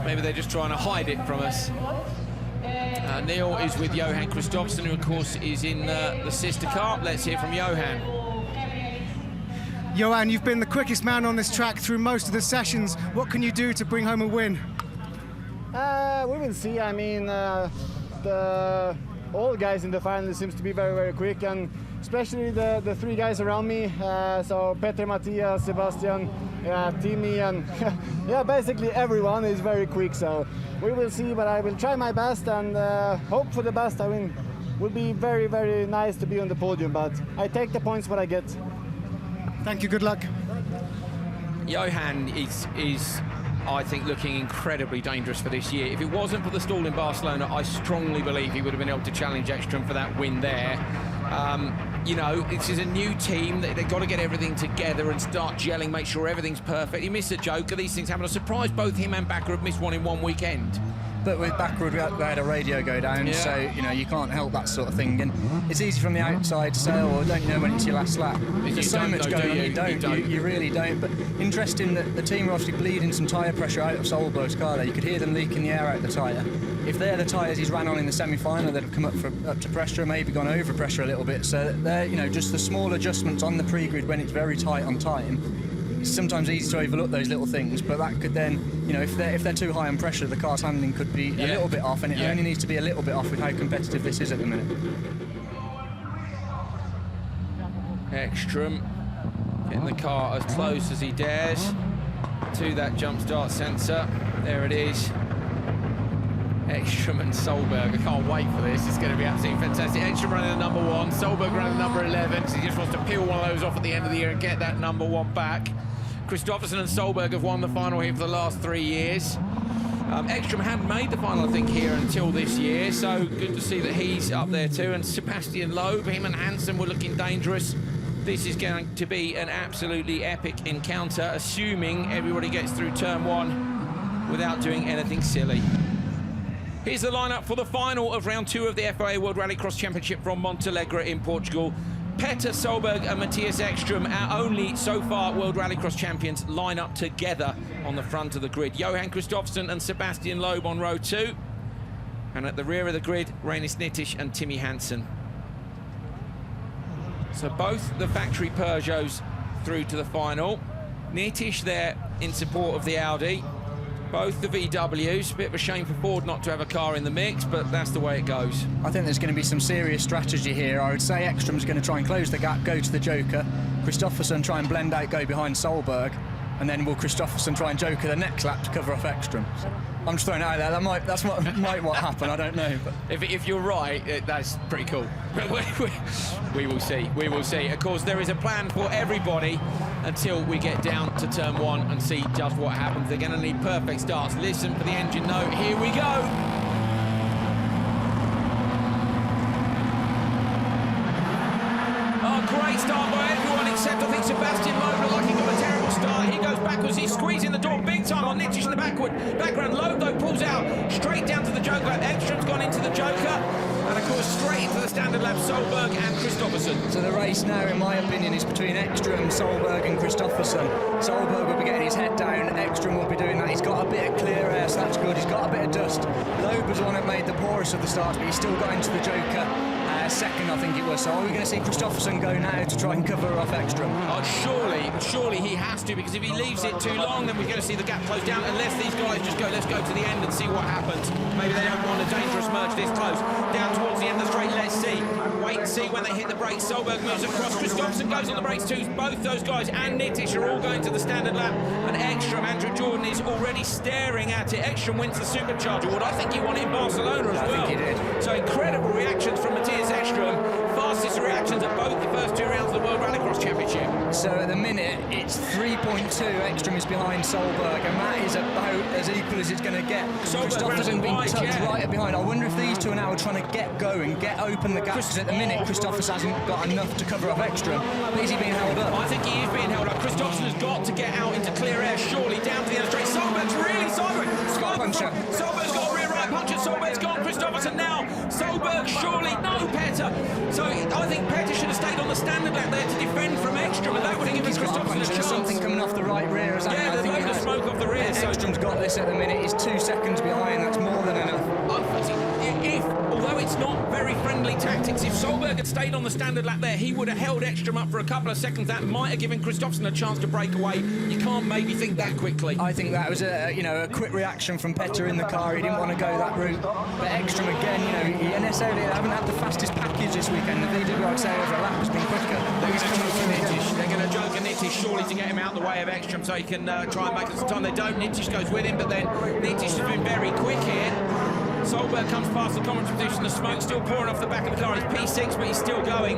[SPEAKER 2] Maybe they're just trying to hide it from us. Neil is with Johan Kristoffersson, who of course is in the sister car. Let's hear from Johan.
[SPEAKER 8] Johan, you've been the quickest man on this track through most of the sessions. What can you do to bring home a win?
[SPEAKER 6] We will see. I mean, all guys in the final seems to be very, very quick, and especially the 3 guys around me. So Peter, Matthias, Sebastian, Timmy, and yeah, basically everyone is very quick. So we will see, but I will try my best and hope for the best. I mean, it will be very, very nice to be on the podium, but I take the points what I get.
[SPEAKER 8] Thank you. Good luck.
[SPEAKER 2] Johan is I think, looking incredibly dangerous for this year. If it wasn't for the stall in Barcelona, I strongly believe he would have been able to challenge Ekstrom for that win there. You know, this is a new team. They've got to get everything together and start gelling, make sure everything's perfect. He missed a joker. These things happen. I'm surprised both him and Bakker have missed one in one weekend.
[SPEAKER 16] But with Bakker, we had a radio go down,
[SPEAKER 2] yeah.
[SPEAKER 16] So, you know, you can't help that sort of thing. And it's easy from the outside to say, oh, don't you know when it's your last lap? There's so much going on, you really don't. But interesting that the team are obviously bleeding some tyre pressure out of Solberg's car there. You could hear them leaking the air out of the tyre. If they're the tyres he's ran on in the semi-final, they'd have come up to pressure, maybe gone over pressure a little bit. So they're, you know, just the small adjustments on the pre-grid when it's very tight on time. It's sometimes easy to overlook those little things, but that could then, you know, if they're too high on pressure, the car's handling could be a little bit off, and it only needs to be a little bit off with how competitive this is at the minute.
[SPEAKER 2] Ekstrom getting the car as close as he dares to that jump start sensor. There it is. Ekstrom and Solberg. I can't wait for this. It's going to be absolutely fantastic. Ekstrom running the number 1, Solberg running the number 11. So he just wants to peel one of those off at the end of the year and get that number 1 back. Kristoffersson and Solberg have won the final here for the last 3 years. Ekstrom hadn't made the final, I think, here until this year, so good to see that he's up there too. And Sebastian Loeb, him and Hansen were looking dangerous. This is going to be an absolutely epic encounter, assuming everybody gets through turn 1 without doing anything silly. Here's the lineup for the final of round 2 of the FIA World Rallycross Championship from Montalegre in Portugal. Petter Solberg and Matthias Ekstrom, our only so far World Rallycross champions, line up together on the front of the grid. Johan Kristoffersson and Sebastian Loeb on row 2. And at the rear of the grid, Reinis Nittisch and Timmy Hansen. So both the factory Peugeots through to the final. Nittisch there in support of the Audi. Both the VWs. Bit of a shame for Ford not to have a car in the mix, but that's the way it goes.
[SPEAKER 16] I think there's going to be some serious strategy here. I would say Ekstrom's going to try and close the gap, go to the joker. Kristoffersson try and blend out, go behind Solberg, and then will Kristoffersson try and joker the next lap to cover off Ekstrom. I'm just throwing it out there. That's what might happen. I don't know. But
[SPEAKER 2] if you're right, that's pretty cool. We will see. We will see. Of course, there is a plan for everybody until we get down to turn 1 and see just what happens. They're going to need perfect starts. Listen for the engine note. Here we go. Oh, great start by everyone except, I think, Sebastian Loeb looked like he got a terrible start. He goes backwards. He's squeezing the door big time on Nittisch in the background. Loeb, though, pulls out straight down to the joker. Ekstrom's gone into the joker. And, of course, straight into the standard lap, Solberg and Kristoffersson.
[SPEAKER 16] So the race now, in my opinion, is between Ekstrom, Solberg and Kristoffersson. Solberg will be getting his head down, Ekstrom will be doing that. He's got a bit of clear air, so that's good. He's got a bit of dust. Loeb was the one that made the poorest of the starts, but he's still got into the joker. second, I think it was. So are we going to see Kristoffersson go now to try and cover off Ekstrom?
[SPEAKER 2] Oh, surely he has to, because if he leaves it too long, then we're going to see the gap close down, unless these guys just go, let's go to the end and see what happens. Maybe they don't want a dangerous merge this close. Down towards the end of the straight, let's see. Wait and see when they hit the brakes. Solberg moves across, Kristoffersson goes on the brakes too. Both those guys and Nitish are all going to the standard lap, and Ekstrom, Andrew Jordan, is already staring at it. Ekstrom wins the Supercharger Award. I think he won it in Barcelona as well.
[SPEAKER 16] I think he did.
[SPEAKER 2] So incredible reactions from Matthias Ekstrom. Fastest reactions at both the first 2 rounds of the World Rallycross Championship.
[SPEAKER 16] So at the minute, it's 3.2. Ekstrom is behind Solberg, and that is about as equal as it's going to get. Kristoffersson being tucked right up behind. I wonder if these two now are trying to get going, get open the gap, because at the minute, Kristoffersson hasn't got enough to cover off Ekstrom. But is he being held up?
[SPEAKER 2] I think he is being held up. Kristoffersson has got to get out into clear air, surely, down to the other straight. Solberg's really Solberg. Solberg's got a rear right puncher. Solberg's gone. Kristoffersson now. Solberg, surely. No, Petter. So I think Petter should have stayed on the standard lap there to defend from Ekstrom, and that would have given Kristoffersson a chance.
[SPEAKER 16] There's something coming off the right rear.
[SPEAKER 2] Yeah, there's loads of smoke off the rear.
[SPEAKER 16] Ekstrom's got this at the minute. He's 2 seconds behind. That's more than enough.
[SPEAKER 2] Although it's not very friendly tactics, if Solberg had stayed on the standard lap there, he would have held Ekstrom up for a couple of seconds. That might have given Kristoffersson a chance to break away. You can't maybe think that quickly.
[SPEAKER 16] I think that was a quick reaction from Petter in the car. He didn't want to go that route. But Ekstrom again, he necessarily haven't had the fastest package this weekend. The VW, I'd say, over a lap has been quicker.
[SPEAKER 2] They're going to joke Nitish surely to get him out of the way of Ekstrom so he can try and make it some time. They don't. Nitish goes with him, but then Nitish has been very quick here. Solberg comes past the commentary position, the smoke still pouring off the back of the car. He's P6, but he's still going.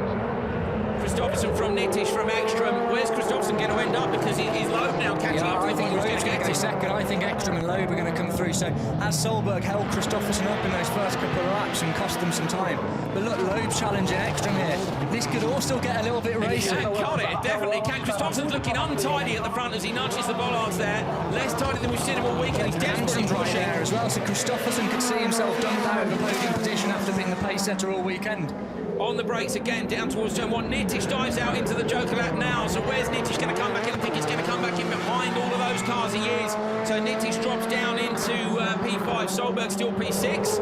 [SPEAKER 2] Kristoffersson from Nitish, from Ekstrom. Where's Kristoffersson going to end up? Because he's Loeb now catching up.
[SPEAKER 16] I think Loeb's going to go second. I think Ekstrom and Loeb are going to come through. So as Solberg held Kristoffersson up in those first couple of laps and cost them some time. But look, Loeb challenging Ekstrom here. This could also get a little bit racy.
[SPEAKER 2] Yeah, got it, definitely can. Kristoffersson's looking untidy at the front as he nudges the bollards there. Less tidy than we've seen him all weekend. He's desperately pushing
[SPEAKER 16] there as well. So Kristoffersson could see himself dumped out of the podium position after being the pace setter all weekend.
[SPEAKER 2] On the brakes again, down towards turn 1. Nitish dives out into the Joker lap now. So where's Nitish going to come back in? I think he's going to come back in behind all of those cars. He is. So Nitish drops down into P5. Solberg still P6.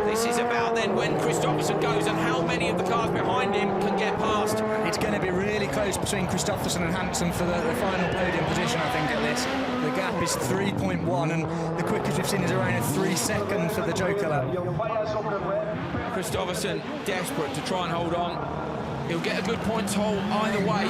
[SPEAKER 2] This is about then when Kristoffersson goes and how many of the cars behind him can get past.
[SPEAKER 16] It's going to be really close between Kristoffersson and Hansen for the final podium position, I think, at this. The gap is 3.1, and the quickest we've seen is around 3 seconds for the Joker lap.
[SPEAKER 2] Kristoffersson desperate to try and hold on. He'll get a good points haul either way,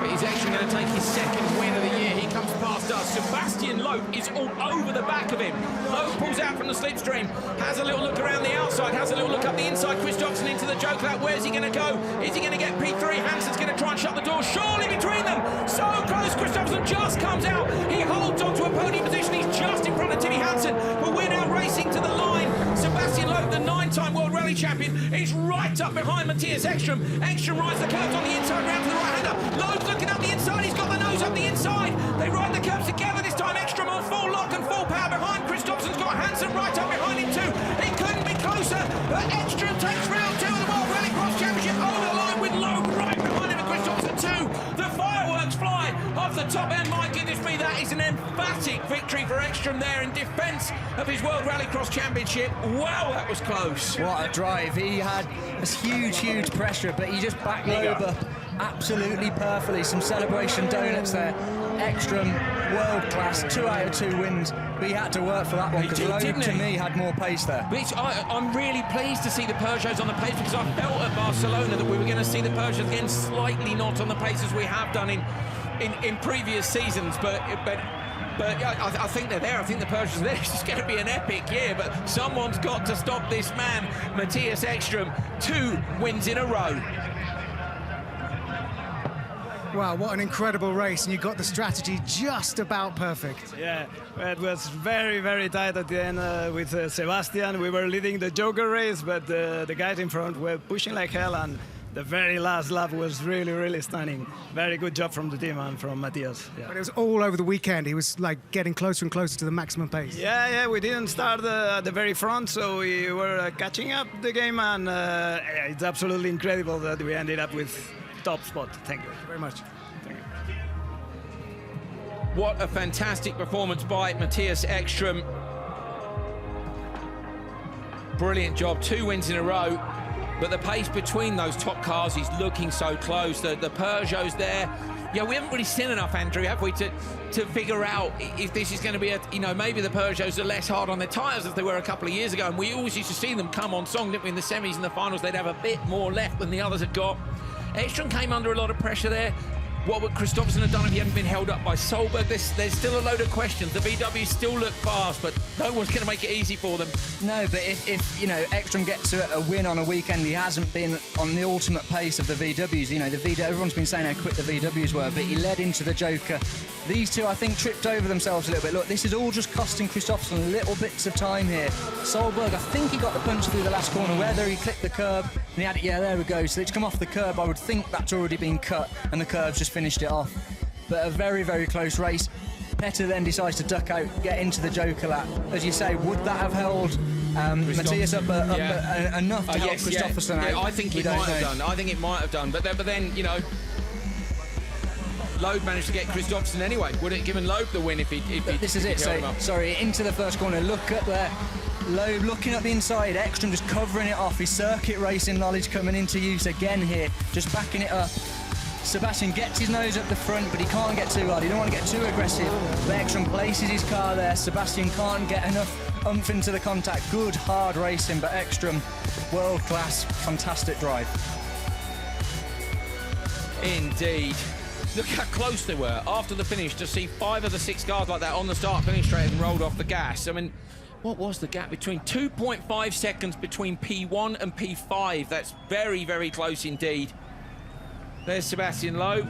[SPEAKER 2] but he's actually going to take his second win of the year. He comes past us. Sebastian Loeb is all over the back of him. Loeb pulls out from the slipstream, has a little look around the outside, has a little look up the inside. Kristoffersson into the Joker lap. Where's he going to go? Is he going to get P3? Hansen's going to try and shut the door. Surely between them. So close. Kristoffersson just comes out. He holds onto a podium position. He's just in front of Timmy Hansen, but we're now racing to the line. Sebastian Loeb, the 9-time World Rally Champion, is right up behind Matthias Ekstrom. Ekstrom rides the curves on the inside, round to the right-hander. Loeb's looking up the inside. He's got the nose up the inside. They ride the curves together this time. Ekstrom on full lock and full power behind. Kristoffersson's got Hansen right up behind him too. He couldn't be closer, but Ekstrom takes round 2 of the World Rallycross Championship over the line with Loeb right behind him and Kristoffersson too. The fireworks fly off the top end. My goodness me, that is an emphatic victory for Ekstrom there in defence of his World Rallycross Championship. Wow, that was close.
[SPEAKER 16] What a drive. He had this huge pressure, but he just backed Loeb up absolutely perfectly. Some celebration donuts there. Ekstrom, world class, 2 out of 2 wins. But he had to work for that one because Loeb, to me, had more pace there.
[SPEAKER 2] But I'm really pleased to see the Peugeots on the pace because I felt at Barcelona that we were going to see the Peugeots again slightly not on the pace as we have done in previous seasons. But I think they're there. I think the Peugeots are there. It's just going to be an epic year. But someone's got to stop this man, Matthias Ekstrom. 2 wins in a row.
[SPEAKER 8] Wow, what an incredible race, and you got the strategy just about perfect.
[SPEAKER 12] Yeah, it was very tight at the end with Sebastian. We were leading the Joker race, but the guys in front were pushing like hell, and the very last lap was really stunning. Very good job from the team and from Matthias. Yeah.
[SPEAKER 8] But it was all over the weekend. He was like getting closer and closer to the maximum pace.
[SPEAKER 12] Yeah, we didn't start at the very front, so we were catching up the game, and it's absolutely incredible that we ended up with top spot. Thank you very much. Thank you.
[SPEAKER 2] What a fantastic performance by Matthias Ekstrom. Brilliant job, 2 wins in a row. But the pace between those top cars is looking so close. The Peugeot's there. Yeah, we haven't really seen enough, Andrew, have we, to figure out if this is going to be maybe the Peugeots are less hard on their tyres as they were a couple of years ago, and we always used to see them come on song, didn't we, in the semis and the finals. They'd have a bit more left than the others had got. Ekström came under a lot of pressure there. What would Kristoffersson have done if he hadn't been held up by Solberg? There's still a load of questions. The VW still look fast, but no one's going to make it easy for them.
[SPEAKER 16] No, but if Ekström gets a win on a weekend, he hasn't been on the ultimate pace of the VWs. Everyone's been saying how quick the VWs were, but he led into the Joker. These two, I think, tripped over themselves a little bit. Look, this is all just costing Kristoffersson little bits of time here. Solberg, I think he got the punch through the last corner, whether he clipped the curb, and he had it, yeah, there we go. So it's come off the curb. I would think that's already been cut, and the curb's just finished it off. But a very, very close race. Petter then decides to duck out, get into the Joker lap. As you say, would that have held Matthias up enough to help Kristoffersson out?
[SPEAKER 2] Yeah, I think it might have done. I think it might have done. But then, Loeb managed to get Kristoffersson anyway. Would it have given Loeb the win if he
[SPEAKER 16] This is it. So, sorry, into the first corner. Look up there. Loeb looking at the inside. Ekström just covering it off. His circuit racing knowledge coming into use again here. Just backing it up. Sebastian gets his nose up the front, but he can't get too hard. He don't want to get too aggressive. But Ekström places his car there. Sebastian can't get enough oomph into the contact. Good, hard racing, but Ekström, world-class, fantastic drive.
[SPEAKER 2] Indeed. Look how close they were after the finish to see 5 of the 6 cars like that on the start-finish straight and rolled off the gas. I mean, what was the gap between 2.5 seconds between P1 and P5? That's very, very close indeed. There's Sebastian Loeb.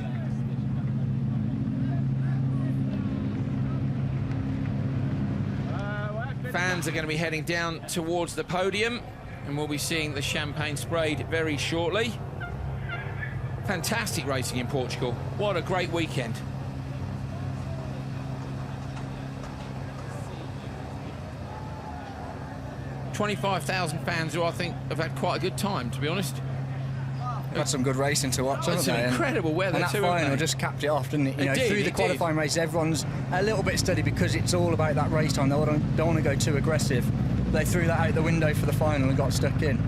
[SPEAKER 2] Fans are going to be heading down towards the podium, and we'll be seeing the champagne sprayed very shortly. Fantastic racing in Portugal. What a great weekend. $25,000 fans who I think have had quite a good time, to be honest.
[SPEAKER 16] Had some good racing to watch, haven't
[SPEAKER 2] some
[SPEAKER 16] they?
[SPEAKER 2] Incredible weather
[SPEAKER 16] and that
[SPEAKER 2] too.
[SPEAKER 16] Final just capped it off, didn't it? Through the qualifying race, everyone's a little bit steady because it's all about that race time. They don't want to go too aggressive. They threw that out the window for the final and got stuck in.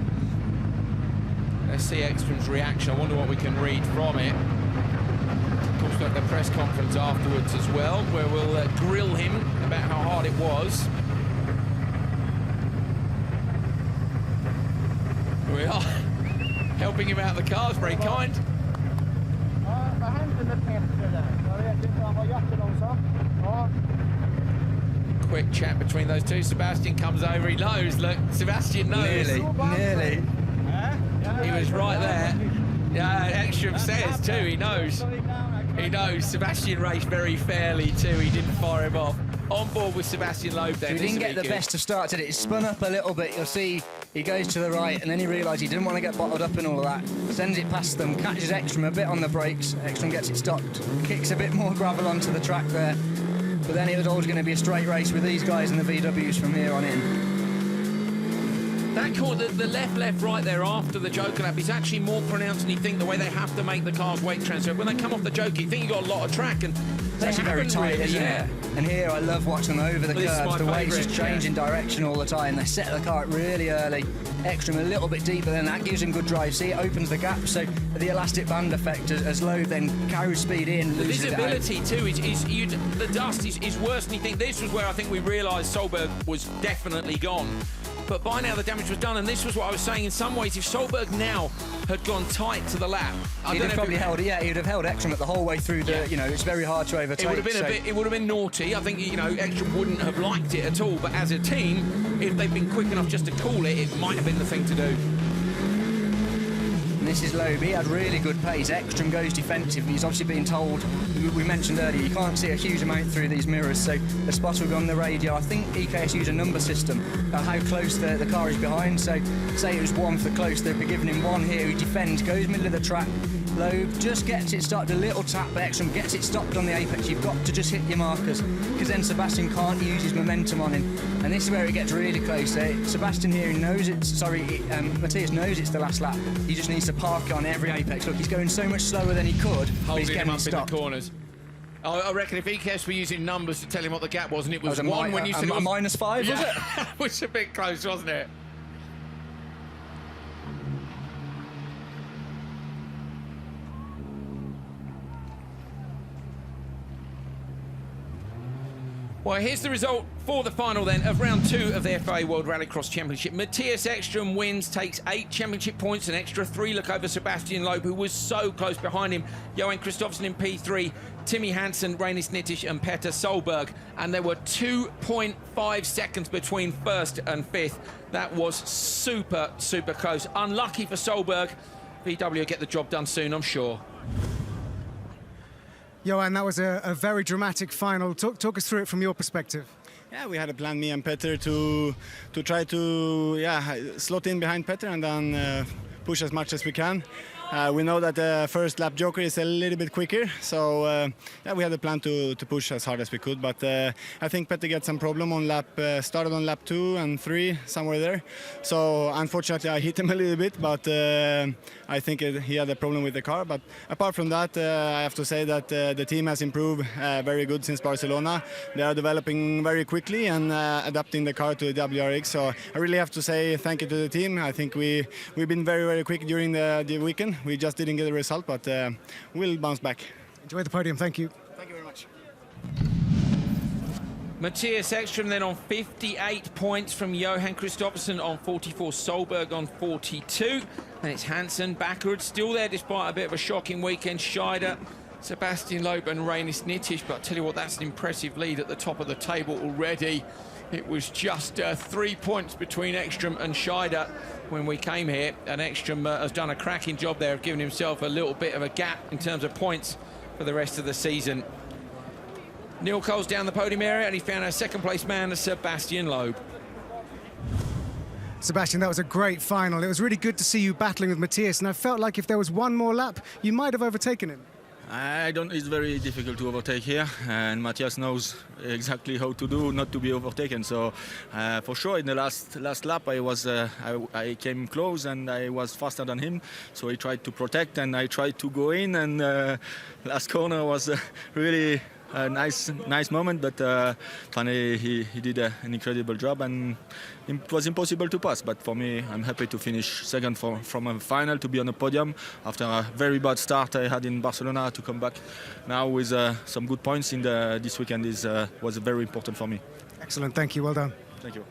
[SPEAKER 2] Let's see Ekström's reaction. I wonder what we can read from it. Of course, we've got the press conference afterwards as well, where we'll grill him about how hard it was. Here we are. Helping him out of the car, is very kind. Quick chat between those two. Sebastian comes over, he knows. Look, Sebastian knows.
[SPEAKER 16] Nearly.
[SPEAKER 2] He was right there. Yeah, Ekström says too, he knows. He knows. Sebastian raced very fairly too, he didn't fire him off. On board with Sebastian Loeb then.
[SPEAKER 16] So he didn't get the best of start, did it? It spun up a little bit. You'll see he goes to the right and then he realised he didn't want to get bottled up and all of that. Sends it past them, catches Ekström a bit on the brakes. Ekström gets it stopped, kicks a bit more gravel onto the track there. But then it was always going to be a straight race with these guys and the VWs from here on in.
[SPEAKER 2] That corner, the left, right there after the Joker lap is actually more pronounced than you think, the way they have to make the cars weight transfer. When they come off the Joker, you think you've got a lot of track, and
[SPEAKER 16] it's actually very tight, isn't it? And here I love watching them over the curbs. The weight's just changing direction all the time. They set the car up really early. Ekström a little bit deeper, then that gives him good drive. See, it opens the gap, so the elastic band effect as Loeb then carries speed in.
[SPEAKER 2] The visibility too is the dust is worse than you think. This was where I think we realised Solberg was definitely gone. But by now the damage was done, and this was what I was saying. In some ways, if Solberg now had gone tight to the lap,
[SPEAKER 16] he'd have probably held Ekström the whole way through. It's very hard to overtake.
[SPEAKER 2] It would have been it would have been naughty. I think Ekström wouldn't have liked it at all. But as a team, if they'd been quick enough just to call it, it might have been the thing to do.
[SPEAKER 16] And this is Loeb. He had really good pace. Ekström goes defensive. He's obviously been told, we mentioned earlier, you can't see a huge amount through these mirrors, so the spotter will go on the radio. I think EKS use a number system, how close the car is behind. So say it was 1 for close, they'd be giving him 1 here. He defends, goes middle of the track. Loeb just gets it stopped, a little tap, but Ekström gets it stopped on the apex. You've got to just hit your markers, because then Sebastian can't use his momentum on him. And this is where it gets really close. Sebastian here knows Matthias knows it's the last lap. He just needs to park it on every apex. Look, he's going so much slower than he could, but he's getting
[SPEAKER 2] him up
[SPEAKER 16] stopped.
[SPEAKER 2] In the corners. I reckon if EKS were using numbers to tell him what the gap was, and it was 1 when you said
[SPEAKER 16] a -5, was it?
[SPEAKER 2] Which was a bit close, wasn't it? Well, here's the result for the final then of round 2 of the FIA World Rallycross Championship. Matthias Ekström wins, takes 8 championship points, an extra 3 look over Sebastian Loeb, who was so close behind him. Johan Kristoffersen in P3, Timmy Hansen, Reinis Nittisch and Petter Solberg. And there were 2.5 seconds between first and fifth. That was super, super close. Unlucky for Solberg. VW will get the job done soon, I'm sure.
[SPEAKER 8] Johan, that was a very dramatic final. Talk us through it from your perspective.
[SPEAKER 6] Yeah, we had a plan, me and Petter, to try to slot in behind Petter and then push as much as we can. We know that the first lap Joker is a little bit quicker, so yeah, we had a plan to push as hard as we could. But I think Petter got some problem on started on lap 2 and 3, somewhere there. So unfortunately I hit him a little bit, but I think he had a problem with the car. But apart from that, I have to say that the team has improved very good since Barcelona. They are developing very quickly and adapting the car to the WRX. So I really have to say thank you to the team. I think we've been very, very quick during the weekend. We just didn't get a result, but we'll bounce back.
[SPEAKER 8] Enjoy the podium. Thank you.
[SPEAKER 6] Thank you very much.
[SPEAKER 2] Matthias Ekström then on 58 points from Johan Kristoffersen on 44, Solberg on 42. And it's Hansen, Backwood still there despite a bit of a shocking weekend. Scheider, Sebastian Loeb and Reinis Nittisch. But I'll tell you what, that's an impressive lead at the top of the table already. It was just 3 points between Ekström and Scheider when we came here, and Ekström has done a cracking job there of giving himself a little bit of a gap in terms of points for the rest of the season. Neil Cole's down the podium area and he found our second place man, Sebastian Loeb.
[SPEAKER 8] Sebastian, that was a great final. It was really good to see you battling with Matthias, and I felt like if there was one more lap, you might have overtaken him.
[SPEAKER 19] It's very difficult to overtake here, and Matthias knows exactly how to do not to be overtaken. So for sure, in the last lap, I came close and I was faster than him. So he tried to protect, and I tried to go in. And last corner was really a nice moment, but finally he did an incredible job, and it was impossible to pass. But for me, I'm happy to finish second from a final, to be on the podium after a very bad start I had in Barcelona. To come back now with some good points in this weekend was very important for me.
[SPEAKER 8] Excellent, thank you, well done.
[SPEAKER 19] Thank you.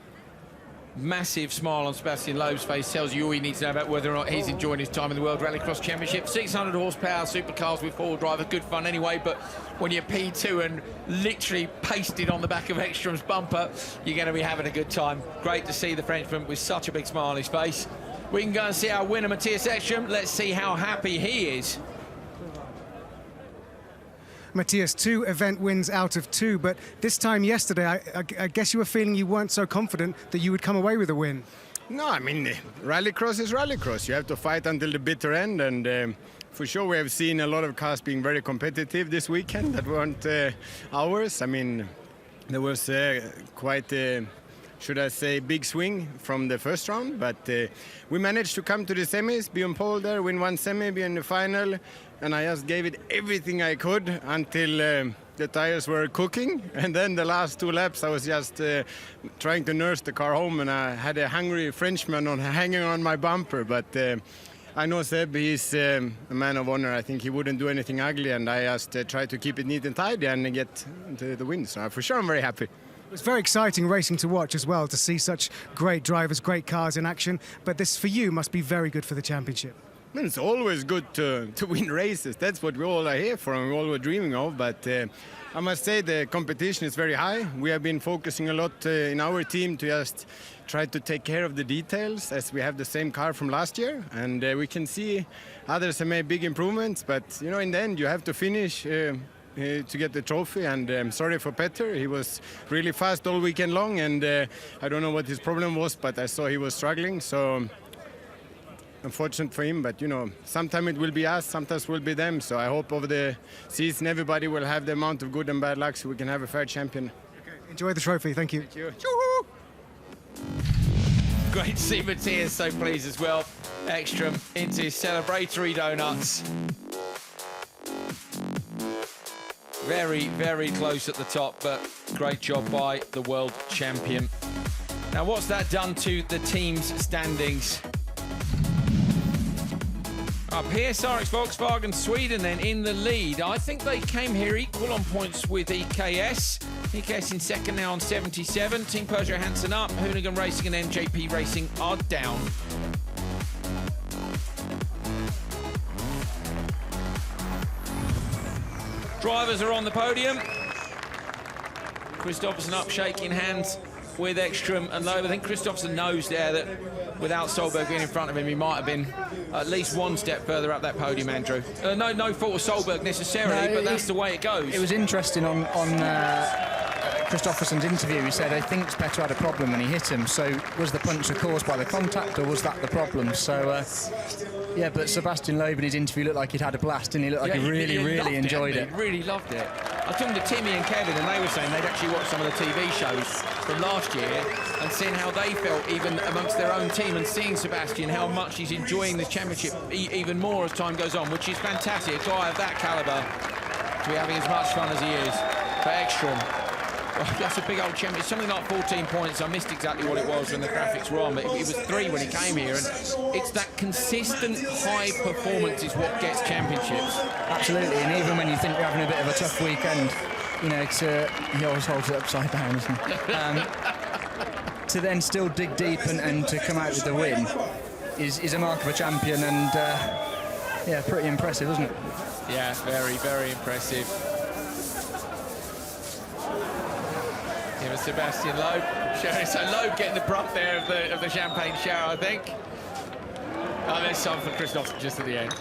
[SPEAKER 2] Massive smile on Sebastian Loeb's face tells you all you need to know about whether or not he's enjoying his time in the World Rallycross Championship. 600 horsepower supercars with four-wheel drive are good fun anyway, but when you're P2 and literally pasted on the back of Ekström's bumper, you're going to be having a good time. Great to see the Frenchman with such a big smile on his face. We can go and see our winner, Matthias Ekström. Let's see how happy he is.
[SPEAKER 8] Matthias, 2 event wins out of 2, but this time yesterday, I guess you were feeling you weren't so confident that you would come away with a win.
[SPEAKER 1] No, I mean, Rallycross is Rallycross. You have to fight until the bitter end, and for sure we have seen a lot of cars being very competitive this weekend that weren't ours. I mean, there was quite should I say, big swing from the first round, but we managed to come to the semis, be on pole there, win one semi, be in the final, and I just gave it everything I could until the tires were cooking, and then the last 2 laps I was just trying to nurse the car home, and I had a hungry Frenchman hanging on my bumper, but I know Seb, he's a man of honor. I think he wouldn't do anything ugly, and I just tried to keep it neat and tidy and get the win, so for sure I'm very happy.
[SPEAKER 8] It was very exciting racing to watch as well, to see such great drivers, great cars in action. But this, for you, must be very good for the championship.
[SPEAKER 1] It's always good to win races. That's what we all are here for and we all were dreaming of. But I must say the competition is very high. We have been focusing a lot in our team to just try to take care of the details, as we have the same car from last year. And we can see others have made big improvements. But, you know, in the end, you have to finish to get the trophy, and I'm sorry for Petter. He was really fast all weekend long, and I don't know what his problem was, but I saw he was struggling, so unfortunate for him. But you know, sometimes it will be us, sometimes it will be them, so I hope over the season everybody will have the amount of good and bad luck so we can have a fair champion.
[SPEAKER 8] Okay. Enjoy the trophy, thank you.
[SPEAKER 1] Thank you.
[SPEAKER 2] Great to see Matthias so pleased as well. Ekström into his celebratory donuts. Very, very close at the top, but great job by the world champion. Now, what's that done to the team's standings? PSRX Volkswagen Sweden then in the lead. I think they came here equal on points with EKS. Nikes in second now on 77. Team Peugeot Hansen up. Hoonigan Racing and MJP Racing are down. Drivers are on the podium. Kristoffersson up, shaking hands with Ekstrom and Loeb. I think Kristoffersson knows there that without Solberg being in front of him, he might have been at least one step further up that podium, Andrew. No fault of Solberg necessarily, but that's the way it goes.
[SPEAKER 16] It was interesting on Kristoffersson's interview. He said, I think Petter had a problem when he hit him. So was the puncture caused by the contact, or was that the problem? So, yeah, but Sebastian Loeb in his interview looked like he'd had a blast, and he looked like he really enjoyed it.
[SPEAKER 2] He really loved it. I was talking to Timmy and Kevin, and they were saying they'd actually watched some of the TV shows from last year and seen how they felt even amongst their own team, and seeing Sebastian, how much he's enjoying this championship even more as time goes on, which is fantastic. A guy of that calibre to be having as much fun as he is. For Ekstrom, well, that's a big old champion. It's something like 14 points. I missed exactly what it was when the graphics were on, but it was 3 when he came here, and it's that consistent high performance is what gets championships.
[SPEAKER 16] Absolutely, and even when you think you're having a bit of a tough weekend, you know, he always holds it upside down, isn't he? To then still dig deep and to come out with the win is a mark of a champion, and yeah, pretty impressive, isn't it?
[SPEAKER 2] Yeah, very impressive. Here was Sebastian Loeb. So Loeb getting the brunt there of the champagne shower, I think. Oh, there's some for Kristoffersson just at the end.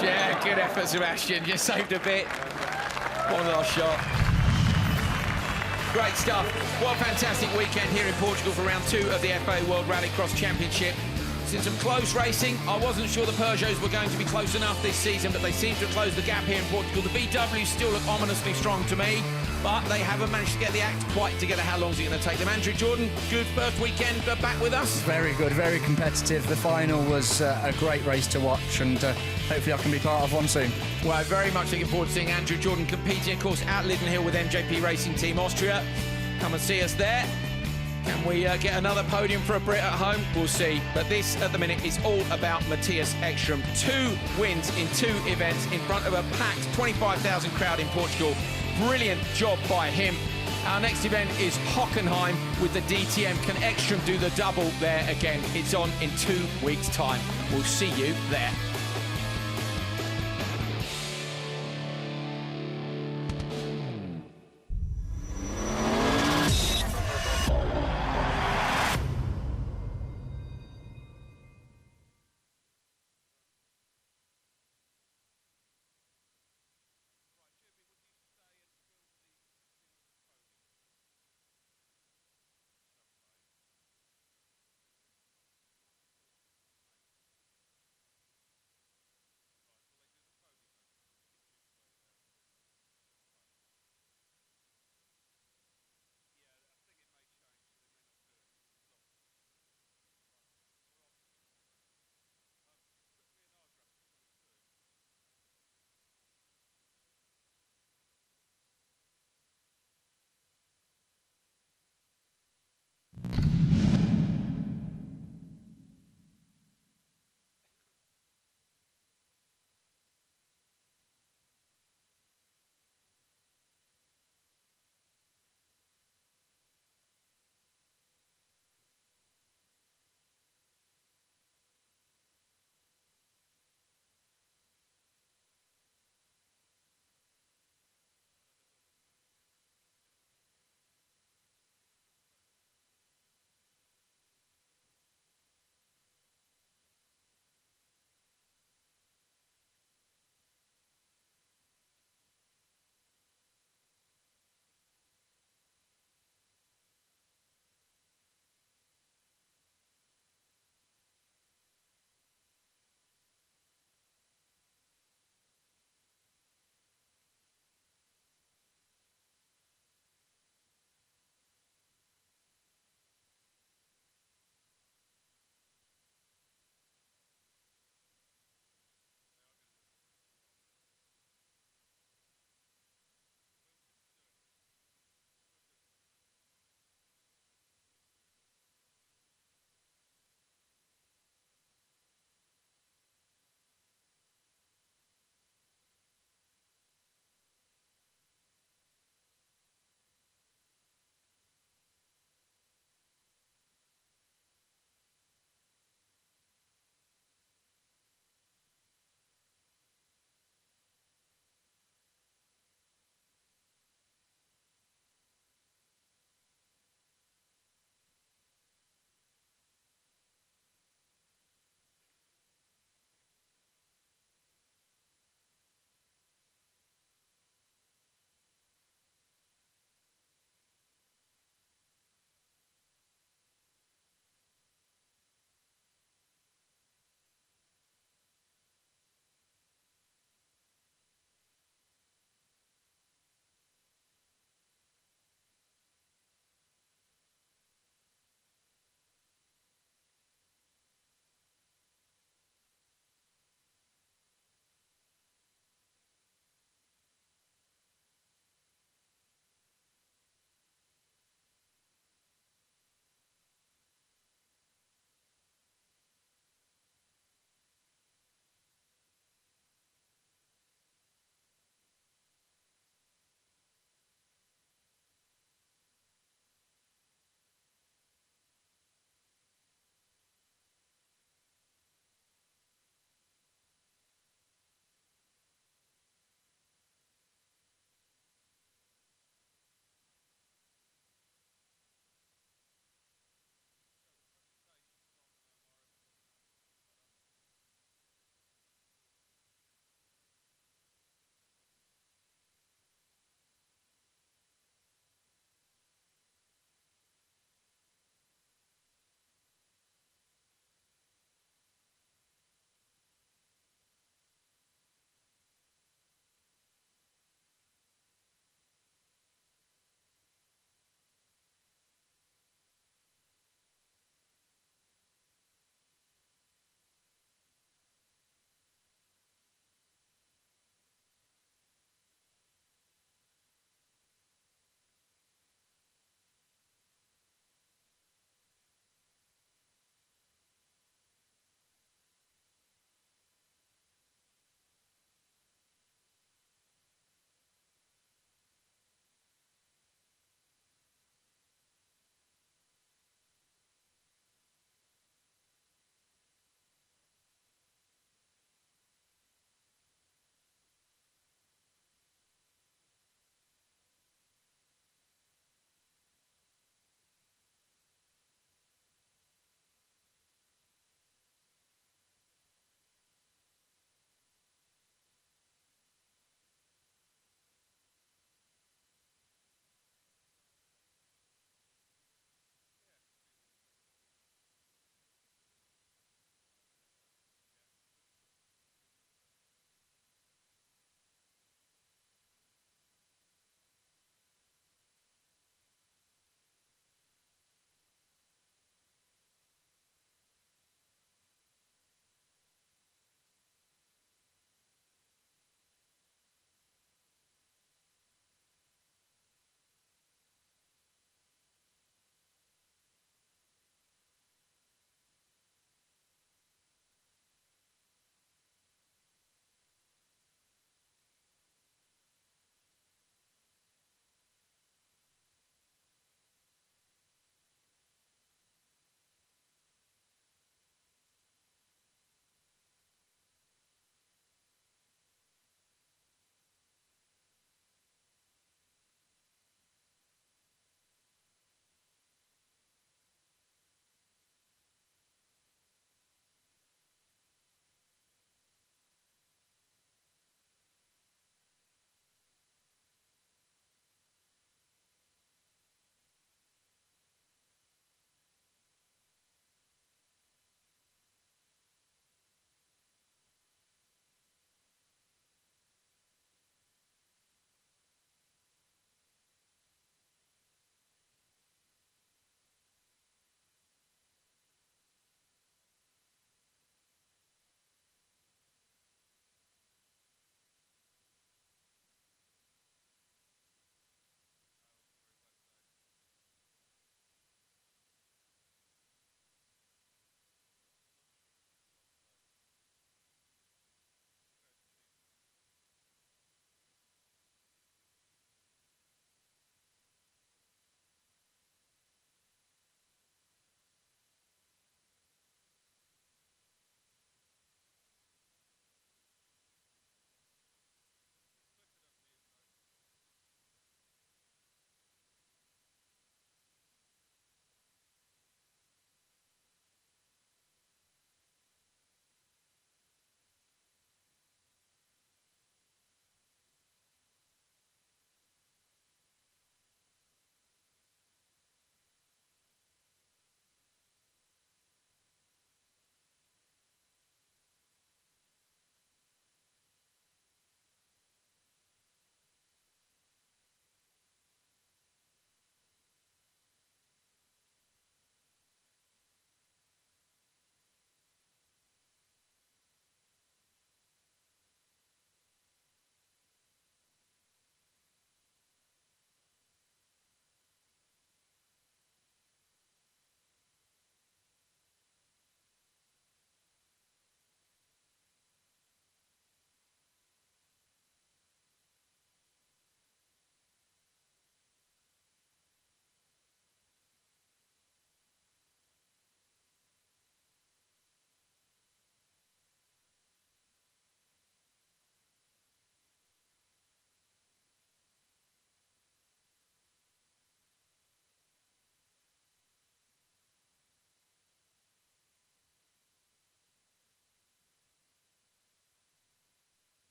[SPEAKER 2] Yeah, good effort, Sebastian. Just saved a bit. One last shot. Great stuff. What a fantastic weekend here in Portugal for round 2 of the FA World Rallycross Championship. Since some close racing, I wasn't sure the Peugeots were going to be close enough this season, but they seem to have closed the gap here in Portugal. The VWs still look ominously strong to me, but they haven't managed to get the act quite together. How long is it going to take them? Andrew Jordan, good first weekend back with us.
[SPEAKER 16] Very good, very competitive. The final was a great race to watch, and hopefully I can be part of one soon.
[SPEAKER 2] Well, very much looking forward to seeing Andrew Jordan competing, of course, at Lydden Hill with MJP Racing Team Austria. Come and see us there. Can we get another podium for a Brit at home? We'll see. But this, at the minute, is all about Matthias Ekstrom. 2 wins in 2 events in front of a packed 25,000 crowd in Portugal. Brilliant job by him. Our next event is Hockenheim with the DTM. Can Ekstrom do the double there again? It's on in 2 weeks' time. We'll see you there.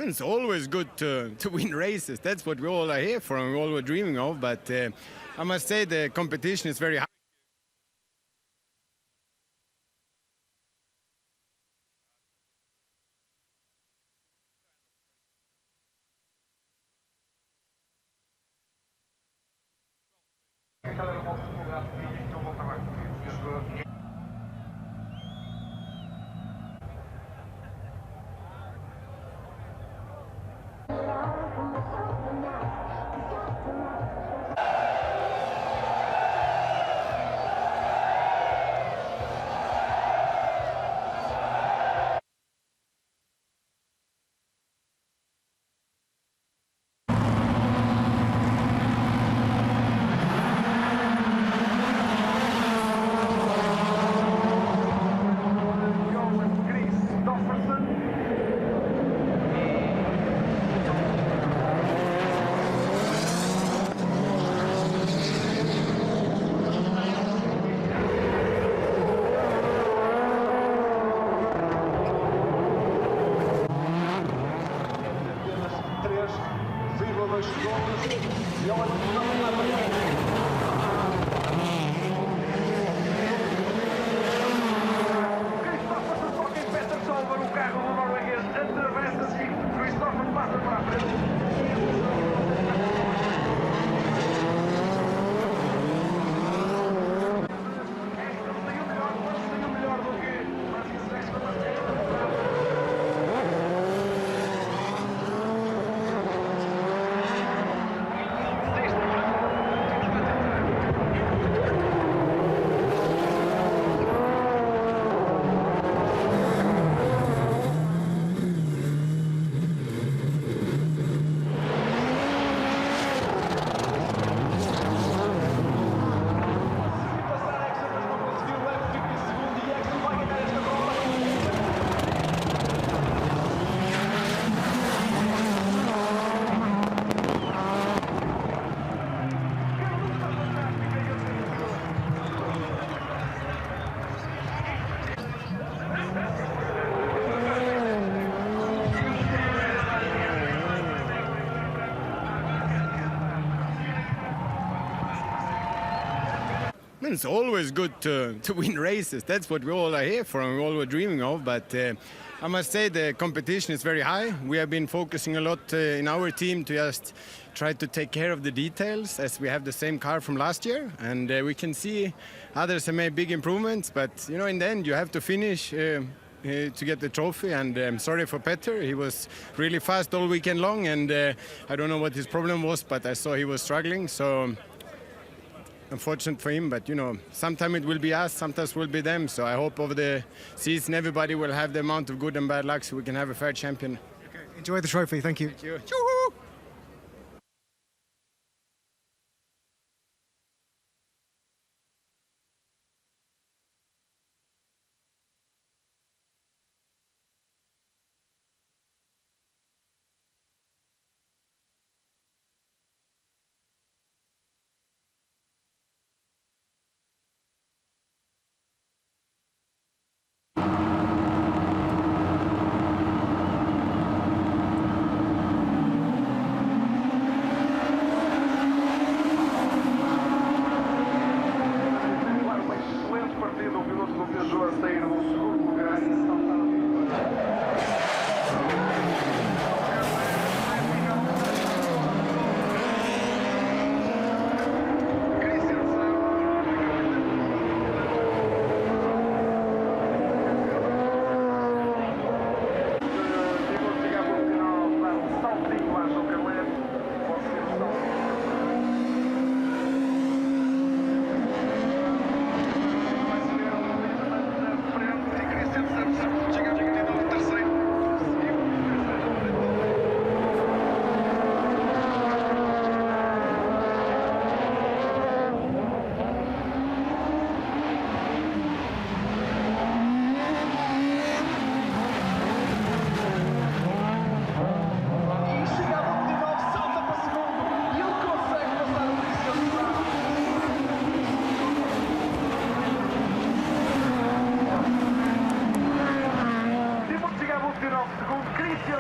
[SPEAKER 1] It's always good to win races. That's what we all are here for and we all were dreaming of. But I must say the competition is very high. It's always good to win races. That's what we all are here for and we all were dreaming of. But I must say the competition is very high. We have been focusing a lot in our team to just try to take care of the details as we have the same car from last year. And we can see others have made big improvements. But, you know, in the end, you have to finish to get the trophy, and I'm sorry for Petter. He was really fast all weekend long, and I don't know what his problem was, but I saw he was struggling. So unfortunate for him, but you know, sometime it will be us, sometimes it will be them. So I hope over the season everybody will have the amount of good and bad luck so we can have a fair champion.
[SPEAKER 8] Okay. Enjoy the trophy. Thank you.
[SPEAKER 1] Thank you.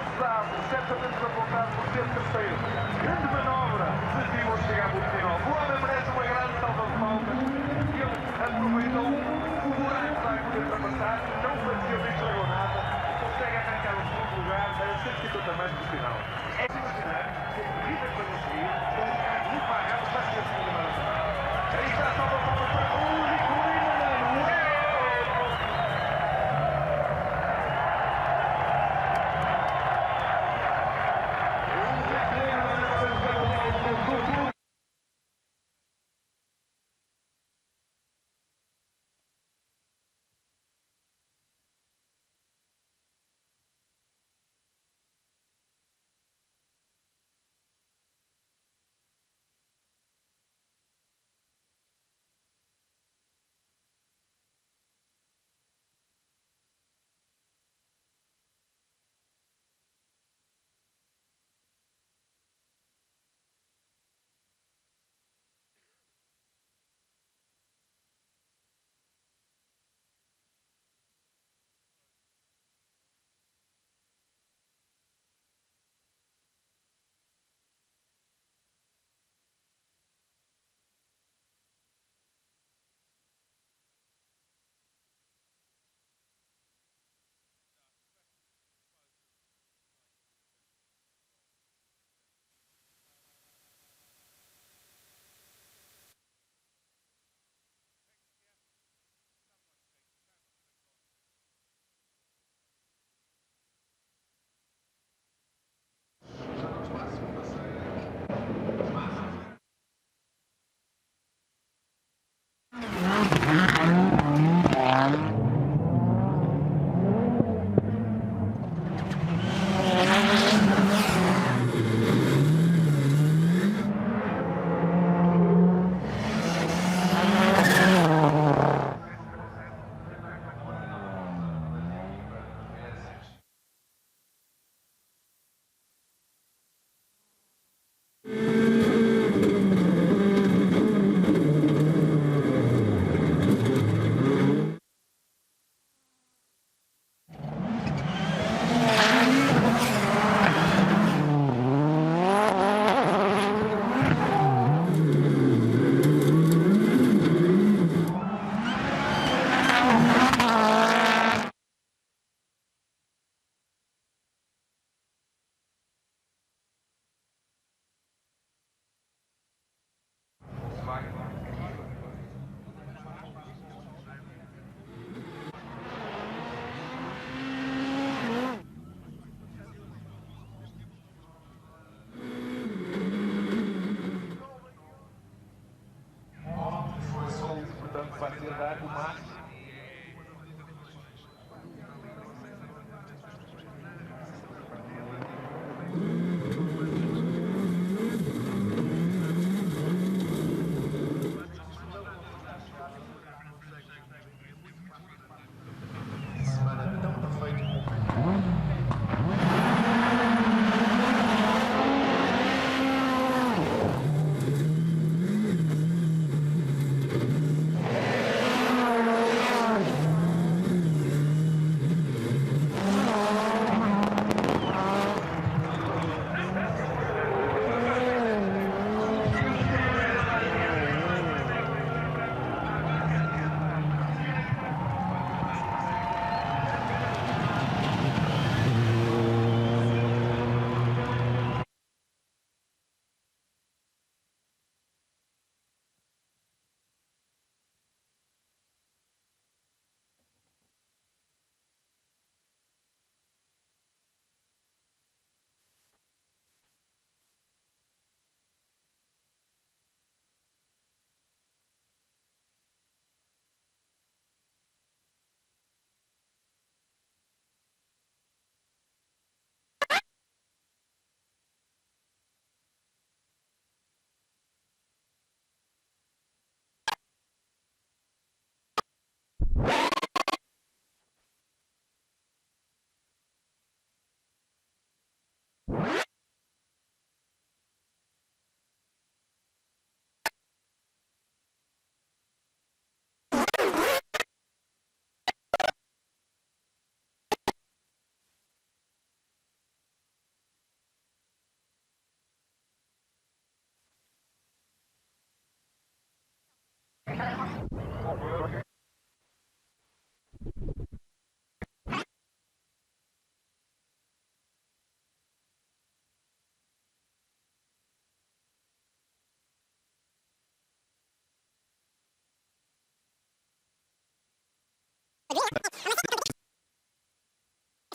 [SPEAKER 20] apesar de certamente apontado por ser terceiro. Grande manobra, desafio a chegar ao final. O homem merece uma grande salva de palmas. Ele aproveitou o buraco da água de ultrapassar, não fazia nem estragou nada, consegue arrancar o segundo lugar a 150 metros do final. É impressionante, com corrida para conseguir, com um carro muito mais rápido, vai ser a segunda maratona. Aí está a salva de palmas para o único vai ser dar o máximo.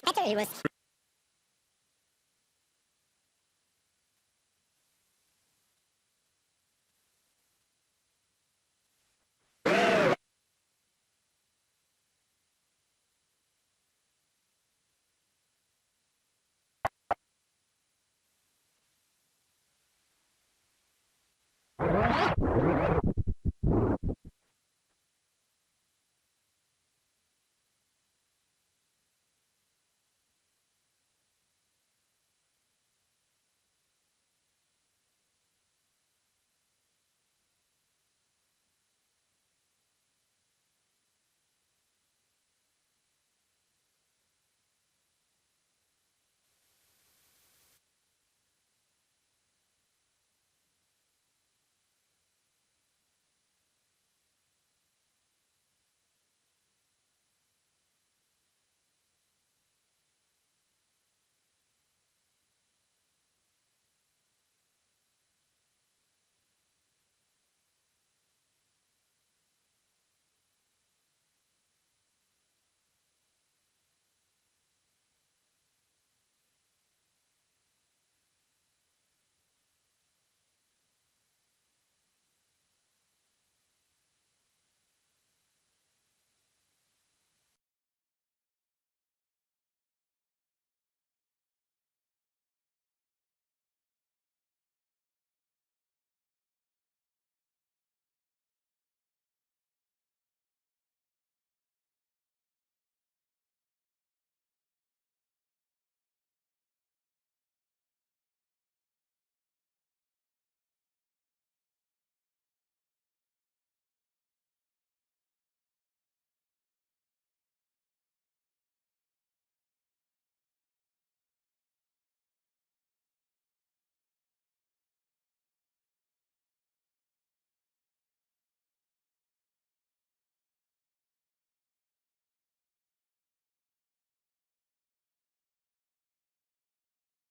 [SPEAKER 21] Petter, he was...